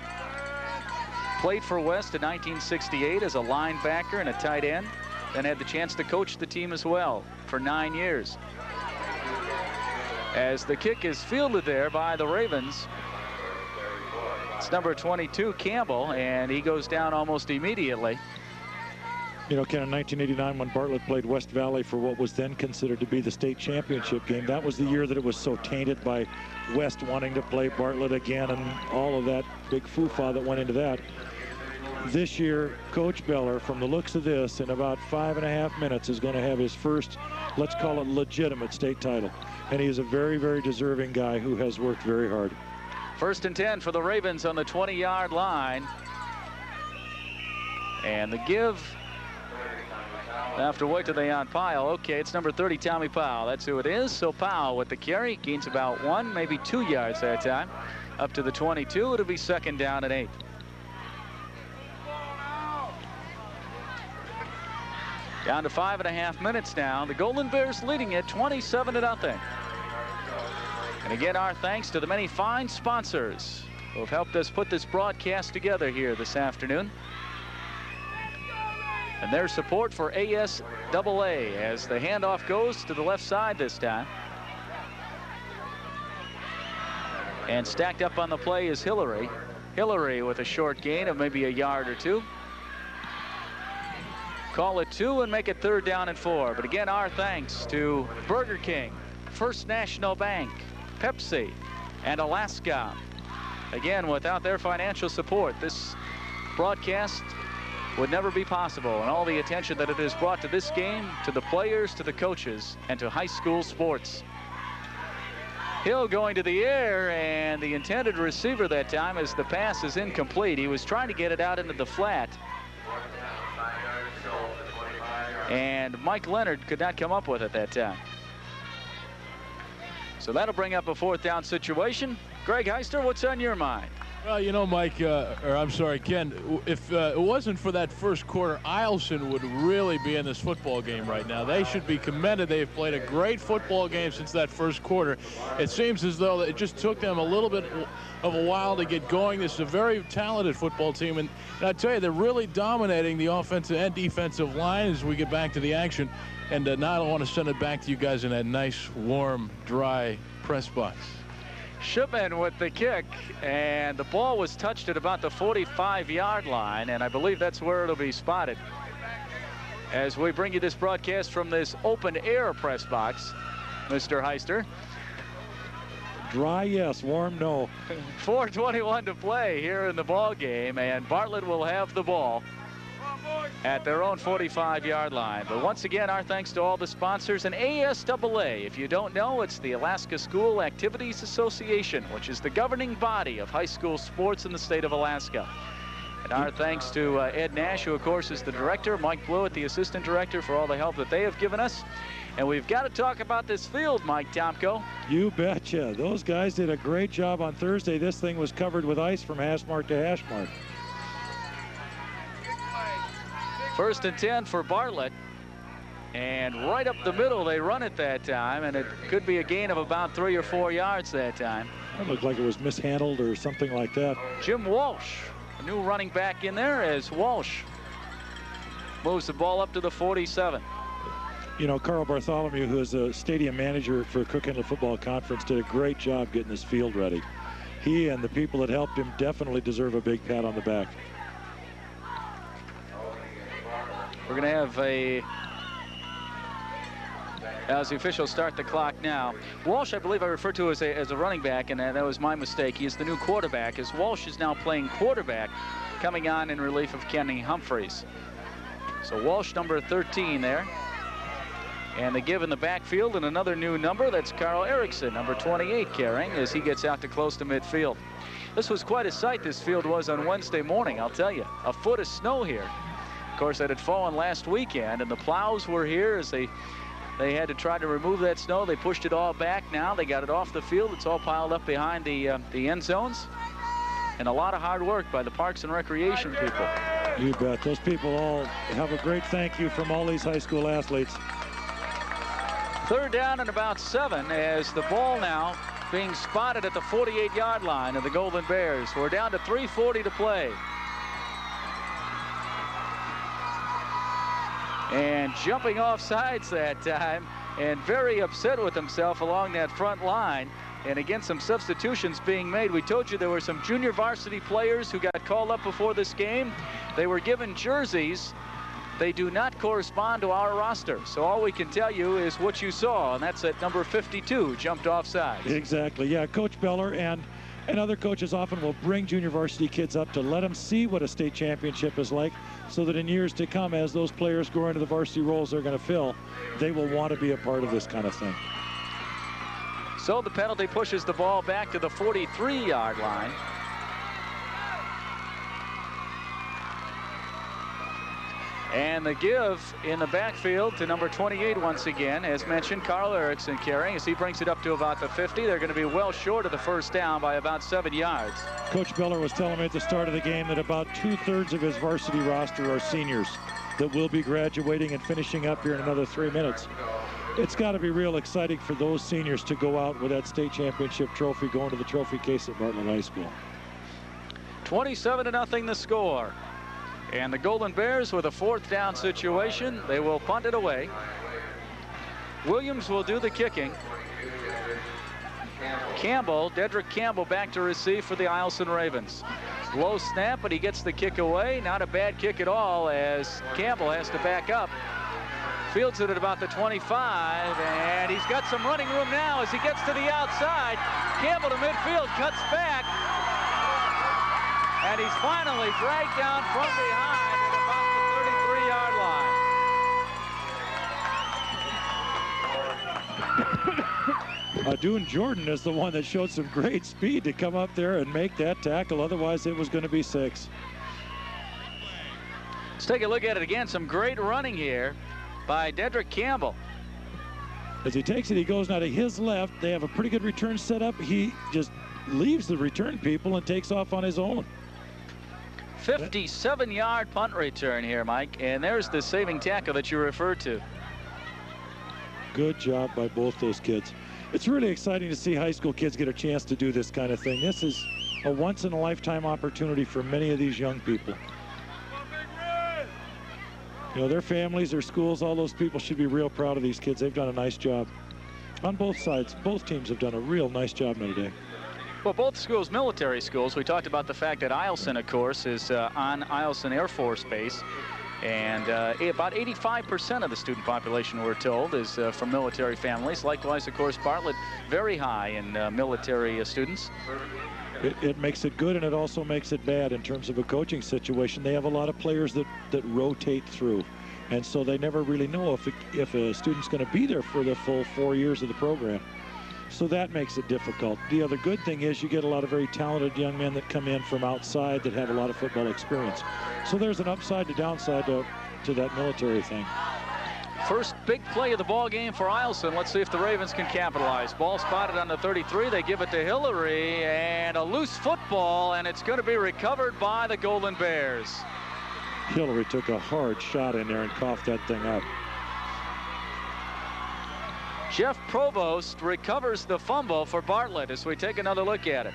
Played for West in 1968 as a linebacker and a tight end. Then had the chance to coach the team as well for 9 years. As the kick is fielded there by the Ravens, it's number 22, Campbell, and he goes down almost immediately. You know, Ken, in 1989, when Bartlett played West Valley for what was then considered to be the state championship game, that was the year that it was so tainted by West wanting to play Bartlett again and all of that big foo-fa that went into that. this year, Coach Beller, from the looks of this, in about 5.5 minutes, is going to have his first, let's call it legitimate state title. And he is a very, very deserving guy who has worked very hard. 1st and 10 for the Ravens on the 20-yard line. And the give, I have to wait till they on Powell. Okay, it's number 30, Tommy Powell. That's who it is. So Powell with the carry gains about 1, maybe 2 yards that time. Up to the 22. It'll be 2nd down and 8. Down to 5.5 minutes now. The Golden Bears leading it 27-0. And again, our thanks to the many fine sponsors who have helped us put this broadcast together here this afternoon. And their support for ASAA as the handoff goes to the left side this time. And stacked up on the play is Hillary. Hillary with a short gain of maybe a yard or 2. Call it 2 and make it 3rd down and 4. But again, our thanks to Burger King, First National Bank, Pepsi, and Alaska. Again, without their financial support, this broadcast would never be possible. And all the attention that it has brought to this game, to the players, to the coaches, and to high school sports. Hill going to the air, and the intended receiver that time, as the pass is incomplete. He was trying to get it out into the flat. And Mike Leonard could not come up with it that time. So that'll bring up a 4th down situation. Greg Heister, what's on your mind? Well, you know, Mike, or I'm sorry, Ken, if it wasn't for that first quarter, Eielson would really be in this football game right now. They should be commended. They've played a great football game since that first quarter. It seems as though it just took them a little bit of a while to get going. This is a very talented football team, and I tell you, they're really dominating the offensive and defensive line as we get back to the action. And now I want to send it back to you guys in that nice, warm, dry press box. Shipman with the kick, and the ball was touched at about the 45-yard line, and I believe that's where it'll be spotted. As we bring you this broadcast from this open-air press box, Mr. Heister. Dry, yes. Warm, no. 4:21 to play here in the ball game, and Bartlett will have the ball at their own 45-yard line. But once again, our thanks to all the sponsors. And ASAA, if you don't know, it's the Alaska School Activities Association, which is the governing body of high school sports in the state of Alaska. And our thanks to Ed Nash, who of course is the director, Mike Blewett, the assistant director, for all the help that they have given us. And we've got to talk about this field, Mike Tomko. You betcha. Those guys did a great job on Thursday. This thing was covered with ice from hash mark to hash mark. 1st and 10 for Bartlett, and right up the middle they run it that time, and it could be a gain of about 3 or 4 yards that time. It looked like it was mishandled or something like that. Jim Walsh, a new running back in there, as Walsh moves the ball up to the 47. You know, Carl Bartholomew, who is a stadium manager for Cook Inlet Football Conference, did a great job getting this field ready. He and the people that helped him definitely deserve a big pat on the back. We're going to have as the officials start the clock now. Walsh, I believe I referred to as a running back, and that was my mistake. He is the new quarterback, as Walsh is now playing quarterback, coming on in relief of Kenny Humphreys. So Walsh, number 13 there. And they give in the backfield, and another new number. That's Carl Erickson, number 28, carrying as he gets out to close to midfield. This was quite a sight, this field was, on Wednesday morning, I'll tell you. A foot of snow here. Of course, that had fallen last weekend, and the plows were here as they had to try to remove that snow. They pushed it all back now. They got it off the field. It's all piled up behind the end zones. And a lot of hard work by the Parks and Recreation people. You bet. Those people all have a great thank you from all these high school athletes. 3rd down and about 7 as the ball now being spotted at the 48-yard line of the Golden Bears. We're down to 3:40 to play. And jumping off sides that time, and very upset with himself along that front line. And again, some substitutions being made. We told you there were some junior varsity players who got called up before this game. They were given jerseys. They do not correspond to our roster. So all we can tell you is what you saw, and that's at number 52, jumped offside. Exactly. Yeah, Coach Beller and And other coaches often will bring junior varsity kids up to let them see what a state championship is like, so that in years to come, as those players grow into the varsity roles they're going to fill, they will want to be a part of this kind of thing. So the penalty pushes the ball back to the 43-yard line. And the give in the backfield to number 28 once again. As mentioned, Carl Erickson carrying as he brings it up to about the 50. They're going to be well short of the first down by about 7 yards. Coach Beller was telling me at the start of the game that about 2/3 of his varsity roster are seniors that will be graduating and finishing up here in another 3 minutes. It's got to be real exciting for those seniors to go out with that state championship trophy going to the trophy case at Bartlett High School. 27-0 the score. And the Golden Bears with a 4th down situation. They will punt it away. Williams will do the kicking. Dedrick Campbell back to receive for the Eielson Ravens. Low snap, but he gets the kick away. Not a bad kick at all as Campbell has to back up. Fields it at about the 25, and he's got some running room now as he gets to the outside. Campbell to midfield, cuts back. And he's finally dragged down from behind at about the 33-yard line. Dune Jordan is the one that showed some great speed to come up there and make that tackle. Otherwise, it was going to be 6. Let's take a look at it again. Some great running here by Dedrick Campbell. As he takes it, he goes now to his left. They have a pretty good return set up. He just leaves the return people and takes off on his own. 57-yard punt return here, Mike, and there's the saving tackle that you referred to. Good job by both those kids. It's really exciting to see high school kids get a chance to do this kind of thing. This is a once-in-a-lifetime opportunity for many of these young people. You know, their families, their schools, all those people should be real proud of these kids. They've done a nice job. On both sides, both teams have done a real nice job today. Well, both schools, military schools. We talked about the fact that Eielson, of course, is on Eielson Air Force Base. And about 85% of the student population, we're told, is from military families. Likewise, of course, Bartlett, very high in military students. It makes it good, and it also makes it bad in terms of a coaching situation. They have a lot of players that rotate through. And so they never really know if a student's going to be there for the full 4 years of the program. So that makes it difficult. The other good thing is you get a lot of very talented young men that come in from outside that have a lot of football experience. So there's an upside to downside to that military thing. First big play of the ball game for Eielson. Let's see if the Ravens can capitalize. Ball spotted on the 33. They give it to Hillary, and a loose football, and it's going to be recovered by the Golden Bears. Hillary took a hard shot in there and coughed that thing up. Jeff Provost recovers the fumble for Bartlett as we take another look at it.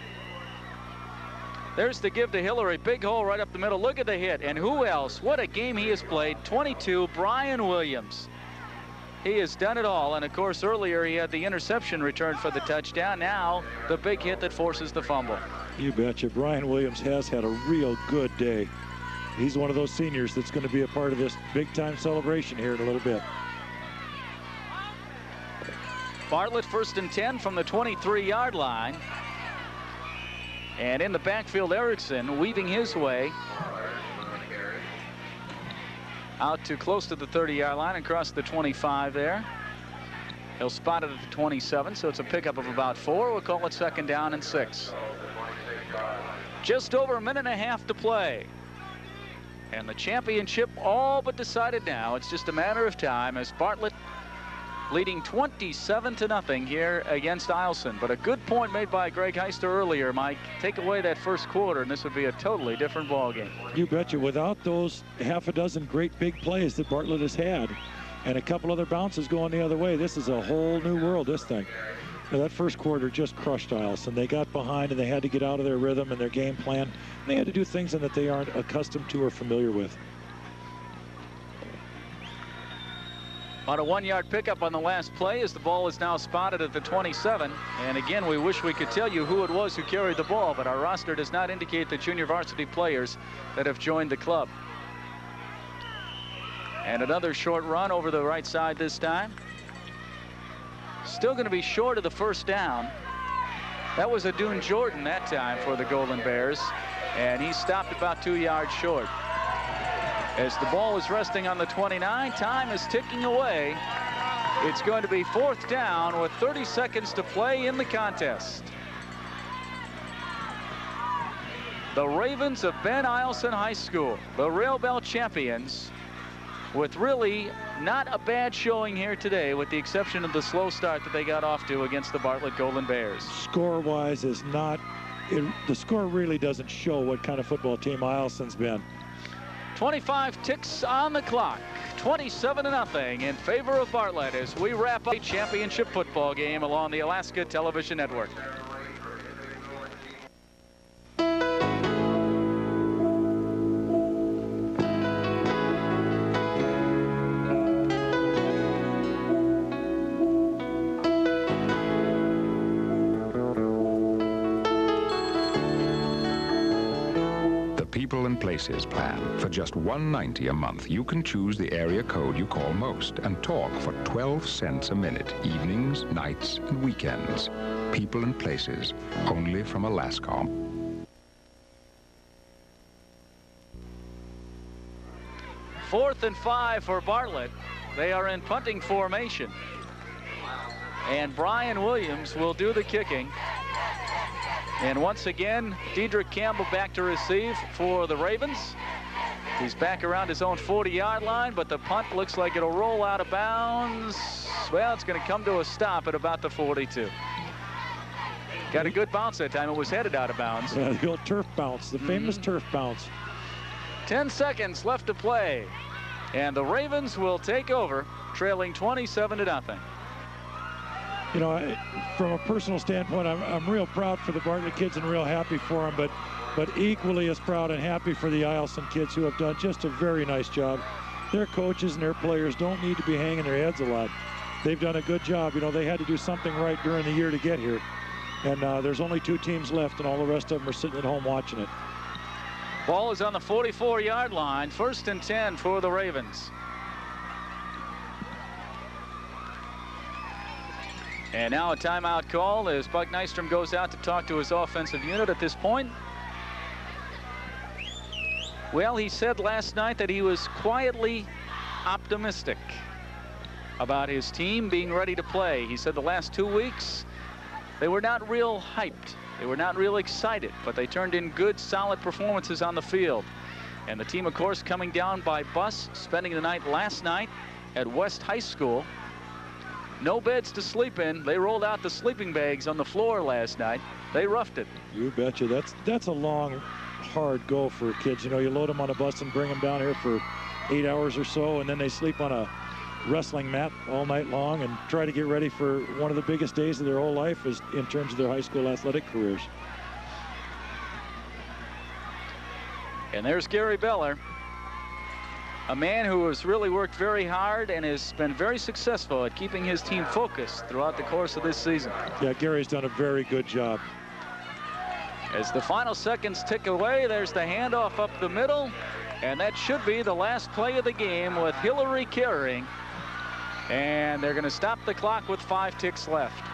There's the give to Hillary. Big hole right up the middle. Look at the hit. And who else? What a game he has played. 22, Brian Williams. He has done it all. And, of course, earlier he had the interception return for the touchdown. Now the big hit that forces the fumble. You betcha. Brian Williams has had a real good day. He's one of those seniors that's going to be a part of this big-time celebration here in a little bit. Bartlett 1st and 10 from the 23-yard line. And in the backfield, Erickson weaving his way out to close to the 30-yard line and across the 25 there. He'll spot it at the 27, so it's a pickup of about 4. We'll call it 2nd down and 6. Just over a minute and a half to play. And the championship all but decided now. It's just a matter of time as Bartlett leading 27-0 here against Eielson. But a good point made by Greg Heister earlier, Mike. Take away that first quarter, and this would be a totally different ball game. You betcha. Without those half a dozen great big plays that Bartlett has had, and a couple other bounces going the other way, this is a whole new world, this thing. Now, that first quarter just crushed Eielson. They got behind, and they had to get out of their rhythm and their game plan. And they had to do things that they aren't accustomed to or familiar with. About a 1-yard pickup on the last play as the ball is now spotted at the 27. And again, we wish we could tell you who it was who carried the ball, but our roster does not indicate the junior varsity players that have joined the club. And another short run over the right side this time. Still going to be short of the first down. That was a Dune Jordan that time for the Golden Bears, and he stopped about 2 yards short. As the ball is resting on the 29, time is ticking away. It's going to be 4th down with 30 seconds to play in the contest. The Ravens of Ben Eielson High School, the Rail Belt champions, with really not a bad showing here today, with the exception of the slow start that they got off to against the Bartlett Golden Bears. Score-wise is not, the score really doesn't show what kind of football team Eielson's been. 25 ticks on the clock. 27-0 in favor of Bartlett as we wrap up a championship football game along the Alaska Television Network. People and Places plan. For just $1.90 a month, you can choose the area code you call most and talk for 12 cents a minute, evenings, nights, and weekends. People and Places, only from Alaska. Fourth and 5 for Bartlett. They are in punting formation. And Brian Williams will do the kicking. And once again, Dedrick Campbell back to receive for the Ravens. He's back around his own 40-yard line, but the punt looks like it'll roll out of bounds. Well, it's going to come to a stop at about the 42. Got a good bounce that time. It was headed out of bounds. Yeah, the old turf bounce, the famous turf bounce. 10 seconds left to play. And the Ravens will take over, trailing 27-0. You know, from a personal standpoint, I'm real proud for the Bartlett kids and real happy for them, but equally as proud and happy for the Eielson kids who have done just a very nice job. Their coaches and their players don't need to be hanging their heads a lot. They've done a good job. You know, they had to do something right during the year to get here. And there's only 2 teams left, and all the rest of them are sitting at home watching it. Ball is on the 44-yard line. 1st and 10 for the Ravens. And now a timeout call as Buck Nystrom goes out to talk to his offensive unit at this point. Well, he said last night that he was quietly optimistic about his team being ready to play. He said the last 2 weeks, they were not real hyped. They were not real excited, but they turned in good, solid performances on the field. And the team, of course, coming down by bus, spending the night last night at West High School. No beds to sleep in. They rolled out the sleeping bags on the floor last night. They roughed it. You betcha. That's a long, hard go for kids. You know, you load them on a bus and bring them down here for 8 hours or so, and then they sleep on a wrestling mat all night long and try to get ready for one of the biggest days of their whole life is in terms of their high school athletic careers. And there's Gary Beller, a man who has really worked very hard and has been very successful at keeping his team focused throughout the course of this season. Yeah, Gary's done a very good job. As the final seconds tick away, there's the handoff up the middle, and that should be the last play of the game with Hillary carrying. And they're going to stop the clock with 5 ticks left.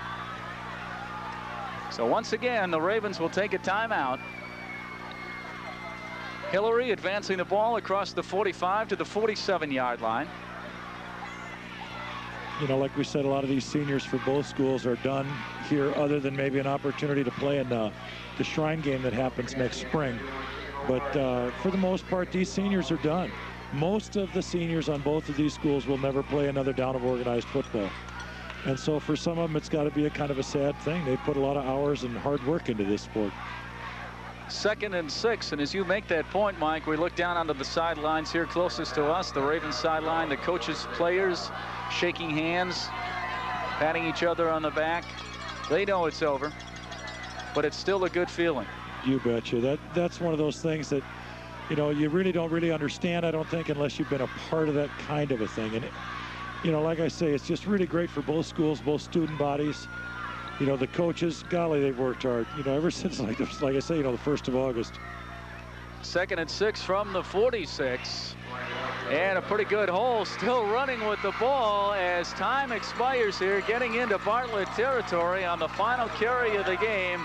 So once again, the Ravens will take a timeout. Hillary advancing the ball across the 45 to the 47-yard line. You know, like we said, a lot of these seniors for both schools are done here other than maybe an opportunity to play in the Shrine game that happens next spring. But for the most part, these seniors are done. Most of the seniors on both of these schools will never play another down of organized football. And so for some of them, it's got to be a kind of a sad thing. They put a lot of hours and hard work into this sport. 2nd and 6, and as you make that point, Mike, we look down onto the sidelines here closest to us, the Ravens sideline, the coaches, players shaking hands, patting each other on the back. They know it's over, but it's still a good feeling. You betcha. That's one of those things that, you know, you really don't understand, I don't think, unless you've been a part of that kind of a thing. And, you know, like I say, it's just really great for both schools, both student bodies. You know, the coaches, golly, they've worked hard, you know, ever since, like I say, you know, the 1st of August. 2nd and 6 from the 46. And a pretty good hole, still running with the ball as time expires here, getting into Bartlett territory on the final carry of the game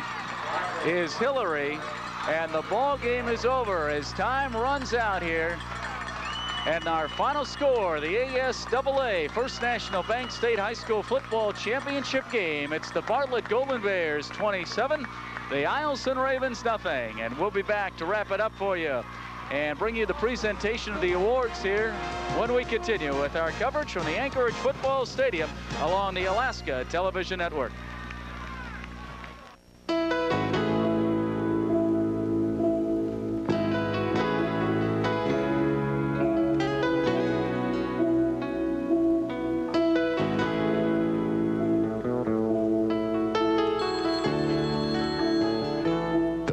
is Hillary. And the ball game is over as time runs out here. And our final score, the ASAA First National Bank State High School Football Championship game. It's the Bartlett Golden Bears 27, the Eielson Ravens nothing. And we'll be back to wrap it up for you and bring you the presentation of the awards here when we continue with our coverage from the Anchorage Football Stadium along the Alaska Television Network.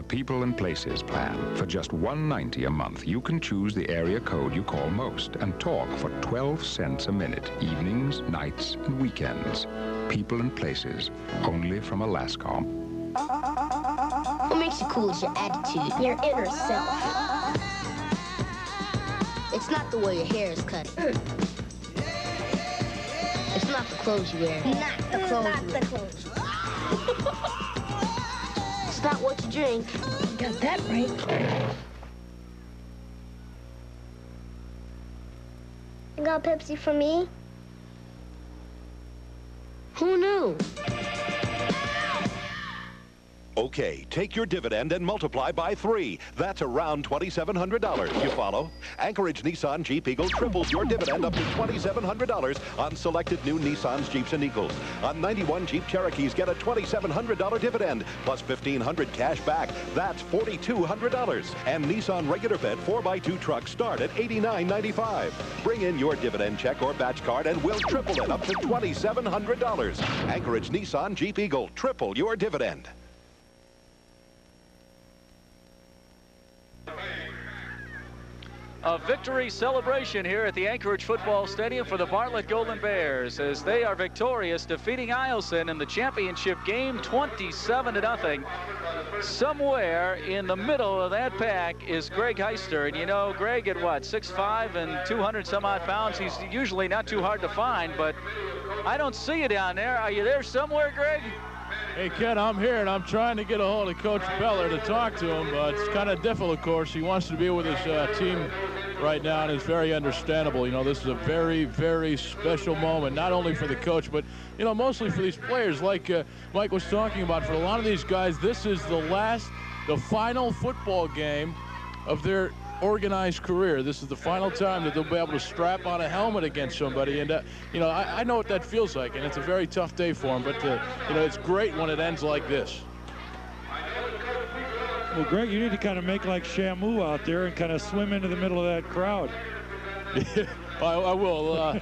People and Places plan. For just $1.90 a month, you can choose the area code you call most and talk for 12 cents a minute, evenings, nights, and weekends. People and Places, only from Alaska. What makes you cool is your attitude, your inner self. It's not the way your hair is cut. It's not the clothes you wear. Not the clothes you wear. It's not what you drink. You got that right. You got Pepsi for me? Who knew? Okay, take your dividend and multiply by 3. That's around $2,700. You follow? Anchorage Nissan Jeep Eagle triples your dividend up to $2,700 on selected new Nissans, Jeeps, and Eagles. On 91 Jeep Cherokees, get a $2,700 dividend plus $1,500 cash back. That's $4,200. And Nissan regular bed 4x2 trucks start at $89.95. Bring in your dividend check or batch card and we'll triple it up to $2,700. Anchorage Nissan Jeep Eagle, triple your dividend. A victory celebration here at the Anchorage Football Stadium for the Bartlett Golden Bears as they are victorious, defeating Eielson in the championship game 27-0. Somewhere in the middle of that pack is Greg Heister. And you know, Greg at what, 6'5" and 200 some odd pounds, he's usually not too hard to find, but I don't see you down there. Are you there somewhere, Greg? Hey, Ken, I'm here, and I'm trying to get a hold of Coach Beller to talk to him. It's kind of difficult, of course. He wants to be with his team right now, and it's very understandable. You know, this is a very, very special moment, not only for the coach, but, you know, mostly for these players. Like Mike was talking about, for a lot of these guys, this is the final football game of their organized career. This is the final time that they'll be able to strap on a helmet against somebody, and you know, I know what that feels like, and it's a very tough day for them, but you know, it's great when it ends like this. Well, Greg, you need to kind of make like Shamu out there and kind of swim into the middle of that crowd. I will.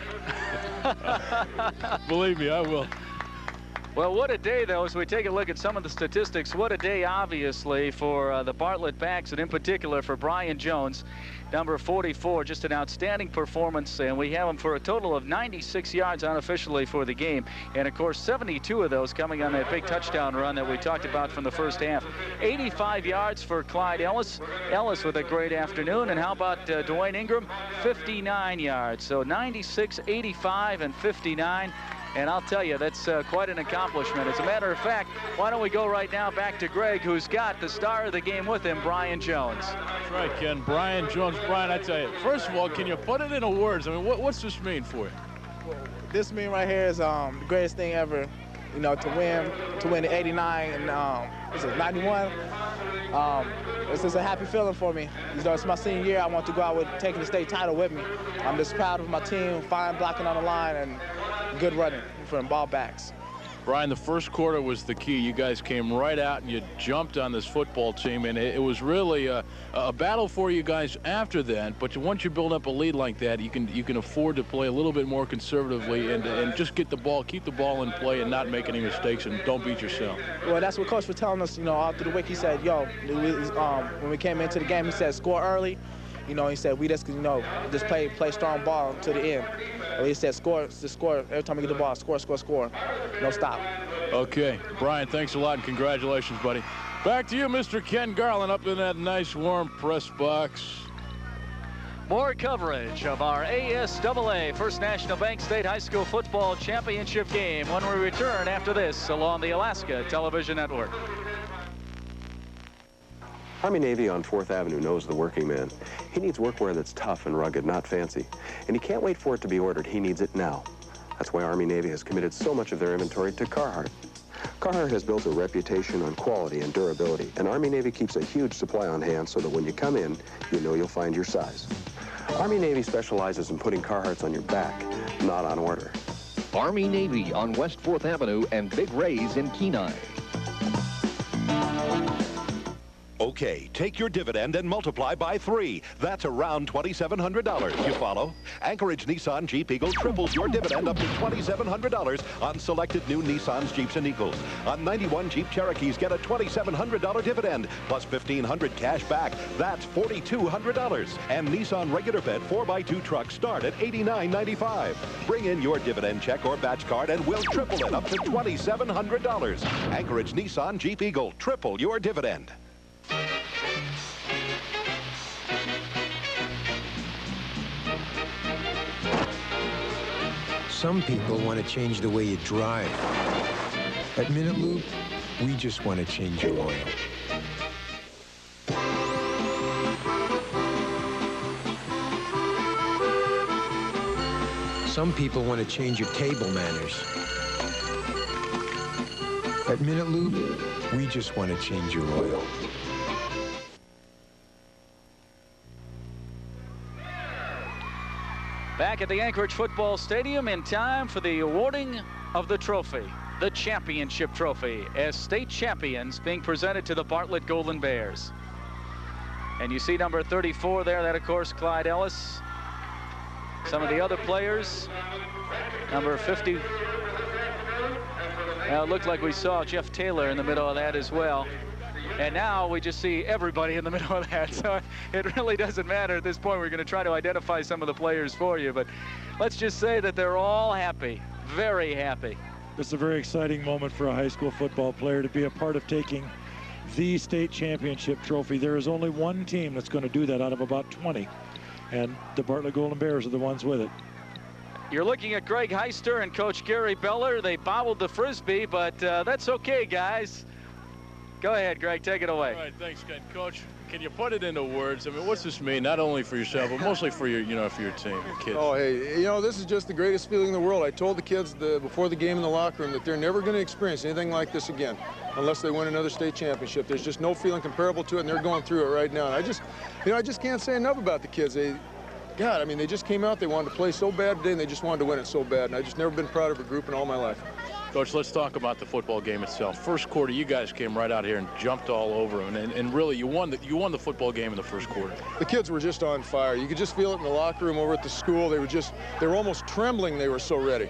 Believe me, I will. Well, what a day, though, as we take a look at some of the statistics. What a day, obviously, for the Bartlett backs, and in particular for Brian Jones, number 44. Just an outstanding performance, and we have him for a total of 96 yards unofficially for the game. And, of course, 72 of those coming on that big touchdown run that we talked about from the first half. 85 yards for Clyde Ellis. Ellis with a great afternoon. And how about Dwayne Ingram? 59 yards. So 96, 85, and 59. And I'll tell you, that's quite an accomplishment. As a matter of fact, why don't we go right now back to Greg, who's got the star of the game with him, Brian Jones. That's right, Ken. Brian Jones. Brian, I tell you, first of all, can you put it into words? I mean, what's this mean for you? This mean right here is the greatest thing ever, you know, to win the 89 and this is 91. It's just a happy feeling for me. You know, it's my senior year. I want to go out with taking the state title with me. I'm just proud of my team, fine blocking on the line, and good running from ball backs. Brian, the first quarter was the key. You guys came right out and you jumped on this football team, and it was really a battle for you guys after that. But once you build up a lead like that, you can afford to play a little bit more conservatively and just get the ball, keep the ball in play, and not make any mistakes, and don't beat yourself. Well, that's what Coach was telling us, you know, all through the week. He said, yo, when we came into the game, he said, score early. You know, he said, we just, you know, just play strong ball to the end. He said, score every time we get the ball, score. No stop. Okay. Brian, thanks a lot, and congratulations, buddy. Back to you, Mr. Ken Garland, up in that nice, warm press box. More coverage of our ASAA First National Bank State High School Football Championship game when we return after this along the Alaska Television Network. Army-Navy on 4th Avenue knows the working man. He needs workwear that's tough and rugged, not fancy. And he can't wait for it to be ordered. He needs it now. That's why Army-Navy has committed so much of their inventory to Carhartt. Carhartt has built a reputation on quality and durability, and Army-Navy keeps a huge supply on hand so that when you come in, you know you'll find your size. Army-Navy specializes in putting Carhartts on your back, not on order. Army-Navy on West 4th Avenue and Big Ray's in Kenai. Okay, take your dividend and multiply by 3. That's around $2,700. You follow? Anchorage Nissan Jeep Eagle triples your dividend up to $2,700 on selected new Nissans, Jeeps, and Eagles. On 91 Jeep Cherokees, get a $2,700 dividend plus $1,500 cash back. That's $4,200. And Nissan regular bed 4x2 trucks start at $89.95. Bring in your dividend check or batch card and we'll triple it up to $2,700. Anchorage Nissan Jeep Eagle, triple your dividend. Some people want to change the way you drive. At Minute Lube, we just want to change your oil. Some people want to change your table manners. At Minute Lube, we just want to change your oil. Back at the Anchorage Football Stadium in time for the awarding of the trophy, the championship trophy, as state champions being presented to the Bartlett Golden Bears. And you see number 34 there, that of course Clyde Ellis. Some of the other players, number 50. Now it looked like we saw Jeff Taylor in the middle of that as well. And now we just see everybody in the middle of that. So it really doesn't matter at this point. We're going to try to identify some of the players for you. But let's just say that they're all happy, very happy. It's a very exciting moment for a high school football player to be a part of taking the state championship trophy. There is only one team that's going to do that out of about 20. And the Bartlett Golden Bears are the ones with it. You're looking at Greg Heister and Coach Gary Beller. They bobbled the Frisbee, but that's okay, guys. Go ahead, Greg, take it away. All right, thanks, Ken. Coach, can you put it into words? I mean, what's this mean, not only for yourself, but mostly for your, for your team, your kids? Oh, hey, this is just the greatest feeling in the world. I told the kids before the game in the locker room that they're never going to experience anything like this again unless they win another state championship. There's just no feeling comparable to it, and they're going through it right now. And I just can't say enough about the kids. God, I mean, they just came out, they wanted to play so bad today, and they just wanted to win it so bad. And I just never been proud of a group in all my life. Coach, let's talk about the football game itself. First quarter, you guys came right out here and jumped all over them, and really, you won the football game in the first quarter. The kids were just on fire. You could just feel it in the locker room over at the school. They were almost trembling. They were so ready.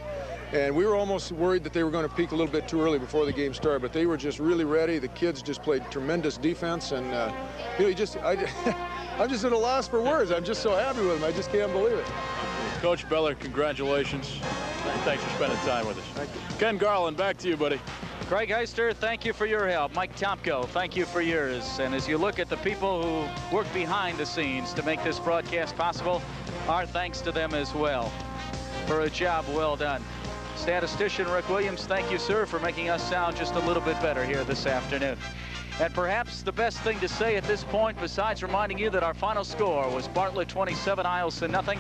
And we were almost worried that they were going to peak a little bit too early before the game started, but they were just really ready. The kids just played tremendous defense, and I'm just at a loss for words. I'm just so happy with them. I just can't believe it. Coach Beller, congratulations. Thanks for spending time with us. Thank you. Ken Garland, back to you, buddy. Greg Heister, thank you for your help. Mike Tomko, thank you for yours. And as you look at the people who work behind the scenes to make this broadcast possible, our thanks to them as well for a job well done. Statistician Rick Williams, thank you, sir, for making us sound just a little bit better here this afternoon. And perhaps the best thing to say at this point, besides reminding you that our final score was Bartlett 27, Eielson nothing,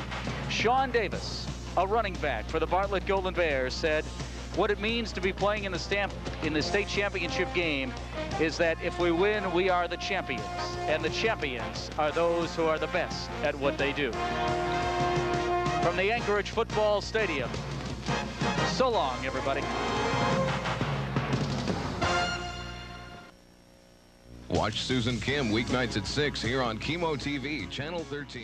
Sean Davis, a running back for the Bartlett Golden Bears, said what it means to be playing in the state championship game is that if we win, we are the champions, and the champions are those who are the best at what they do. From the Anchorage Football Stadium, so long, everybody. Watch Susan Kim weeknights at 6 here on KIMO TV, Channel 13.